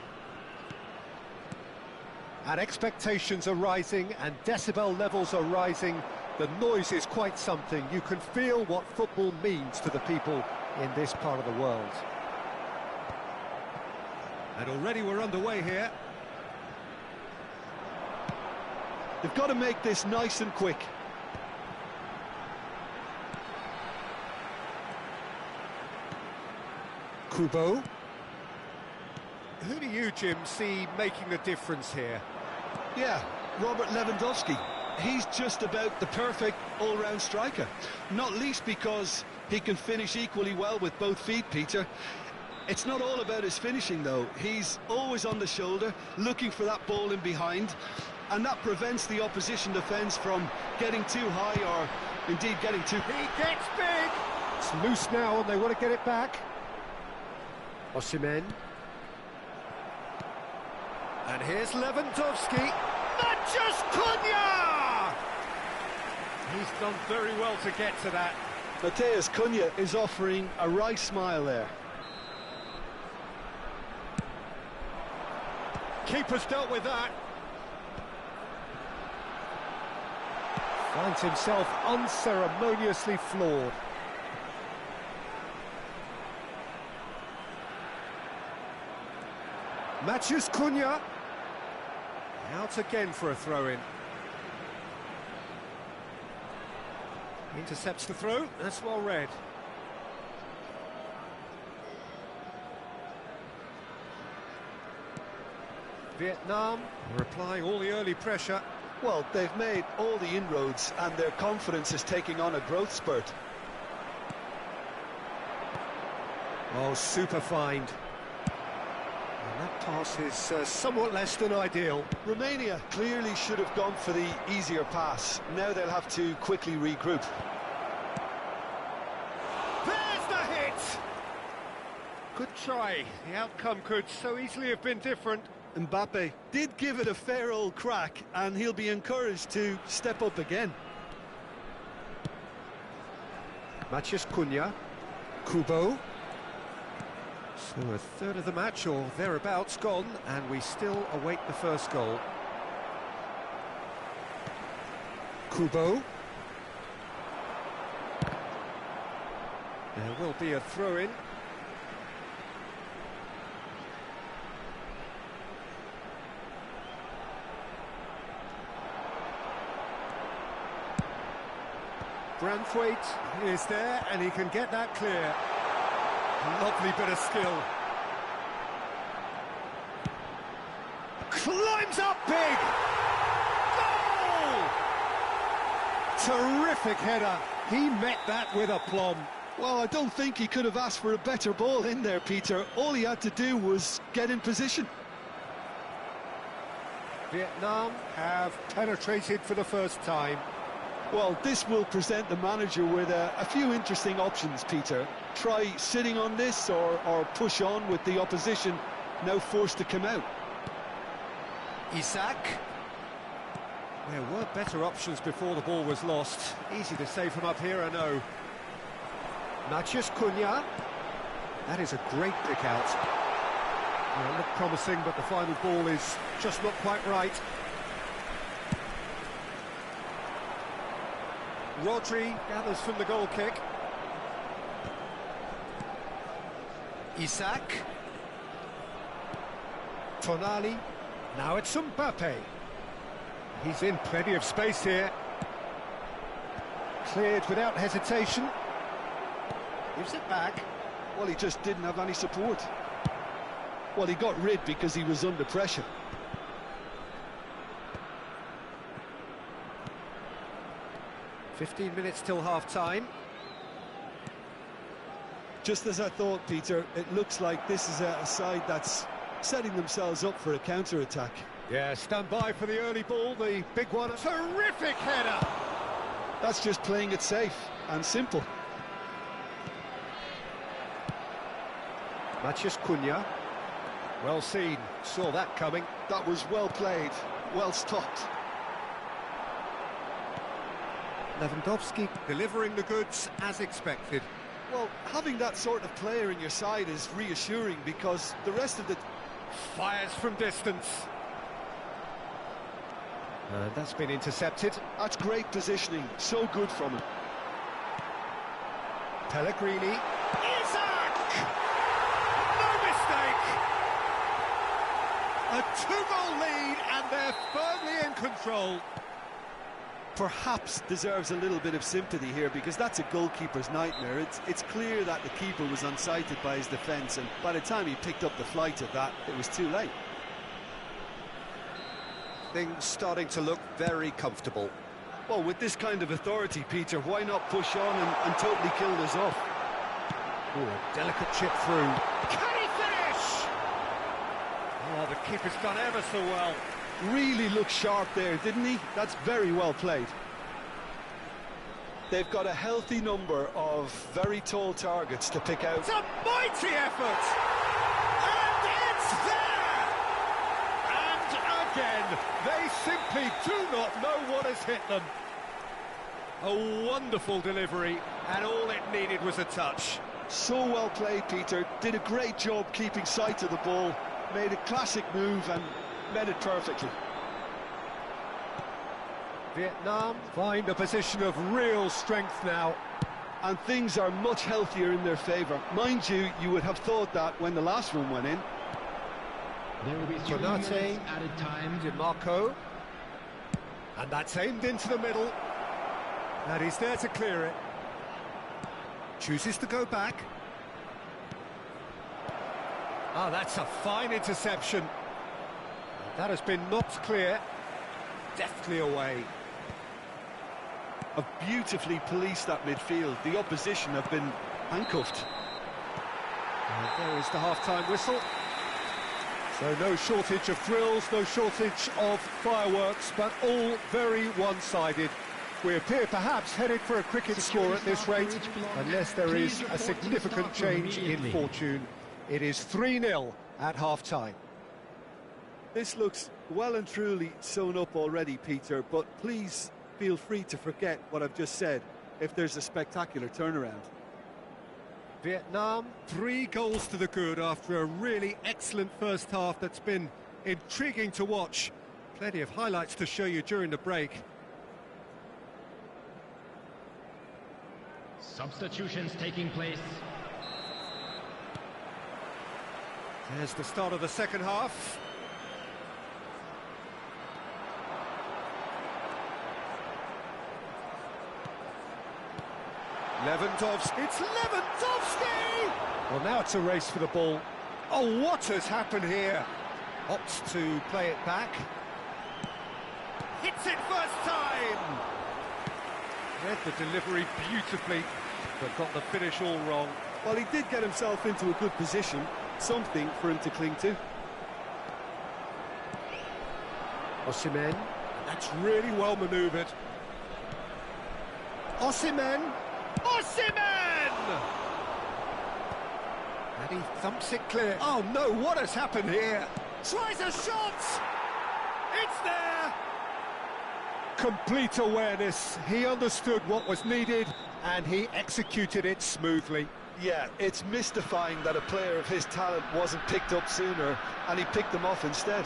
S1: And expectations are rising and decibel levels are rising. The noise is quite something. You can feel what football means to the people in this part of the world.
S3: And already we're underway here.
S2: They've got to make this nice and quick.
S1: Kubo.
S3: Who do you, Jim, see making a difference here?
S2: Yeah, Robert Lewandowski. He's just about the perfect all-round striker. Not least because he can finish equally well with both feet, Peter. It's not all about his finishing, though. He's always on the shoulder, looking for that ball in behind, and that prevents the opposition defence from getting too high or, indeed, getting too...
S1: He gets big! It's loose now and they want to get it back. Osimhen.
S3: And here's Lewandowski. Matheus Cunha! He's done very well to get to that.
S2: Matheus Cunha is offering a wry smile there.
S3: Keeper's dealt with that.
S1: Finds himself unceremoniously floored. Matheus Cunha.
S3: Out again for a throw-in. Intercepts the throw. That's well read.
S1: Vietnam
S3: They're applying all the early pressure.
S2: Well, they've made all the inroads and their confidence is taking on a growth spurt.
S1: Oh, super find. And that pass is somewhat less than ideal.
S2: Romania clearly should have gone for the easier pass. Now they'll have to quickly regroup.
S3: There's the hit! Good try. The outcome could so easily have been different.
S2: Mbappe did give it a fair old crack, and he'll be encouraged to step up again.
S1: Matheus Cunha. Kubo.
S3: So a third of the match or thereabouts gone, and we still await the first goal.
S1: Kubo.
S3: There will be a throw-in. Branthwaite is there, and he can get that clear. Lovely bit of skill. Climbs up big! Goal!
S1: Terrific header. He met that with aplomb.
S2: Well, I don't think he could have asked for a better ball in there, Peter. All he had to do was get in position.
S1: Vietnam have penetrated for the first time.
S2: Well, this will present the manager with a few interesting options, Peter. Try sitting on this or push on with the opposition now forced to come out.
S1: Isak.
S3: There were better options before the ball was lost. Easy to say from up here, I know.
S1: Matheus Cunha. That is a great pick out.
S3: Well, it looked promising, but the final ball is just not quite right. Rodri gathers from the goal kick.
S1: Isak. Tonali. Now it's Mbappe.
S3: He's in plenty of space here.
S1: Cleared without hesitation. Gives it back.
S2: Well, he just didn't have any support. Well, he got rid because he was under pressure.
S3: "15 minutes till half-time."
S2: Just as I thought, Peter, it looks like this is a side that's setting themselves up for a counter-attack.
S3: Yeah, stand by for the early ball, the big one. Terrific header!
S2: That's just playing it safe and simple.
S1: Matheus Cunha. Well seen, saw that coming.
S2: That was well played, well stopped.
S1: Lewandowski delivering the goods as expected.
S2: Well, having that sort of player in your side is reassuring because the rest of the...
S1: Fires from distance. That's been intercepted.
S2: That's great positioning, so good from him.
S1: Pellegrini. Isak! No mistake! A 2-goal lead and they're firmly in control.
S2: Perhaps deserves a little bit of sympathy here because that's a goalkeeper's nightmare. It's clear that the keeper was unsighted by his defence, and by the time he picked up the flight of that, it was too late.
S1: Things starting to look very comfortable.
S2: Well, with this kind of authority, Peter, why not push on and totally kill this off?
S1: Ooh, a delicate chip through. Can he finish? Oh, the keeper's done ever so well.
S2: Really looked sharp there, didn't he? That's very well played. They've got a healthy number of very tall targets to pick out.
S1: It's a mighty effort! And it's there! And again, they simply do not know what has hit them. A wonderful delivery, and all it needed was a touch.
S2: So well played, Peter. Did a great job keeping sight of the ball. Made a classic move and met it perfectly.
S1: Vietnam find a position of real strength now.
S2: And things are much healthier in their favour. Mind you, you would have thought that when the last one went in.
S4: There will be 3 minutes added time.
S1: DiMarco. And that's aimed into the middle. And he's there to clear it. Chooses to go back. Ah, that's a fine interception. That has been knocked clear. Deftly away.
S2: Have beautifully policed that midfield. The opposition have been handcuffed.
S1: And there is the half-time whistle. So no shortage of thrills, no shortage of fireworks, but all very one-sided. We appear perhaps headed for a cricket score at this rate, unless there is a significant change in fortune. It is 3-0 at half-time.
S2: This looks well and truly sewn up already, Peter, but please feel free to forget what I've just said if there's a spectacular turnaround.
S1: Vietnam, 3 goals to the good after a really excellent first half that's been intriguing to watch. Plenty of highlights to show you during the break.
S4: Substitutions taking place.
S1: There's the start of the second half. Lewandowski, it's Lewandowski! Well, now it's a race for the ball. Oh, what has happened here? Opts to play it back. Hits it first time! Read the delivery beautifully, but got the finish all wrong.
S2: Well, he did get himself into a good position, something for him to cling to.
S1: Osimhen, that's really well manoeuvred. Osimhen! Osimhen! And he thumps it clear. Oh no, what has happened here? Tries a shot! It's there! Complete awareness. He understood what was needed and he executed it smoothly.
S2: Yeah, it's mystifying that a player of his talent wasn't picked up sooner and he picked them off instead.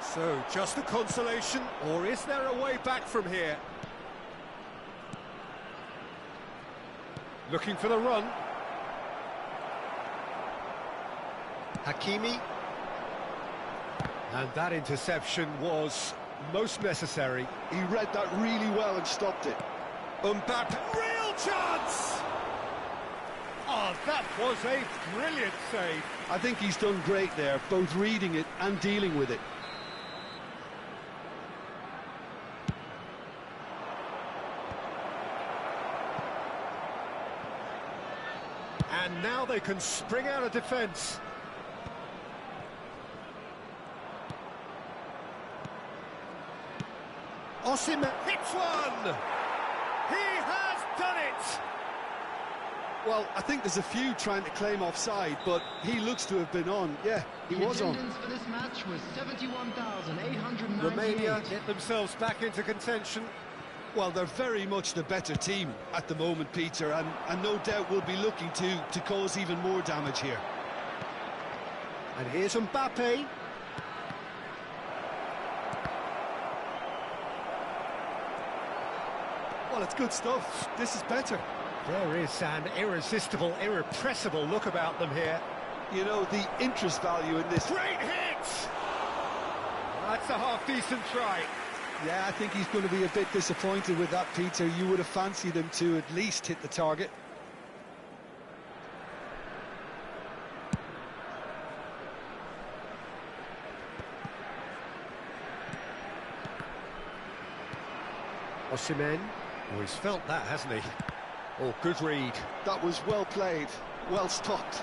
S1: So, just a consolation, or is there a way back from here? Looking for the run. Hakimi. And that interception was most necessary.
S2: He read that really well and stopped it.
S1: Mbappe, real chance! Oh, that was a brilliant save.
S2: I think he's done great there, both reading it and dealing with it.
S1: And now they can spring out of defence. Osimhen hits one! He has done it!
S2: Well, I think there's a few trying to claim offside, but he looks to have been on. Yeah, he was on.
S5: Attendance for this match was 71,898.
S1: Romania get themselves back into contention.
S2: Well, they're very much the better team at the moment, Peter, and no doubt will be looking to cause even more damage here.
S1: And here's Mbappe.
S2: Well, it's good stuff. This is better.
S1: There is an irresistible, irrepressible look about them here.
S2: You know, the interest value in this...
S1: Great hit! That's a half-decent try.
S2: Yeah, I think he's going to be a bit disappointed with that, Peter. You would have fancied him to at least hit the target.
S1: Osimhen. Oh, he's felt that, hasn't he? Oh, good read.
S2: That was well played, well stopped.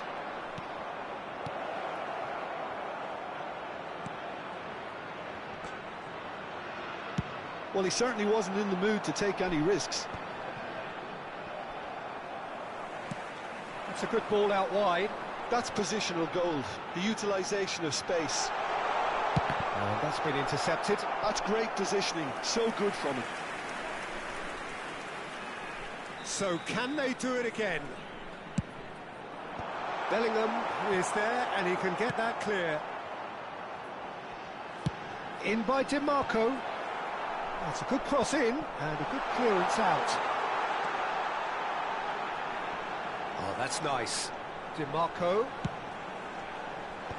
S2: Well, he certainly wasn't in the mood to take any risks.
S1: That's a good ball out wide.
S2: That's positional gold, the utilisation of space.
S1: And that's been intercepted.
S2: That's great positioning, so good from him.
S1: So can they do it again? Bellingham is there and he can get that clear. In by DiMarco. That's a good cross in and a good clearance out. Oh, that's nice. DiMarco.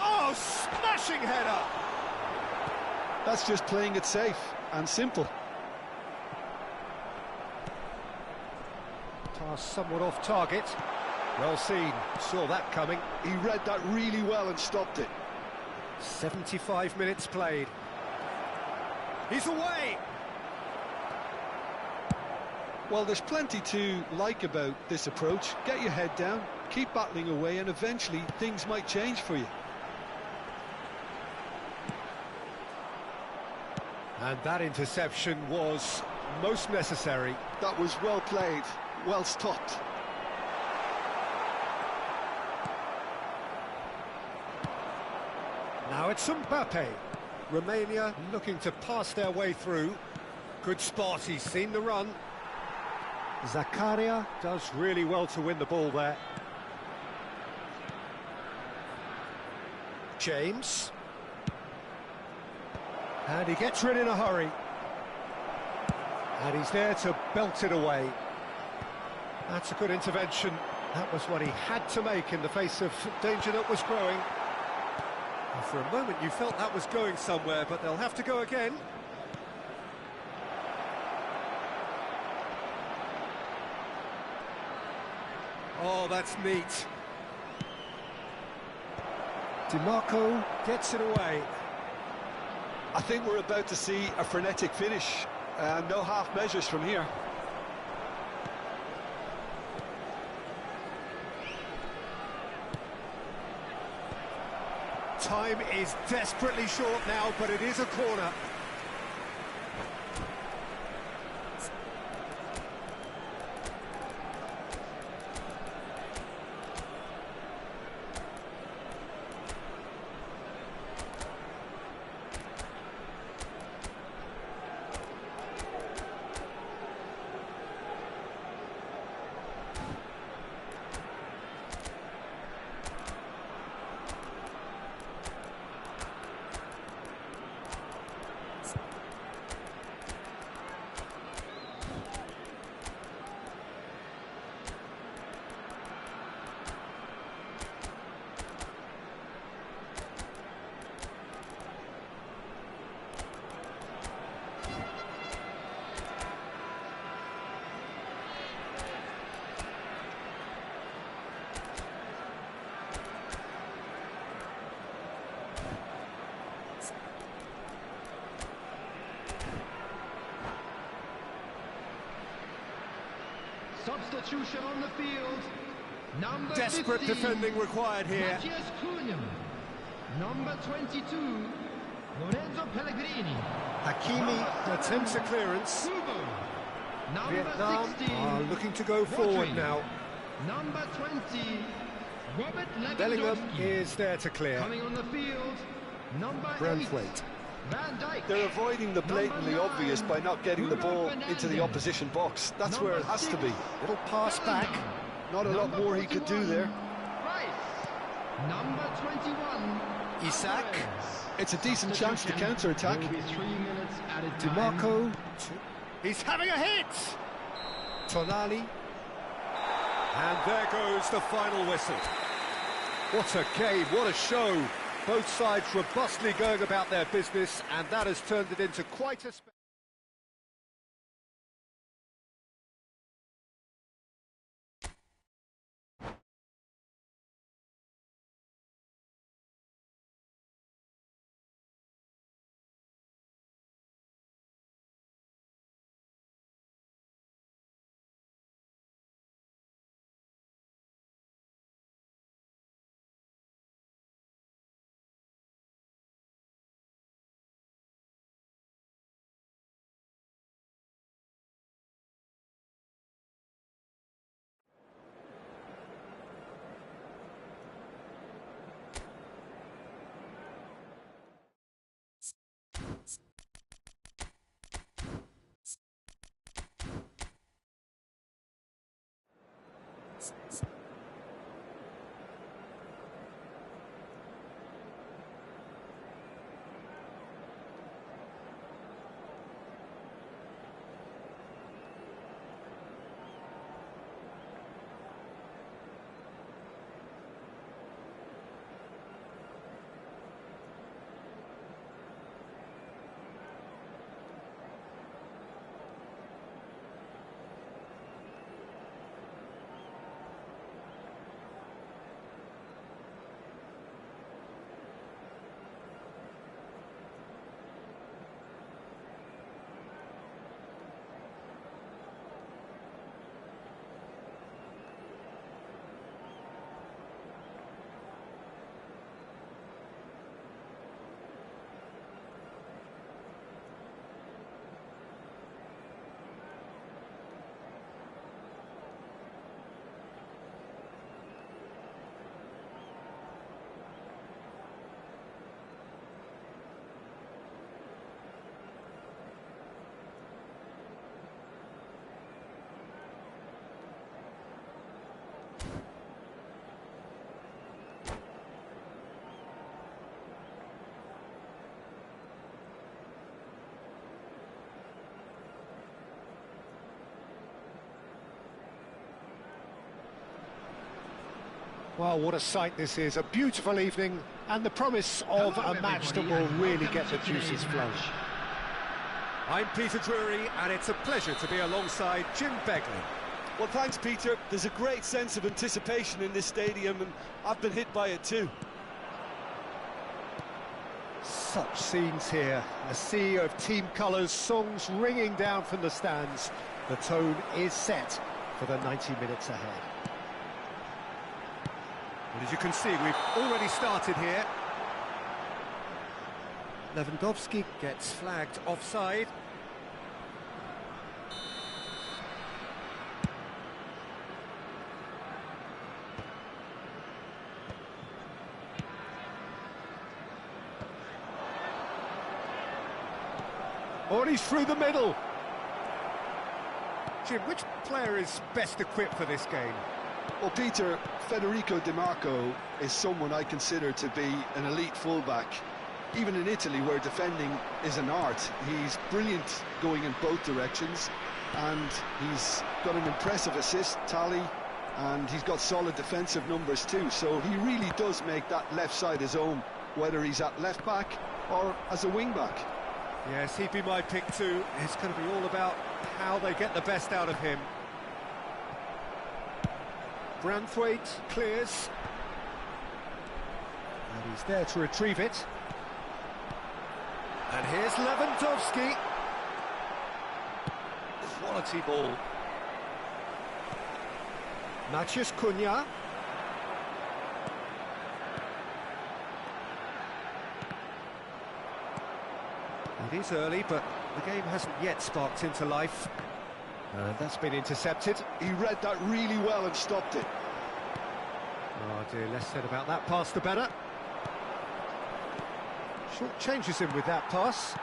S1: Oh, smashing header!
S2: That's just playing it safe and simple.
S1: Pass somewhat off target. Well seen, saw that coming.
S2: He read that really well and stopped it.
S1: 75 minutes played. He's away!
S2: Well, there's plenty to like about this approach. Get your head down, keep battling away, and eventually things might change for you.
S1: And that interception was most necessary.
S2: That was well played, well stopped.
S1: Now it's Mbappe. Romania looking to pass their way through. Good spot, he's seen the run. Zakaria does really well to win the ball there. James. And he gets rid in a hurry. And he's there to belt it away. That's a good intervention. That was what he had to make in the face of danger that was growing. And for a moment you felt that was going somewhere, but they'll have to go again. Oh, that's neat. DiMarco gets it away.
S2: I think we're about to see a frenetic finish. No half measures from here.
S1: Time is desperately short now, but it is a corner.
S5: Substitution on the field. Number
S1: Desperate
S5: 15,
S1: defending required here.
S5: Matthias Cunha. Number 22, Lorenzo Pellegrini.
S1: Hakimi attempts a clearance.
S5: Kubo. Number
S1: Vietnam
S5: 16,
S1: are looking to go forward
S5: Rodri.
S1: now.
S5: Number 20, Robert
S1: Bellingham
S5: Lewandowski.
S1: is there to clear.
S5: Coming on the field, number 8,
S1: Branthwaite.
S5: Van Dijk.
S2: They're avoiding the blatantly
S5: Number 9,
S2: obvious by not getting the
S5: Bruno
S2: ball into the
S5: Fernandes.
S2: opposition box. That's where it has to be.
S1: Little pass back.
S2: Not a lot
S5: Number
S2: more he could do
S5: 41,
S2: there.
S5: Rice. Number 21,
S1: Isak.
S5: Alvarez.
S2: It's a decent chance to counter-attack.
S4: There will be 3 minutes added time.
S1: DiMarco. He's having a hit. Tonali. And there goes the final whistle. What a game, what a show. Both sides robustly going about their business, and that has turned it into quite a... Well, what a sight this is. A beautiful evening and the promise of a match that will really get the juices flowing. I'm Peter Drury, and it's a pleasure to be alongside Jim Begley.
S2: Well, thanks, Peter. There's a great sense of anticipation in this stadium, and I've been hit by it too.
S1: Such scenes here. A sea of team colours, songs ringing down from the stands. The tone is set for the 90 minutes ahead. And as you can see, we've already started here. Lewandowski gets flagged offside. Oh, and he's through the middle. Jim, which player is best equipped for this game?
S2: Well, Peter, Federico DiMarco is someone I consider to be an elite fullback. Even in Italy, where defending is an art, he's brilliant going in both directions, and he's got an impressive assist tally, and he's got solid defensive numbers too, so he really does make that left side his own, whether he's at left back or as a wing back.
S1: Yes, he'd be my pick too. It's going to be all about how they get the best out of him. Branthwaite clears. And he's there to retrieve it. And here's Lewandowski. Quality ball. Matheus Cunha. It is early, but the game hasn't yet sparked into life. And that's been intercepted.
S2: He read that really well and stopped it.
S1: Oh dear, less said about that pass the better. Short changes him with that pass.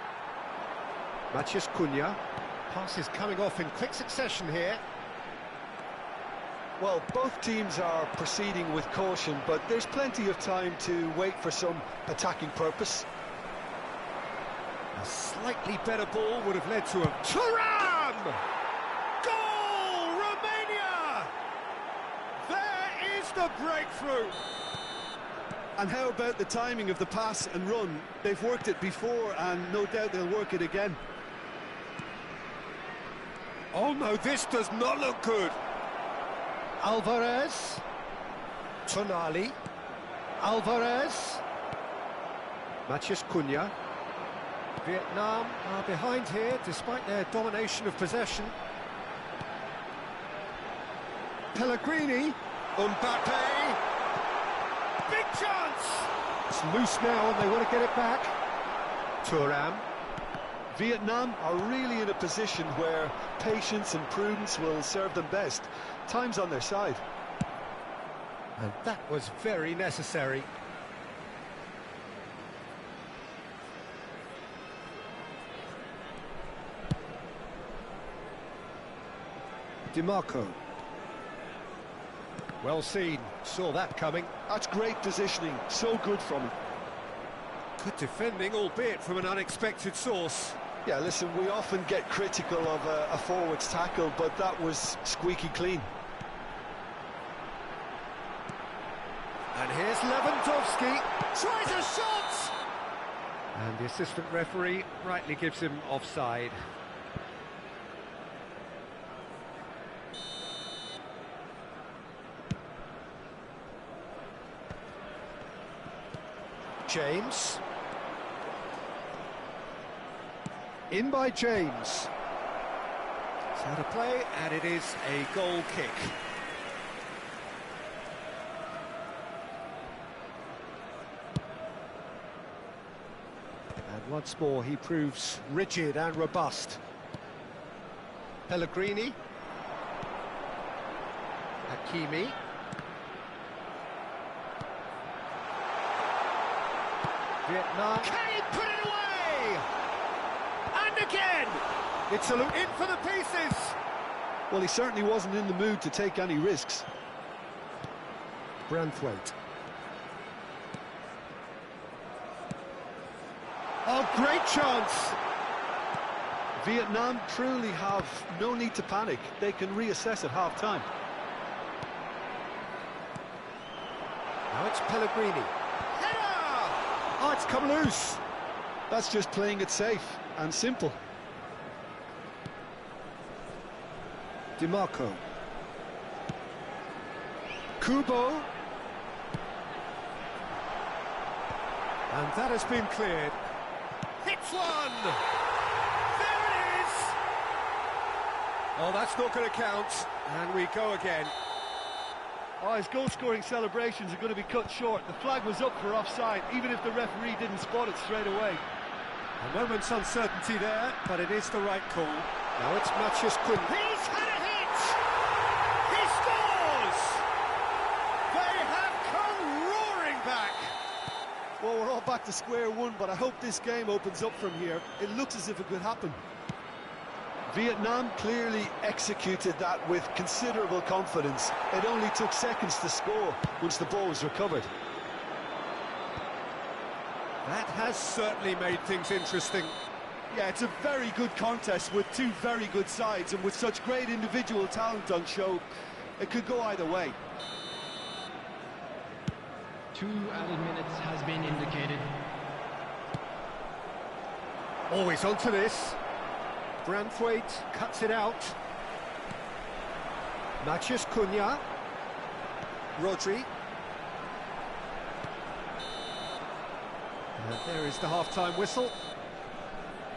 S1: Matheus Cunha. Pass is coming off in quick succession here.
S2: Well, both teams are proceeding with caution, but there's plenty of time to wait for some attacking purpose.
S1: A slightly better ball would have led to a Thuram! Goal, Romania! There is the breakthrough.
S2: And how about the timing of the pass and run? They've worked it before, and no doubt they'll work it again.
S1: Oh no, this does not look good. Alvarez. Tonali. Alvarez. Matheus Cunha. Vietnam are behind here, despite their domination of possession. Pellegrini. Mbappe. Big chance! It's loose now and they want to get it back. Thuram.
S2: Vietnam are really in a position where patience and prudence will serve them best. Time's on their side.
S1: And that was very necessary. DiMarco. Well seen, saw that coming.
S2: That's great positioning, so good from him.
S1: Good defending, albeit from an unexpected source.
S2: Yeah, listen, we often get critical of a forward's tackle, but that was squeaky clean.
S1: And here's Lewandowski, tries a shot! And the assistant referee rightly gives him offside. James. In by James. It's out of play, and it is a goal kick. And once more he proves rigid and robust. Pellegrini. Hakimi. Vietnam. Can he put it away? And again! It's a look in for the pieces.
S2: Well, he certainly wasn't in the mood to take any risks.
S1: Branthwaite. Oh, great chance!
S2: Vietnam truly have no need to panic. They can reassess at half-time.
S1: Now it's Pellegrini. Oh, it's come loose.
S2: That's just playing it safe and simple.
S1: DiMarco. Kubo. And that has been cleared. Hits one! There it is! Oh, that's not going to count. And we go again.
S7: Oh, his goal-scoring celebrations are going to be cut short. The flag was up for offside, even if the referee didn't spot it straight away.
S1: A moment's uncertainty there, but it is the right call. Now it's Matheus Cunha. He's had a hit! He scores! They have come roaring back!
S2: Well, we're all back to square one, but I hope this game opens up from here. It looks as if it could happen. Vietnam clearly executed that with considerable confidence. It only took seconds to score once the ball was recovered.
S1: That has certainly made things interesting.
S2: Yeah, it's a very good contest with two very good sides, and with such great individual talent on show, it could go either way.
S4: 2 added minutes has been indicated.
S1: Always onto this. Branthwaite cuts it out. Matheus Cunha. Rodri. And there is the half-time whistle.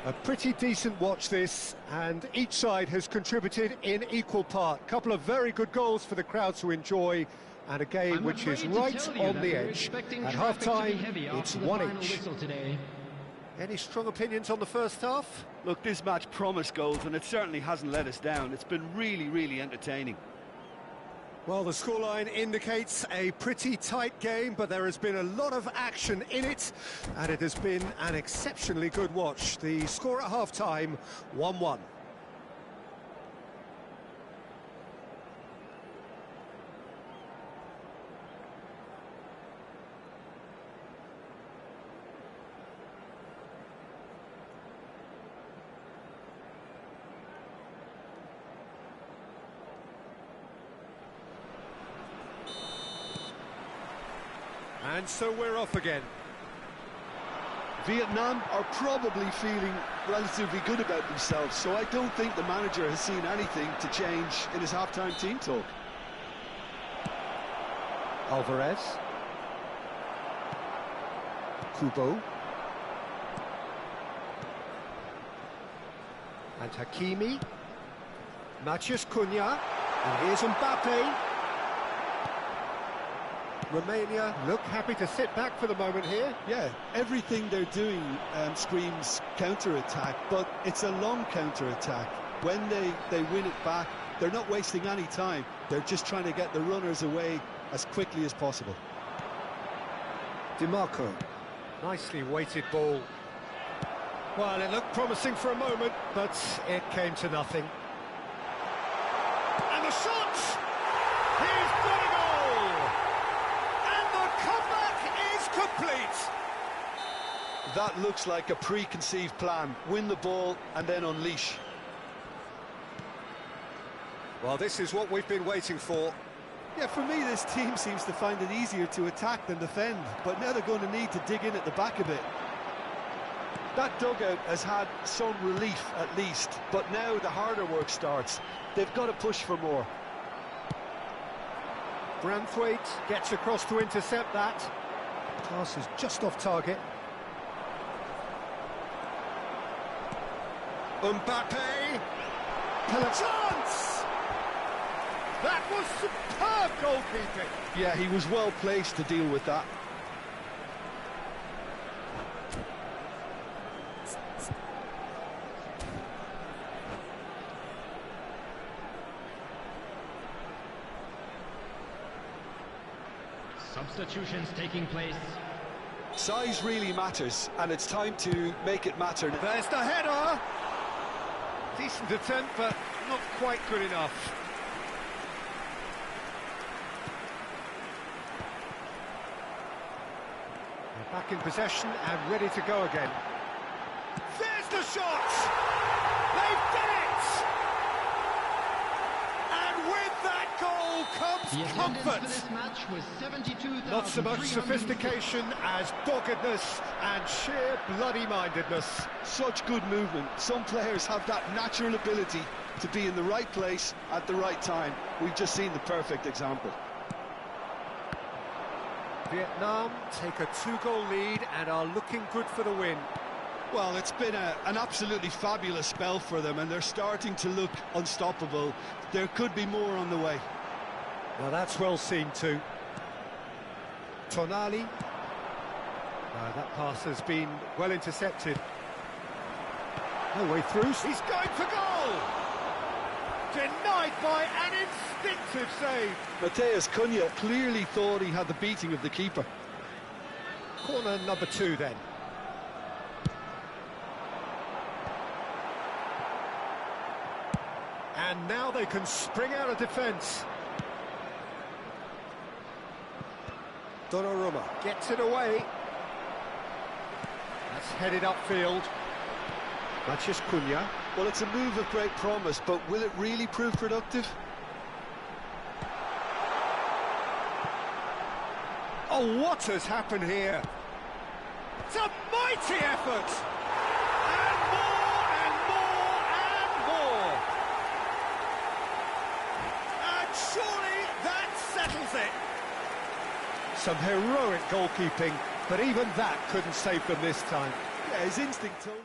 S1: A pretty decent watch this, and each side has contributed in equal part. Couple of very good goals for the crowd to enjoy, and a game which is right on the edge. At half-time, it's 1 each. Any strong opinions on the first half?
S7: Look, this match promised goals, and it certainly hasn't let us down. It's been really, really entertaining.
S1: Well, the scoreline indicates a pretty tight game, but there has been a lot of action in it, and it has been an exceptionally good watch. The score at half-time, 1-1. And so we're off again.
S2: Vietnam are probably feeling relatively good about themselves, so I don't think the manager has seen anything to change in his half-time team talk.
S1: Alvarez. Kubo. And Hakimi. Matheus Cunha. And here's Mbappe. Romania look happy to sit back for the moment here.
S2: Yeah, everything they're doing screams counter-attack, but it's a long counter-attack. When they win it back, they're not wasting any time. They're just trying to get the runners away as quickly as possible.
S1: DiMarco. Nicely weighted ball. Well, it looked promising for a moment, but it came to nothing. And the shot! He's got a goal! And the comeback is complete!
S2: That looks like a preconceived plan. Win the ball and then unleash.
S1: Well, this is what we've been waiting for.
S2: Yeah, for me, this team seems to find it easier to attack than defend, but now they're going to need to dig in at the back a bit. That dugout has had some relief, at least, but now the harder work starts. They've got to push for more.
S1: Branthwaite gets across to intercept that. Pass is just off target. Mbappe! Chance! That was superb goalkeeping!
S2: Yeah, he was well placed to deal with that.
S4: Substitutions taking place.
S2: Size really matters, and it's time to make it matter.
S1: There's the header! Decent attempt, but not quite good enough. They're back in possession and ready to go again. There's the shot! They've done it! And with that goal comes
S4: The attendance for
S1: comfort.
S4: this match was 72,350.
S1: Not so much sophistication as doggedness and sheer bloody-mindedness.
S2: Such good movement. Some players have that natural ability to be in the right place at the right time. We've just seen the perfect example.
S1: Vietnam take a 2-goal lead and are looking good for the win.
S2: Well, it's been an absolutely fabulous spell for them, and they're starting to look unstoppable. There could be more on the way.
S1: Well, that's well seen too. Tonali. That pass has been well intercepted. No way through. He's going for goal! Denied by an instinctive save.
S2: Matheus Cunha clearly thought he had the beating of the keeper.
S1: Corner number 2 then. And now they can spring out of defence. Donnarumma gets it away. That's headed upfield. Matheus Cunha.
S2: Well, it's a move of great promise, but will it really prove productive?
S1: Oh, what has happened here? It's a mighty effort! And more, and more, and more! And surely that settles it! Some heroic goalkeeping, but even that couldn't save them this time.
S2: Yeah, his instinct told him.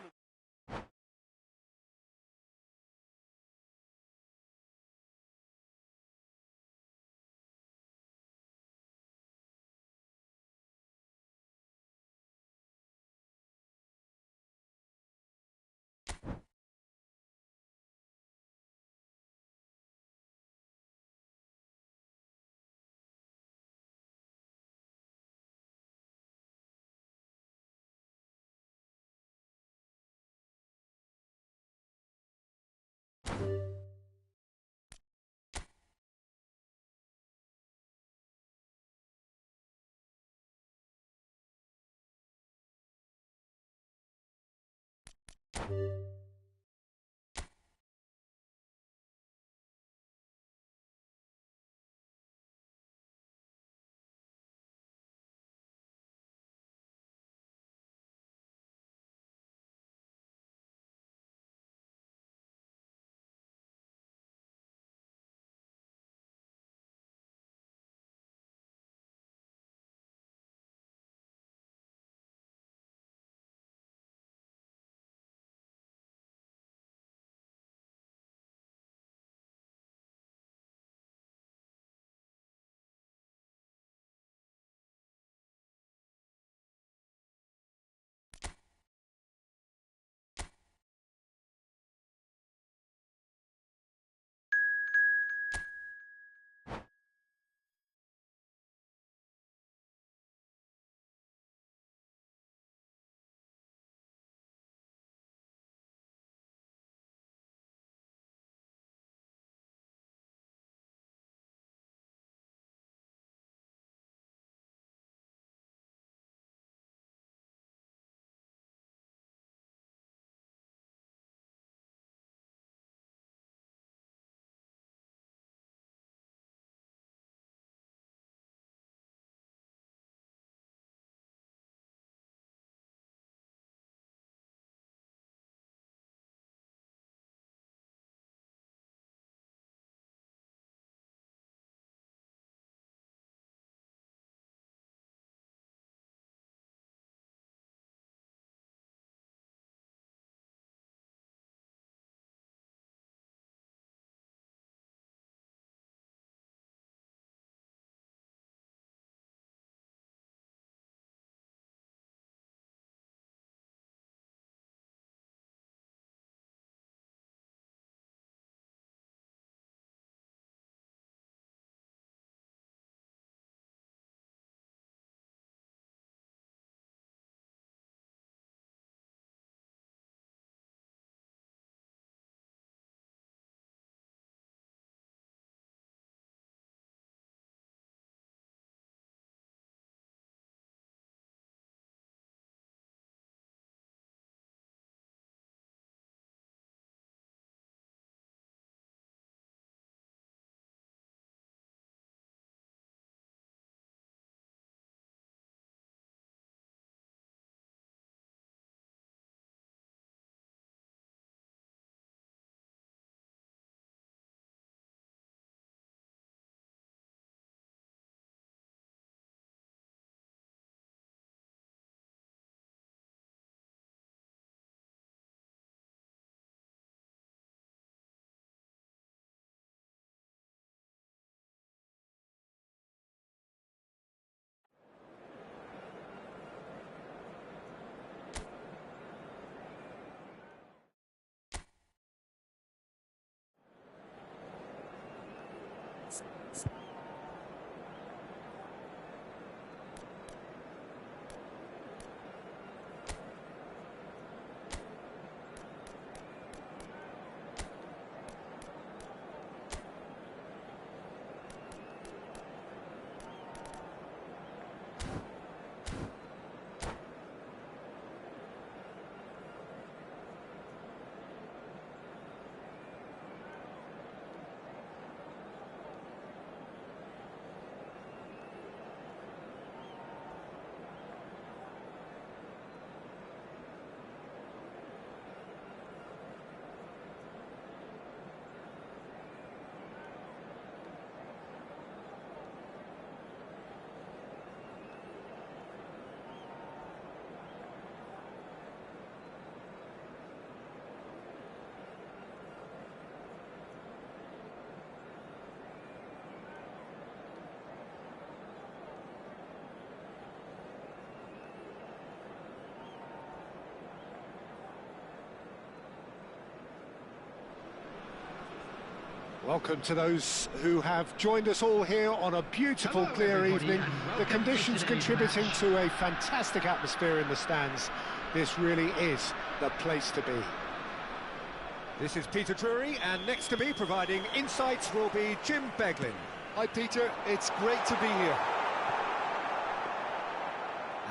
S1: Welcome to those who have joined us all here on a beautiful, clear evening. The conditions contributing to a fantastic atmosphere in the stands. This really is the place to be.
S3: This is Peter Drury, and next to me providing insights will be Jim Beglin.
S7: Hi, Peter. It's great to be here.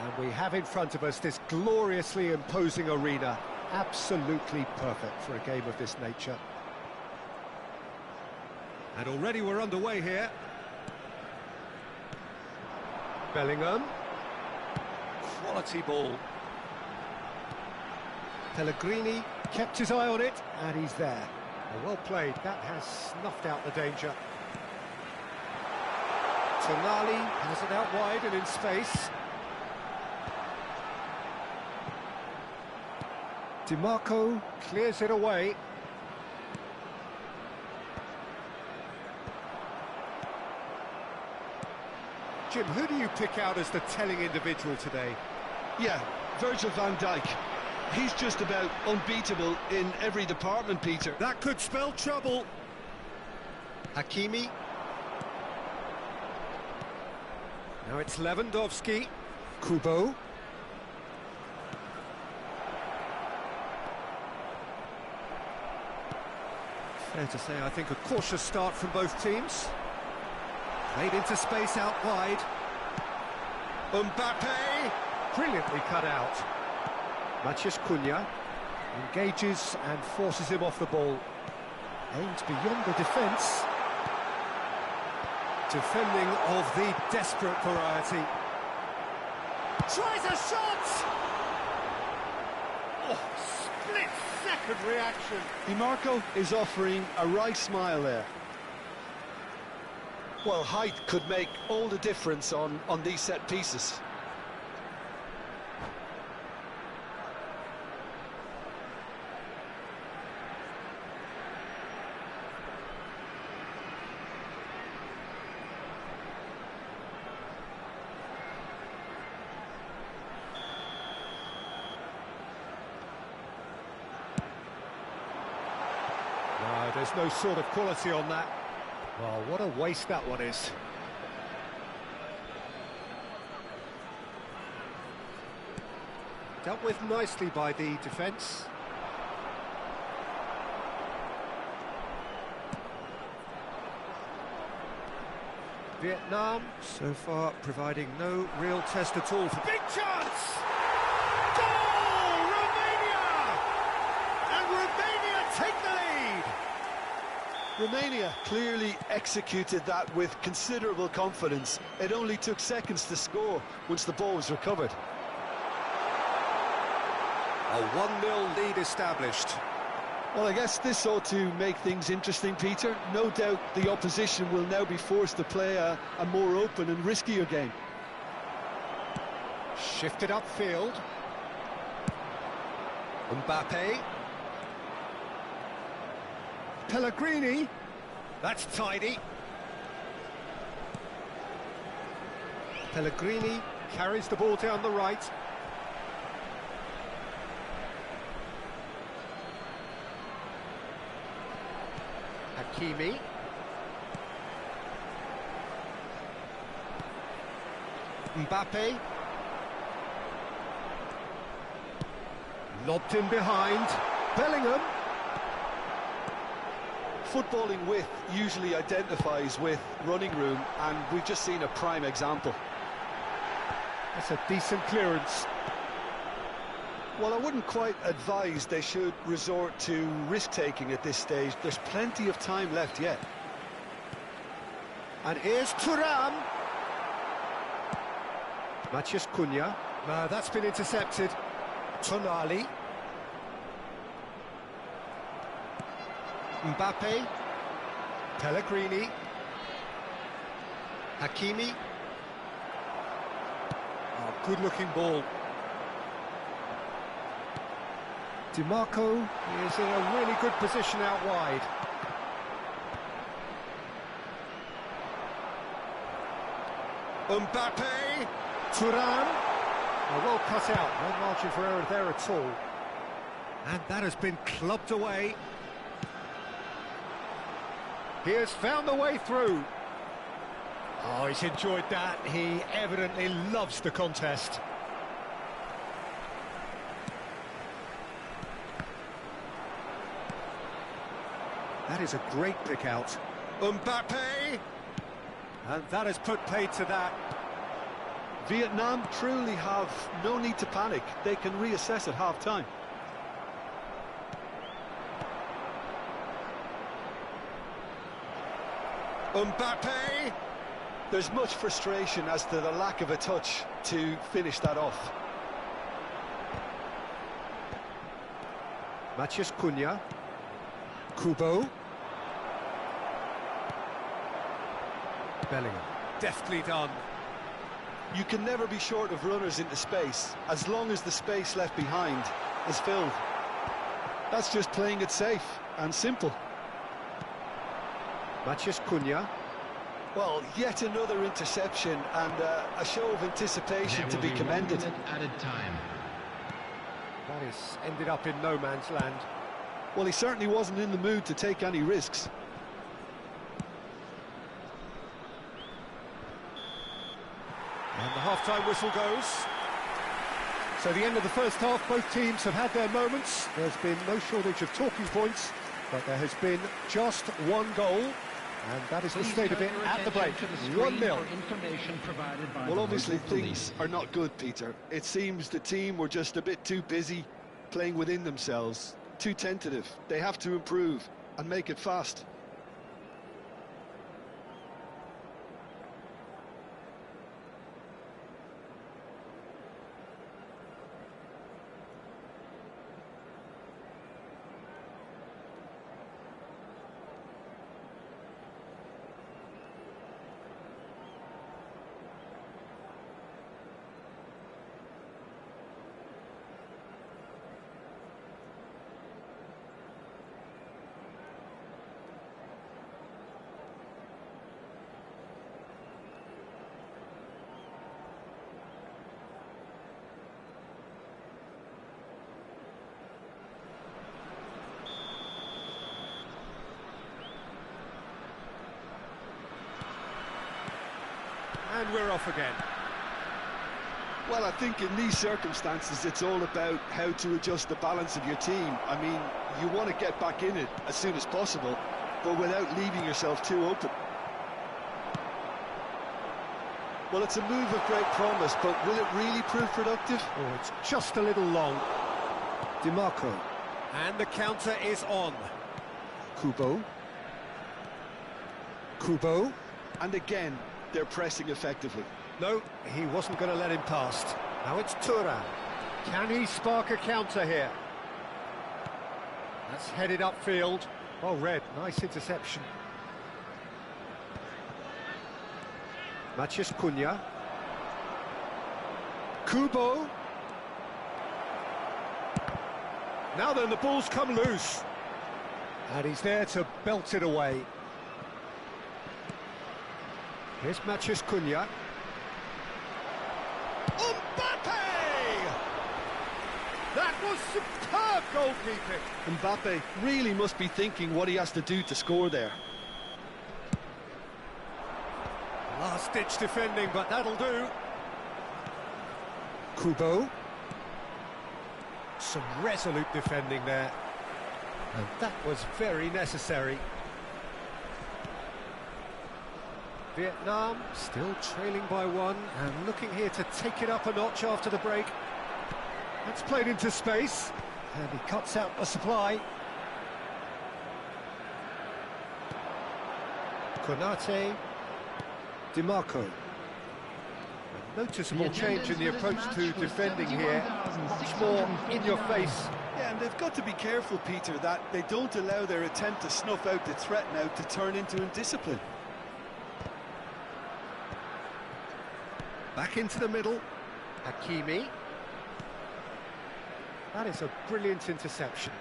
S1: And we have in front of us this gloriously imposing arena. Absolutely perfect for a game of this nature.
S3: And already we're underway here.
S1: Bellingham.
S3: Quality ball.
S1: Pellegrini kept his eye on it, and he's there. Well played, that has snuffed out the danger. Tonali has it out wide and in space. DiMarco clears it away. Jim, who do you pick out as the telling individual today?
S7: Yeah, Virgil van Dijk. He's just about unbeatable in every department, Peter.
S3: That could spell trouble.
S1: Hakimi.
S3: Now it's Lewandowski.
S1: Kubo.
S3: Fair to say, I think a cautious start from both teams. Played into space out wide. Mbappe!
S1: Brilliantly cut out. Matheus Cunha engages and forces him off the ball. Aims beyond the defence.
S3: Defending of the desperate variety.
S1: Tries a shot! Oh, split-second reaction.
S7: DiMarco is offering a right smile there. Well, height could make all the difference on these set pieces.
S1: No, there's no sort of quality on that. Well, what a waste that one is. Dealt with nicely by the defence. Vietnam
S3: So far, providing no real test at all for...
S1: big chance! Goal! Romania! And Romania take the lead!
S7: Romania clearly executed that with considerable confidence. It only took seconds to score once the ball was recovered.
S3: A 1-0 lead established.
S7: Well, I guess this ought to make things interesting, Peter. No doubt the opposition will now be forced to play a more open and riskier game.
S1: Shifted upfield.
S3: Mbappe.
S1: Pellegrini.
S3: That's tidy.
S1: Pellegrini carries the ball down the right. Hakimi. Mbappe. Lobbed in behind. Bellingham.
S7: Footballing width usually identifies with running room, and we've just seen a prime example.
S1: That's a decent clearance.
S7: Well, I wouldn't quite advise they should resort to risk-taking at this stage. There's plenty of time left yet.
S1: And here's Thuram. Matheus Cunha. No, that's been intercepted. Tonali. Mbappe. Pellegrini. Hakimi. Oh, good-looking ball. DiMarco is in a really good position out wide.
S3: Mbappe!
S1: Thuram. Oh, well cut out, no margin for error there at all.
S3: And that has been clubbed away.
S1: He has found the way through. Oh, he's enjoyed that. He evidently loves the contest. That is a great pick out. Mbappe! And that has put paid to that.
S2: Vietnam truly have no need to panic. They can reassess at half-time.
S1: Mbappe!
S2: There's much frustration as to the lack of a touch to finish that off.
S1: Matheus Cunha. Kubo. Bellingham. Deftly done.
S2: You can never be short of runners into space, as long as the space left behind is filled. That's just playing it safe and simple.
S1: Matheus Cunha.
S2: Well, yet another interception and a show of anticipation to be commended.
S4: Added time.
S1: That has ended up in no man's land.
S2: Well, he certainly wasn't in the mood to take any risks.
S1: And the half-time whistle goes. So the end of the first half, both teams have had their moments. There's been no shortage of talking points, but there has been just one goal, and that is the state of it at the break. 1-0.
S2: Well, obviously things are not good, Peter. It seems the team were just a bit too busy playing within themselves, too tentative. They have to improve and make it fast.
S1: And we're off again.
S2: Well, I think in these circumstances, it's all about how to adjust the balance of your team. I mean, you want to get back in it as soon as possible, but without leaving yourself too open. Well, it's a move of great promise, but will it really prove productive?
S1: Oh, it's just a little long. DiMarco. And the counter is on. Kubo. Kubo.
S2: And again, they're pressing effectively.
S1: No, he wasn't going to let him past. Now it's Thuram. Can he spark a counter here? That's headed upfield. Oh, Red, nice interception. Matheus Cunha. Kubo. Now then, the ball's come loose. And he's there to belt it away. Here's Matheus Cunha. Mbappe! That was superb goalkeeping.
S2: Mbappe really must be thinking what he has to do to score there.
S1: Last-ditch defending, but that'll do. Kubo. Some resolute defending there. And that was very necessary. Vietnam still trailing by one and looking here to take it up a notch after the break. That's played into space and he cuts out the supply. Konate. DiMarco. A noticeable change in the approach to defending here. Much more in your face.
S2: Yeah, and they've got to be careful, Peter, that they don't allow their attempt to snuff out the threat now to turn into indiscipline.
S1: Back into the middle. Hakimi. That is a brilliant interception.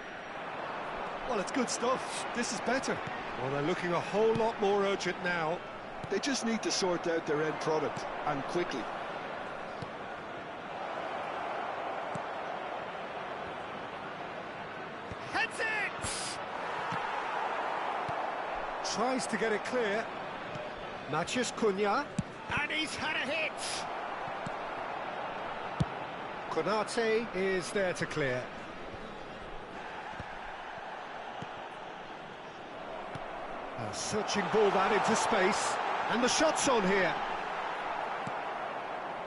S2: Well, it's good stuff. This is better.
S1: Well, they're looking a whole lot more urgent now.
S2: They just need to sort out their end product, and quickly.
S1: Heads it! Tries to get it clear. Matheus Cunha. And he's had a hit! Konate is there to clear. Searching ball that into space, and the shot's on here.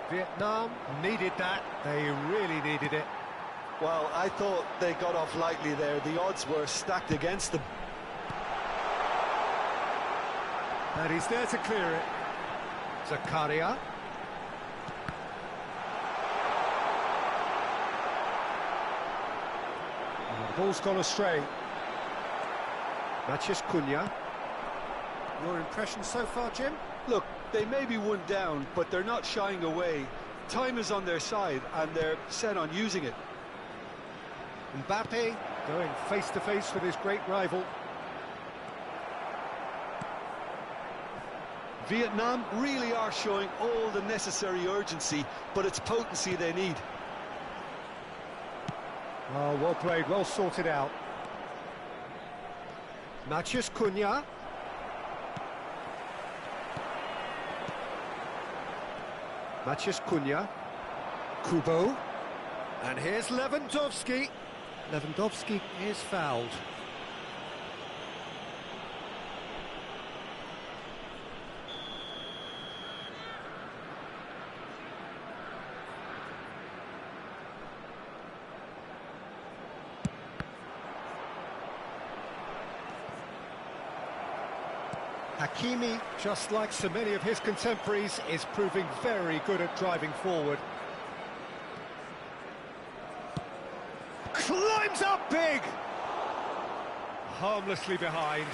S1: Vietnam needed that, they really needed it.
S7: Well, I thought they got off lightly there. The odds were stacked against them.
S1: And he's there to clear it. Zakaria. And the ball's gone astray. Matheus Cunha. Your impression so far, Jim?
S7: Look, they may be one down, but they're not shying away. Time is on their side, and they're set on using it.
S1: Mbappe going face-to-face with his great rival.
S7: Vietnam really are showing all the necessary urgency, but it's potency they need.
S1: Oh, well played, well sorted out. Matheus Cunha. Matheus Cunha. Kubo. And here's Lewandowski. Lewandowski is fouled. Hakimi, just like so many of his contemporaries, is proving very good at driving forward. Climbs up big! Harmlessly behind.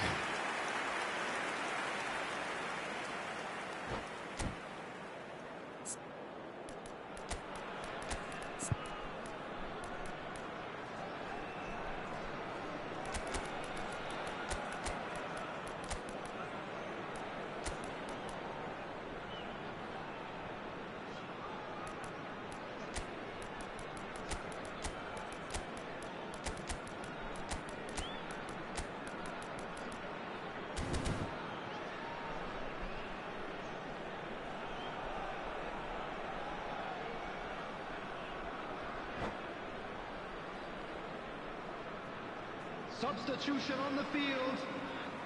S5: Substitution on the field.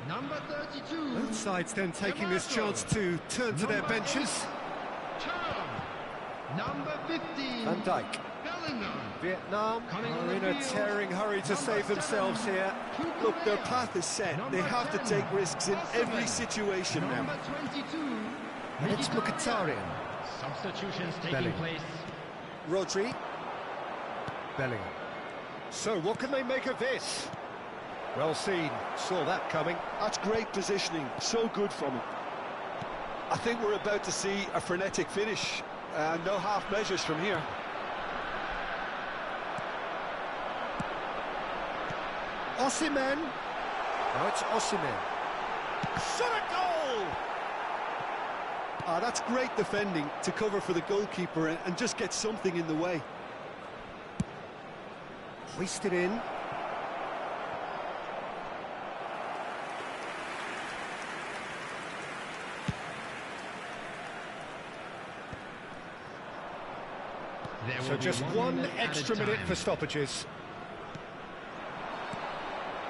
S5: Number 32.
S1: Both sides then taking this chance to turn to their benches.
S5: Number 15.
S1: Van Dijk.
S5: Bellingham.
S1: Vietnam are in a tearing hurry to save themselves here.
S7: Look, their path is set. They have to take risks in every situation now.
S5: Number 22.
S1: And it's Mkhitaryan.
S4: Substitutions taking
S1: Bellingham.
S4: place.
S1: Rodri. Bellingham. So what can they make of this? Well seen, saw that coming.
S7: That's great positioning, so good from him. I think we're about to see a frenetic finish, and no half measures from here.
S1: Osimhen. Now it's Osimhen. Shot a goal!
S7: Ah, that's great defending to cover for the goalkeeper and just get something in the way.
S1: Hoisted in. So just one extra minute for stoppages.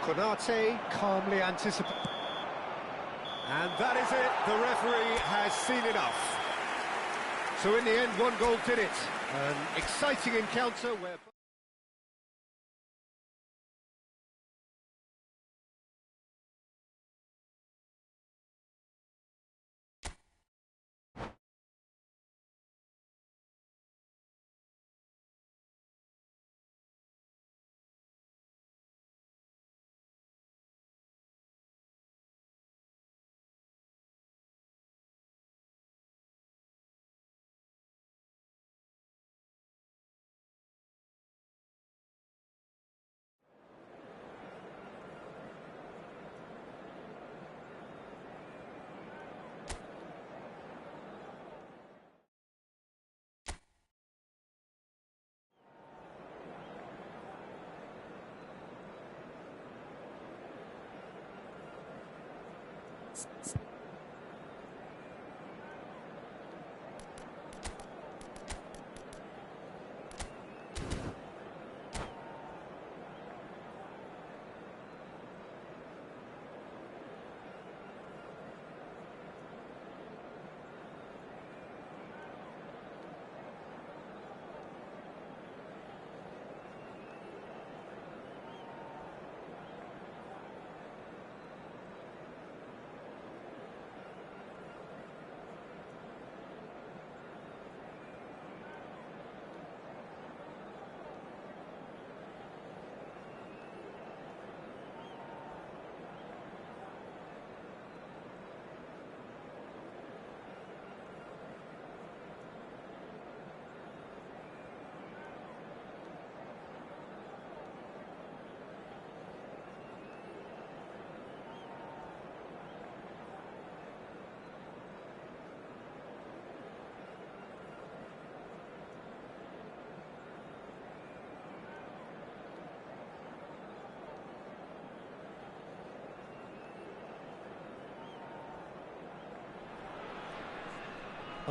S1: Konate calmly anticipates. And that is it. The referee has seen enough. So in the end, one goal did it. An exciting encounter where...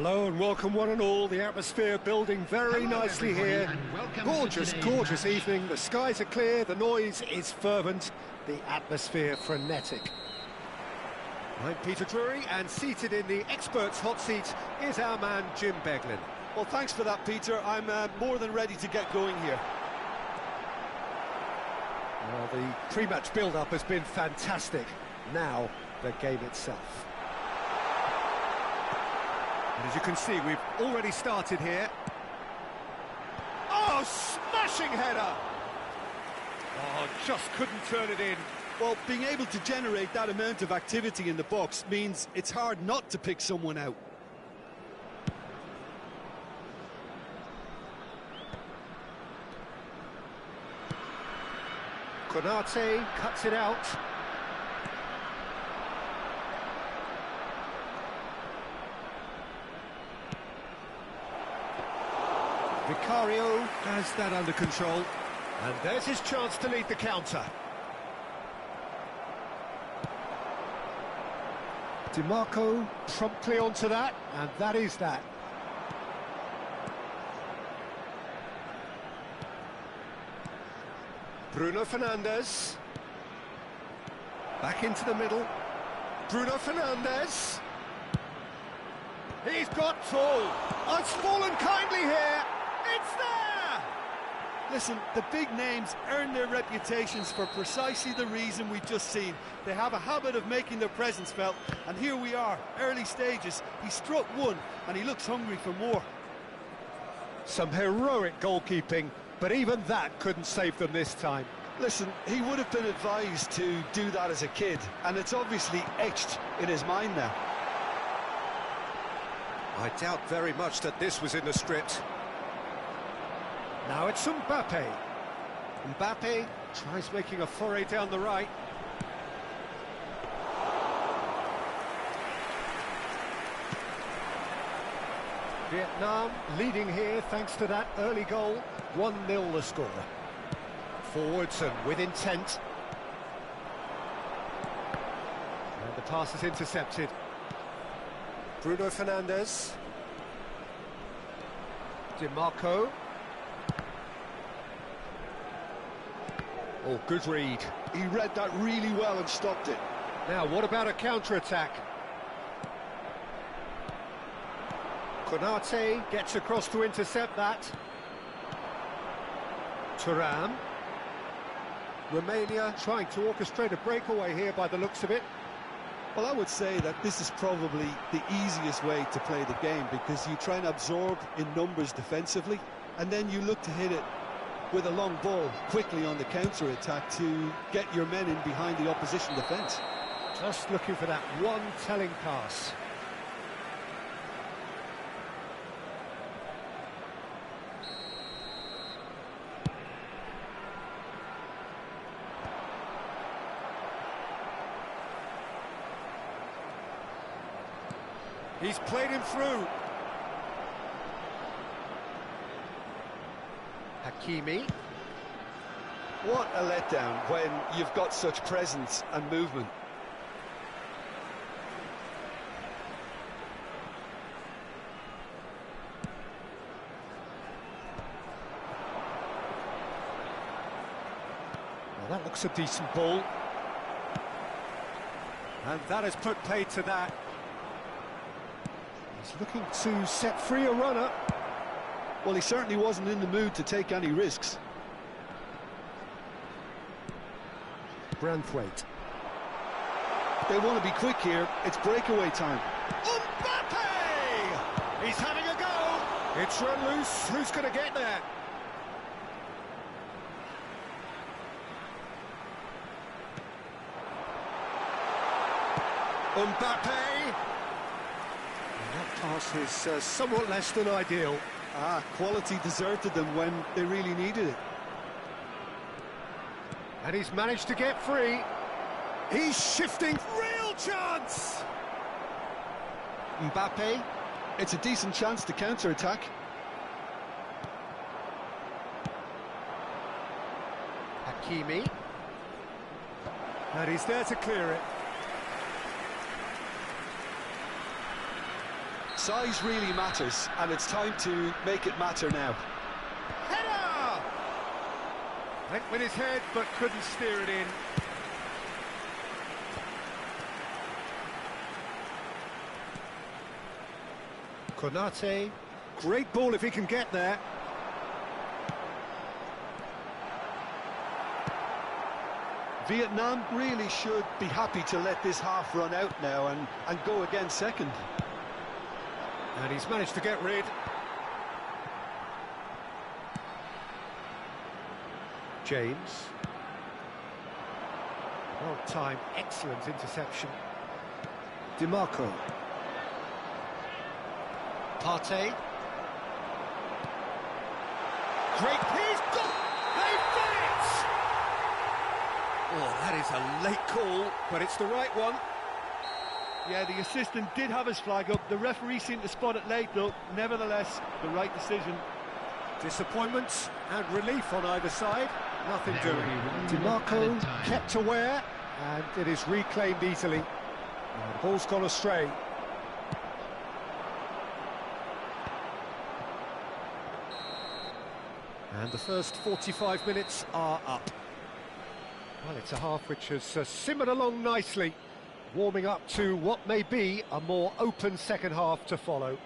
S1: Hello and welcome one and all. The atmosphere building very nicely here. Gorgeous, gorgeous evening. The skies are clear, the noise is fervent, the atmosphere frenetic. I'm Peter Drury, and seated in the experts' hot seat is our man Jim Beglin.
S2: Well, thanks for that, Peter. I'm more than ready to get going here.
S1: Well, the pre-match build-up has been fantastic. Now, the game itself. And as you can see, we've already started here. Oh, smashing header! Oh, just couldn't turn it in.
S2: Well, being able to generate that amount of activity in the box means it's hard not to pick someone out.
S1: Konate cuts it out. Vicario has that under control. And there's his chance to lead the counter. DiMarco promptly onto that, and that is that. Bruno Fernandes. Back into the middle. Bruno Fernandes. He's got full. Oh, it's fallen kindly here. It's there!
S2: Listen, the big names earn their reputations for precisely the reason we've just seen. They have a habit of making their presence felt, and here we are, early stages. He struck one, and he looks hungry for more.
S1: Some heroic goalkeeping, but even that couldn't save them this time.
S7: Listen, he would have been advised to do that as a kid, and it's obviously etched in his mind now.
S1: I doubt very much that this was in the script. Now it's Mbappe. Mbappe tries making a foray down the right. Vietnam leading here thanks to that early goal. 1-0 the score. Forwards and with intent. And the pass is intercepted. Bruno Fernandes. DiMarco. Oh, good read.
S7: He read that really well and stopped it.
S1: Now, what about a counter-attack? Konate gets across to intercept that. Thuram. Romania trying to orchestrate a breakaway here by the looks of it.
S2: Well, I would say that this is probably the easiest way to play the game, because you try and absorb in numbers defensively, and then you look to hit it with a long ball quickly on the counter-attack to get your men in behind the opposition defence.
S1: Just looking for that one telling pass. He's played him through. Hakimi.
S7: What a letdown when you've got such presence and movement.
S1: Well, that looks a decent ball. And that has put paid to that. He's looking to set free a runner.
S2: Well, he certainly wasn't in the mood to take any risks.
S1: Branthwaite.
S2: They want to be quick here. It's breakaway time.
S1: Mbappe! He's having a go. It's run loose. Who's going to get there? Mbappe! That pass is somewhat less than ideal.
S2: Quality deserted them when they really needed it.
S1: And he's managed to get free. He's shifting. Real chance! Mbappe.
S2: It's a decent chance to counter-attack.
S1: Hakimi. And he's there to clear it.
S7: Size really matters, and it's time to make it matter now.
S3: Header! Went with his head, but couldn't steer it in.
S1: Konate, great ball if he can get there.
S7: Vietnam really should be happy to let this half run out now and go again second.
S1: And he's managed to get rid. James. Well timed, excellent interception. DiMarco. Partey. Great piece. They've done it! Oh, that is a late call, but it's the right one.
S2: Yeah, the assistant did have his flag up. The referee seemed to spot it late, though. Nevertheless, the right decision.
S1: Disappointment and relief on either side. Nothing
S4: There
S1: doing.
S4: will be
S1: DiMarco
S4: added time.
S1: kept aware, and it is reclaimed easily. The ball's gone astray. And the first 45 minutes are up. Well, it's a half which has simmered along nicely, warming up to what may be a more open second half to follow.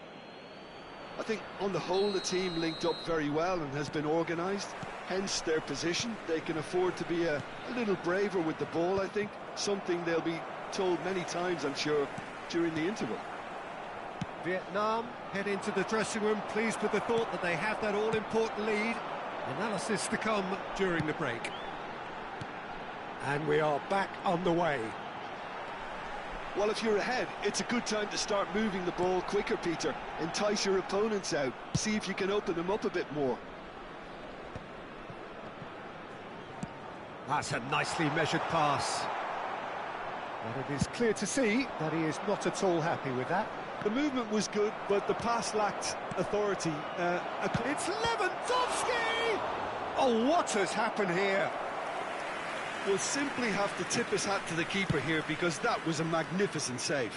S7: I think on the whole the team linked up very well and has been organised, hence their position. They can afford to be a little braver with the ball, I think, something they'll be told many times, I'm sure, during the interval.
S1: Vietnam head into the dressing room pleased with the thought that they have that all-important lead. Analysis to come during the break. And we are back on the way.
S7: Well, if you're ahead, it's a good time to start moving the ball quicker, Peter. Entice your opponents out. See if you can open them up a bit more.
S1: That's a nicely measured pass. But it is clear to see that he is not at all happy with that.
S2: The movement was good, but the pass lacked authority.
S1: It's Lewandowski! Oh, what has happened here?
S7: We'll simply have to tip his hat to the keeper here because that was a magnificent save.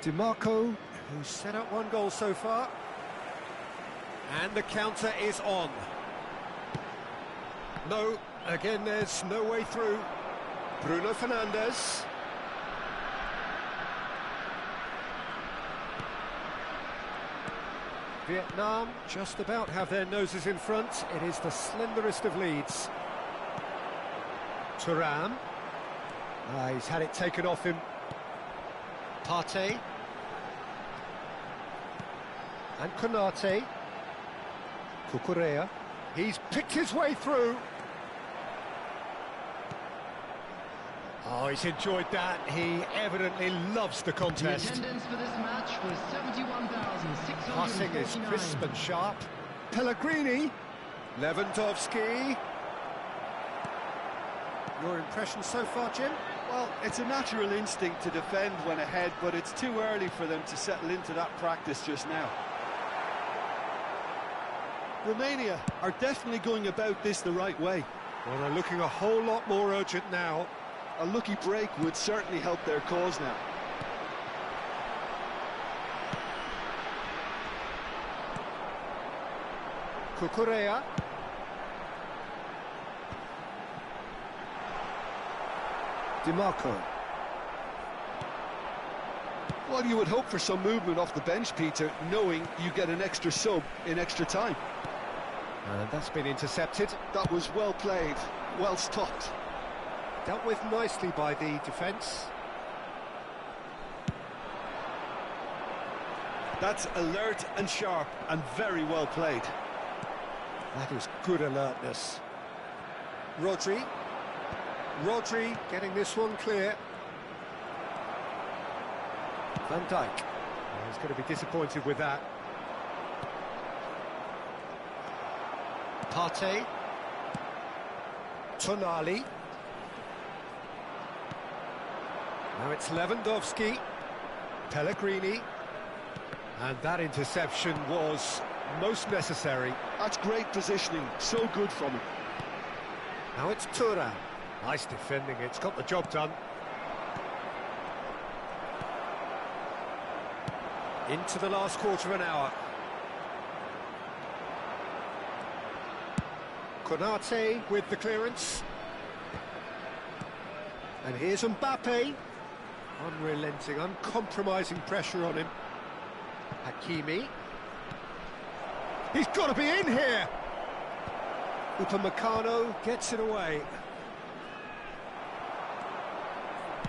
S1: DiMarco, who's set up one goal so far. And the counter is on. No, again there's no way through. Bruno Fernandes. Vietnam just about have their noses in front. It is the slenderest of leads. Thuram. He's had it taken off him. Partey. And Konate. Cucurella. He's picked his way through. Oh, he's enjoyed that. He evidently loves the
S5: The
S1: contest.
S5: attendance for this match was 71,649.
S1: Passing is crisp and sharp. Pellegrini. Lewandowski. Your impression so far, Jim?
S2: Well, it's a natural instinct to defend when ahead, but it's too early for them to settle into that practice just now. Romania are definitely going about this the right way.
S1: Well, they're looking a whole lot more urgent now.
S7: A lucky break would certainly help their cause now.
S1: Cucurella. DiMarco.
S7: Well, you would hope for some movement off the bench, Peter, knowing you get an extra sub in extra time.
S1: And that's been intercepted.
S7: That was well played, well stopped.
S1: Dealt with nicely by the defence.
S2: That's alert and sharp and very well played.
S1: That is good alertness. Rodri. Rodri getting this one clear. Van Dijk. Oh, he's going to be disappointed with that. Partey. Tonali. Now it's Lewandowski. Pellegrini. And that interception was most necessary.
S7: That's great positioning, so good from him.
S1: Now it's Thuram. Nice defending, it's got the job done. Into the last quarter of an hour. Konate with the clearance. And here's Mbappe. Unrelenting, uncompromising pressure on him. Hakimi. He's got to be in here! Upamecano gets it away.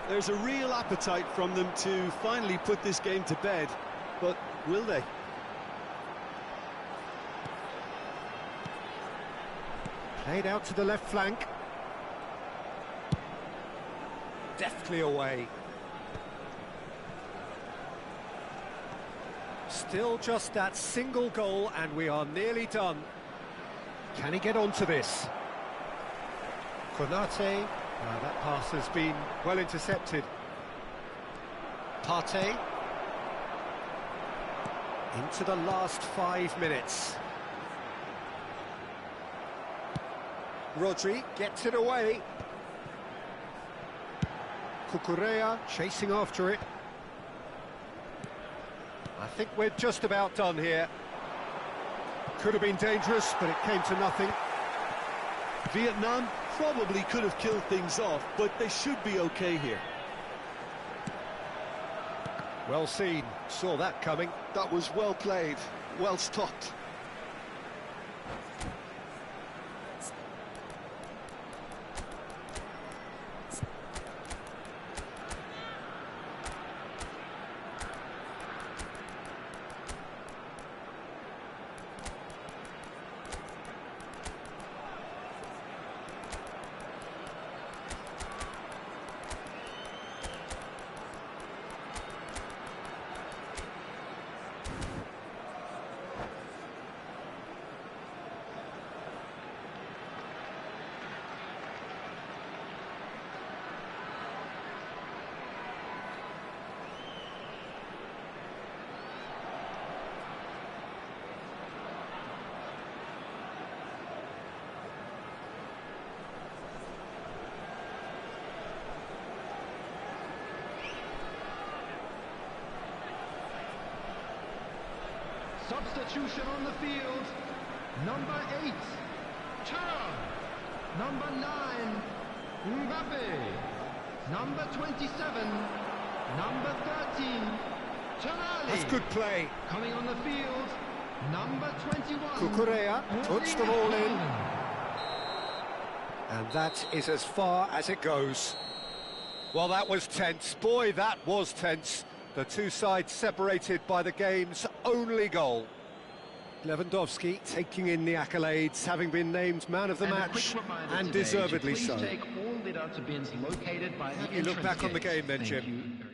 S2: There's a real appetite from them to finally put this game to bed, but will they?
S1: Played out to the left flank. Deftly away. Still just that single goal and we are nearly done. Can he get onto this? Konate. That pass has been well intercepted. Partey. Into the last 5 minutes. Rodri gets it away. Cucurella chasing after it. I think we're just about done here. Could have been dangerous, but it came to nothing.
S2: Vietnam probably could have killed things off, but they should be okay here.
S1: Well seen, saw that coming.
S7: That was well played, well stopped.
S5: Substitution on the field. Number 8, Chara. Number 9, Mbappe. Number 27, number 13, Tonali.
S1: That's good play.
S5: Coming on the field, number 21.
S1: Cucurella puts the ball in. And that is as far as it goes. Well, that was tense. Boy, that was tense. The two sides separated by the game's only goal. Lewandowski taking in the accolades, having been named man of the match, and deservedly so.
S6: Take all litter to bins located by
S1: How do you look back on the game then, Jim?
S6: You.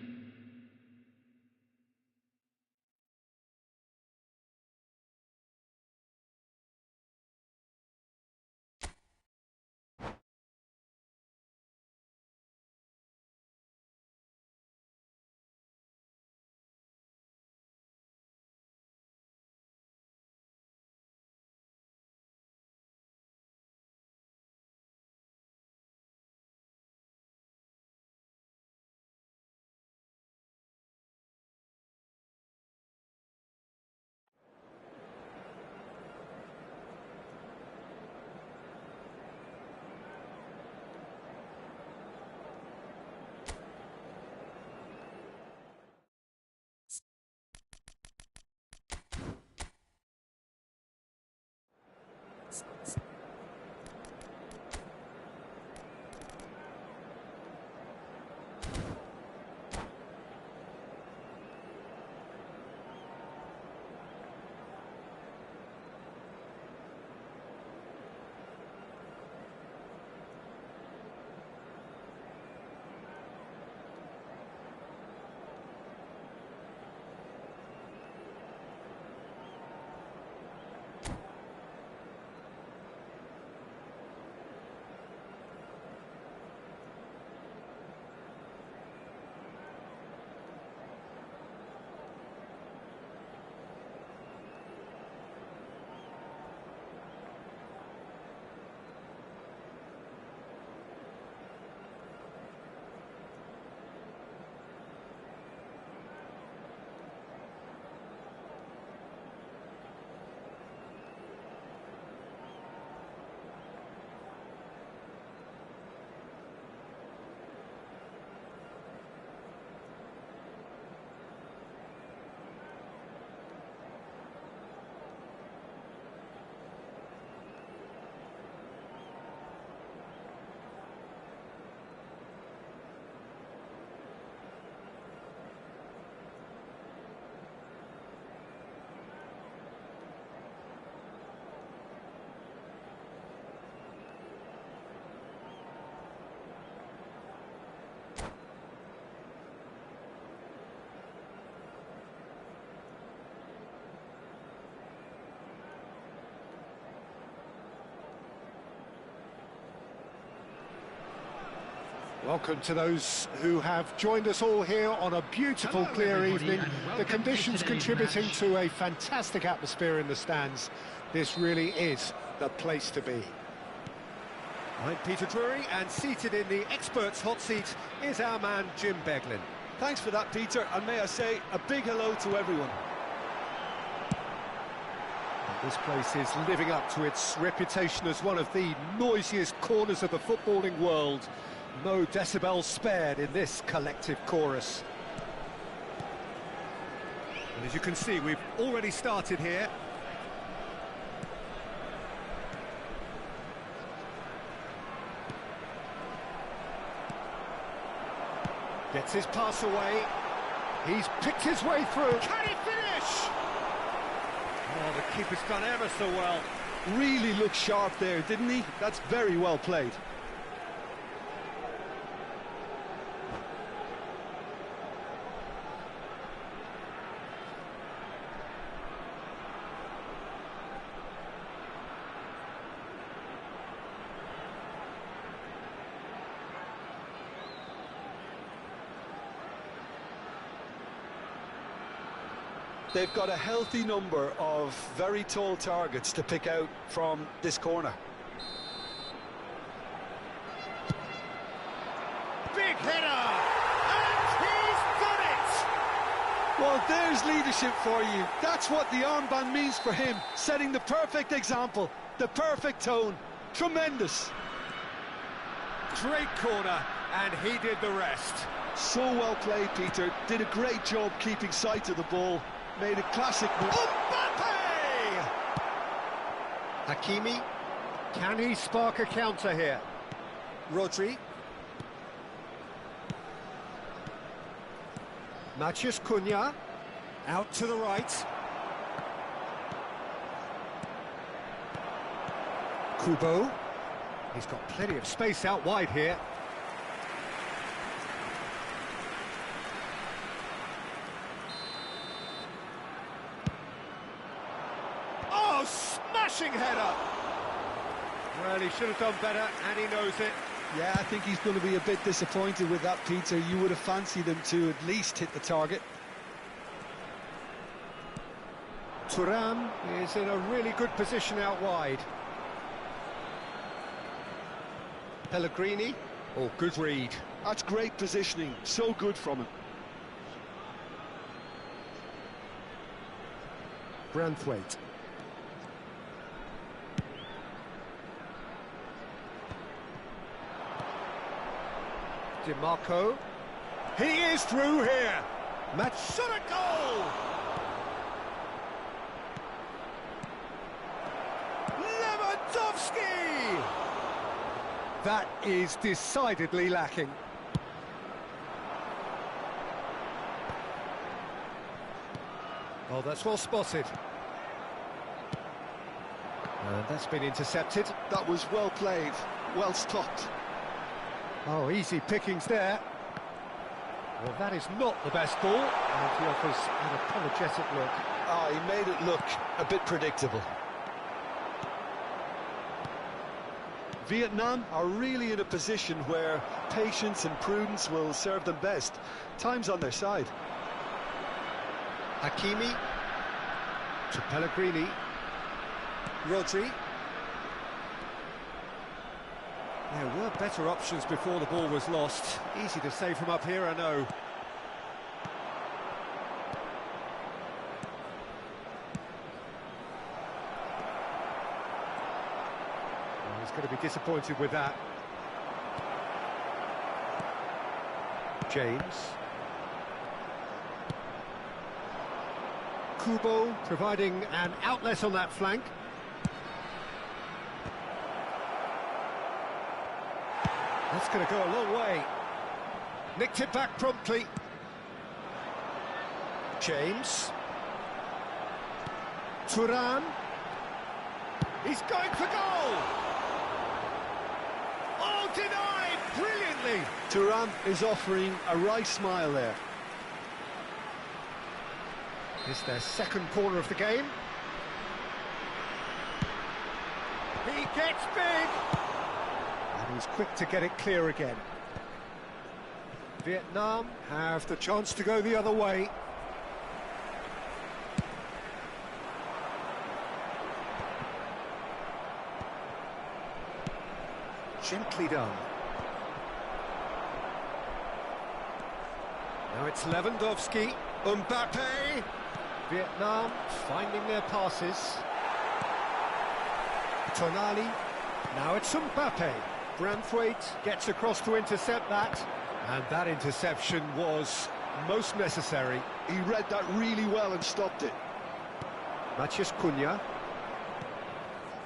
S1: Welcome to those who have joined us all here on a beautiful, clear evening. The conditions contributing to a fantastic atmosphere in the stands. This really is the place to be.
S3: I'm Peter Drury, and seated in the experts' hot seat is our man Jim Beglin.
S2: Thanks for that, Peter, and may I say a big hello to everyone.
S1: This place is living up to its reputation as one of the noisiest corners of the footballing world. No decibels spared in this collective chorus.
S3: And as you can see, we've already started here. Gets his pass away.
S1: He's picked his way through.
S3: Can he finish? Oh, the keeper's done ever so well.
S2: Really looked sharp there, didn't he? That's very well played. They've got a healthy number of very tall targets to pick out from this corner.
S3: Big header! And he's done it!
S2: Well, there's leadership for you. That's what the armband means for him, setting the perfect example, the perfect tone. Tremendous.
S3: Great corner, and he did the rest.
S2: So well played, Peter. Did a great job keeping sight of the ball. Made a classic move.
S3: Mbappe!
S1: Hakimi, can he spark a counter here? Rodri. Matheus Cunha, out to the right. Kubo, he's got plenty of space out wide here.
S3: Smashing header! Well, he should have done better, and he knows it.
S2: Yeah, I think he's going to be a bit disappointed with that, Peter. You would have fancied him to at least hit the target.
S1: Thuram is in a really good position out wide. Pellegrini. Oh, good read.
S2: That's great positioning. So good from him.
S1: Branthwaite. DiMarco.
S3: He is through here.
S1: Match
S3: Shot a goal! Lewandowski!
S1: That is decidedly lacking. Oh, that's well spotted. And that's been intercepted.
S7: That was well played, well stopped.
S1: Oh, easy pickings there. Well, that is not the best ball. And he offers an apologetic look.
S2: Oh, he made it look a bit predictable. Vietnam are really in a position where patience and prudence will serve them best. Time's on their side.
S1: Hakimi to Pellegrini. Rodri.
S3: There were better options before the ball was lost. Easy to say from up here, I know.
S1: Well, he's going to be disappointed with that. James. Kubo providing an outlet on that flank. That's going to go a long way. Nicked it back promptly. James. Thuram.
S3: He's going for goal! Oh, denied brilliantly!
S2: Thuram is offering a wry smile there.
S1: It's their second corner of the game.
S3: He gets big!
S1: And he's quick to get it clear again. Vietnam have the chance to go the other way. Gently done. Now it's Lewandowski. Mbappe. Vietnam finding their passes. Tonali. Now it's Mbappe. Branthwaite gets across to intercept that. And that interception was most necessary.
S7: He read that really well and stopped it.
S1: Matheus Cunha.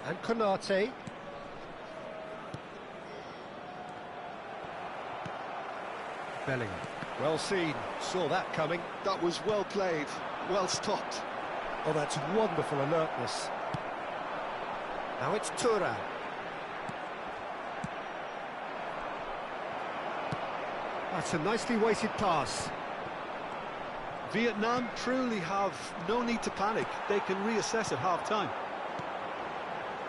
S1: And Konate. Bellingham. Well seen. Saw that coming.
S7: That was well played, well stopped.
S1: Oh, that's wonderful alertness. Now it's Thuram. That's a nicely weighted pass.
S2: Vietnam truly have no need to panic. They can reassess at half-time.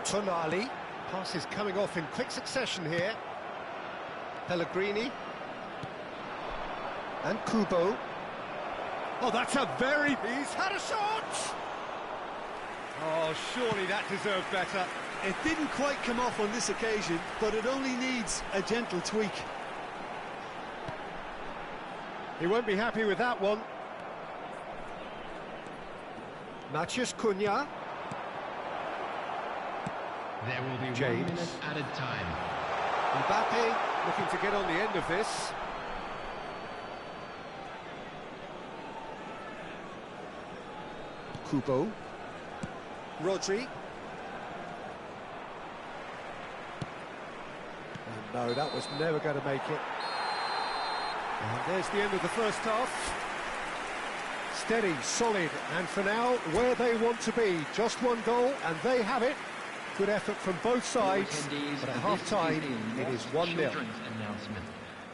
S1: Tonali. Pass is coming off in quick succession here. Pellegrini. And Kubo. Oh, that's a very... He's had a shot!
S3: Oh, surely that deserved better.
S2: It didn't quite come off on this occasion, but it only needs a gentle tweak.
S1: He won't be happy with that one. Matheus Cunha.
S4: There will be
S1: James.
S4: 1 minute added time.
S1: Mbappe looking to get on the end of this. Kubo. Rodri. And no, that was never going to make it. And there's the end of the first half. Steady, solid, and for now, where they want to be. Just one goal, and they have it. Good effort from both sides, but at half-time, it is 1-0.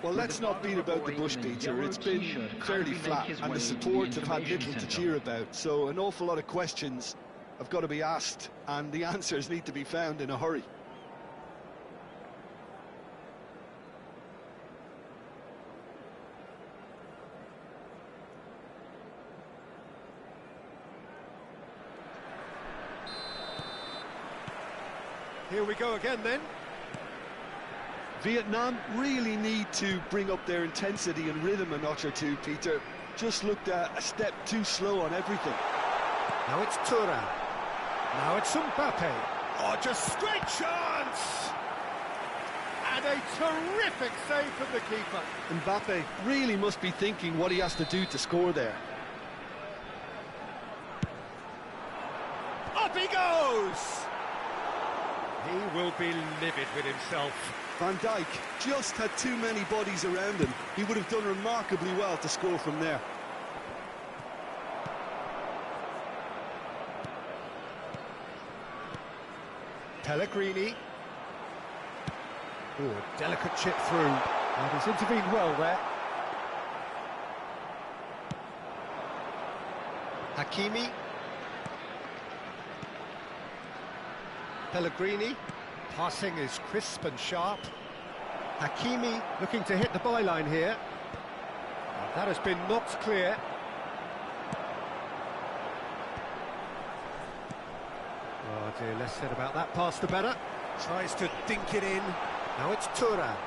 S7: Well, let's not beat about the bush, Peter. It's been fairly flat, and the support have had little to cheer about. So an awful lot of questions have got to be asked, and the answers need to be found in a hurry.
S1: Here we go again then.
S7: Vietnam really need to bring up their intensity and rhythm a notch or two, Peter. Just looked a step too slow on everything.
S1: Now it's Thuram. Now it's Mbappe. Oh, just great chance! And a terrific save from the keeper.
S7: Mbappe really must be thinking what he has to do to score there.
S1: Up he goes! He will be livid with himself.
S7: Van Dijk just had too many bodies around him. He would have done remarkably well to score from there.
S1: Pellegrini. Oh, a delicate chip through. And he's intervened well there. Hakimi. Pellegrini. Passing is crisp and sharp. Hakimi looking to hit the byline here. That has been knocked clear. Oh dear, less said about that pass the better. Tries to dink it in. Now it's Thuram.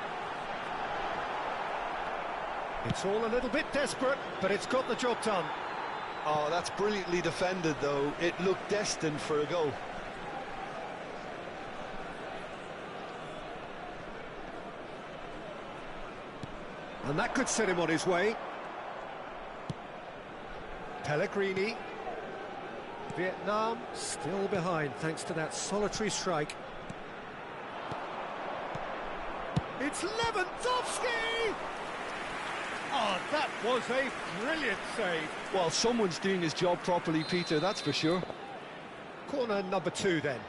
S1: It's all a little bit desperate, but it's got the job done.
S7: Oh, that's brilliantly defended, though. It looked destined for a goal.
S1: And that could set him on his way. Pellegrini. Vietnam still behind thanks to that solitary strike. It's Lewandowski! Oh, that was a brilliant save.
S7: Well, someone's doing his job properly, Peter, that's for sure.
S1: Corner number 2 then.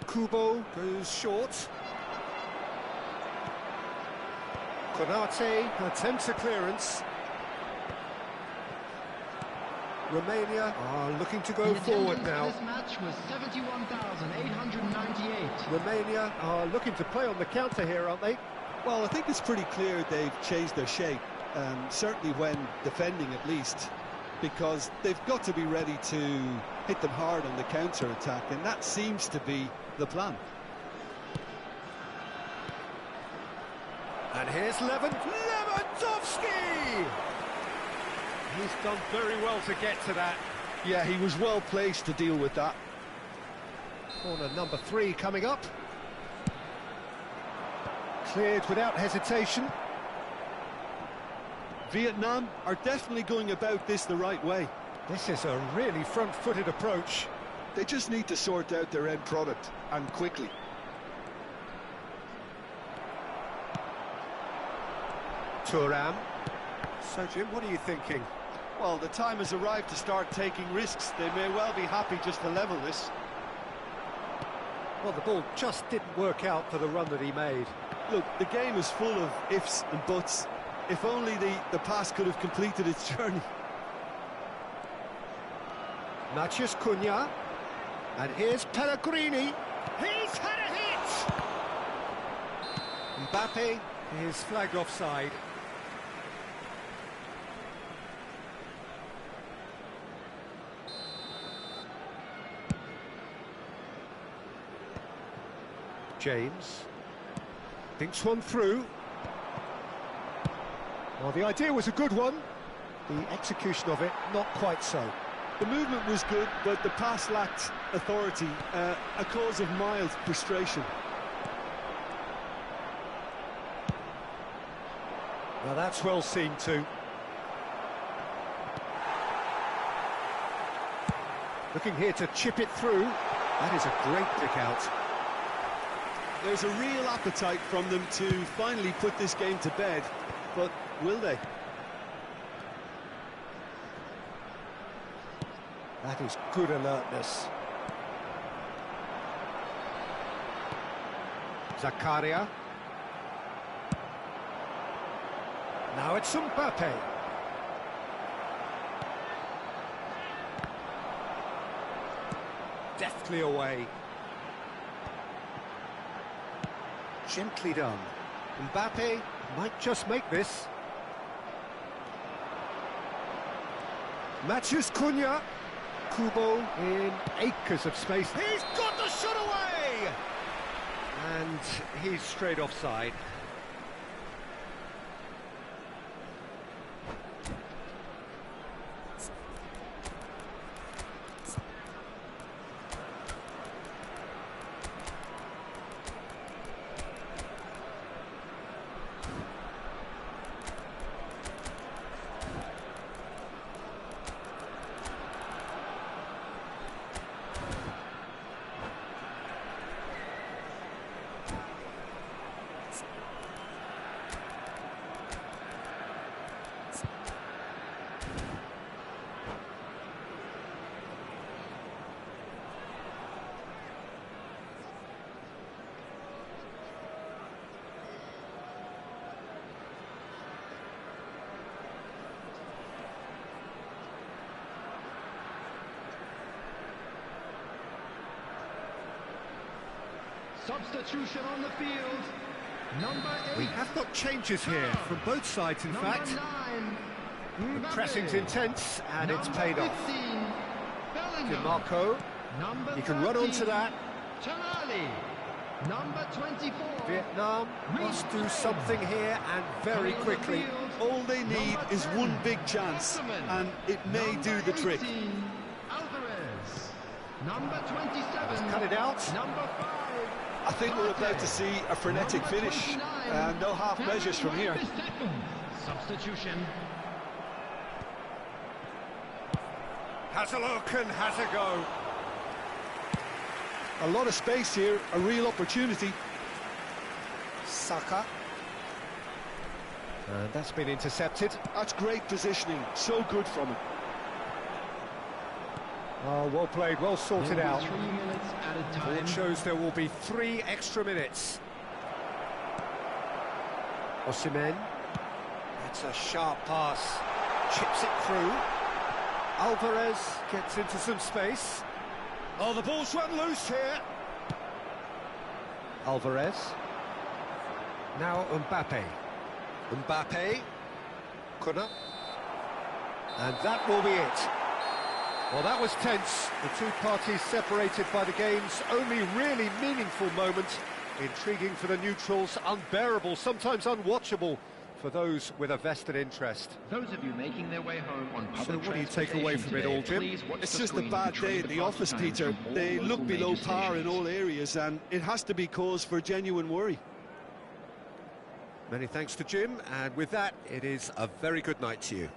S1: Kubo goes short. Konate attempts a clearance. Romania are looking to go
S5: The
S1: forward
S5: attendance
S1: now.
S5: for this match was 71,898.
S1: Romania are looking to play on the counter here, aren't they?
S2: Well, I think it's pretty clear they've changed their shape, certainly when defending at least, because they've got to be ready to hit them hard on the counter-attack, and that seems to be the plan.
S1: And here's Lewandowski!
S3: He's done very well to get to that.
S7: Yeah, he was well placed to deal with that.
S1: Corner number 3 coming up. Cleared without hesitation.
S2: Vietnam are definitely going about this the right way.
S1: This is a really front-footed approach.
S7: They just need to sort out their end product, and quickly.
S1: Thuram. So, Jim, what are you thinking?
S2: Well, the time has arrived to start taking risks. They may well be happy just to level this.
S1: Well, the ball just didn't work out for the run that he made.
S2: Look, the game is full of ifs and buts. If only the pass could have completed its journey.
S1: Matheus Cunha. And here's Pellegrini. He's had a hit! Mbappe is flagged offside. James thinks one through. Well, the idea was a good one. The execution of it, not quite so.
S2: The movement was good, but the pass lacked authority, a cause of mild frustration.
S1: Now that's well seen too. Looking here to chip it through. That is a great pick out.
S2: There's a real appetite from them to finally put this game to bed, but will they?
S1: That is good alertness. Zakaria. Now it's Mbappe. Deftly away. Gently done. Mbappe might just make this. Matheus Cunha. Kubo in acres of space. He's got the shot away! And he's straight offside.
S5: Substitution on the field. Number 8.
S1: We have got changes here from both sides, in fact.
S5: Number 9.
S1: The pressing's intense, and it's paid off.
S5: 15. Bellingham.
S1: DiMarco,
S5: Number
S1: he can run
S5: 13.
S1: onto that.
S5: Tonali. Number 24.
S1: Vietnam must do something here, and very quickly.
S2: All they need is one big chance, and it may do the trick.
S5: 18. Alvarez. Number 27.
S1: Cut it out.
S5: Number 5.
S2: I think we're about to see a frenetic finish, and no half measures from here.
S5: Substitution.
S1: Has a look and has a go.
S2: A lot of space here, a real opportunity.
S1: Saka. And that's been intercepted.
S7: That's great positioning, so good from him.
S1: Oh, well played, well sorted
S5: There will
S1: out.
S5: be 3 minutes at a time.
S1: It shows there will be 3 extra minutes. Osimhen. That's a sharp pass. Chips it through. Alvarez gets into some space.
S3: Oh, the ball's run loose here.
S1: Alvarez. Now Mbappe. Mbappe. Kuna. And that will be it. Well, that was tense. The two parties separated by the game's only really meaningful moment. Intriguing for the neutrals, unbearable, sometimes unwatchable for those with a vested interest.
S6: Those of you making their way home on public
S1: So what do you take away from it all, Jim?
S2: It's just a bad day at the office, Peter. They look below par in all areas, and it has to be cause for genuine worry.
S1: Many thanks to Jim, and with that, it is a very good night to you.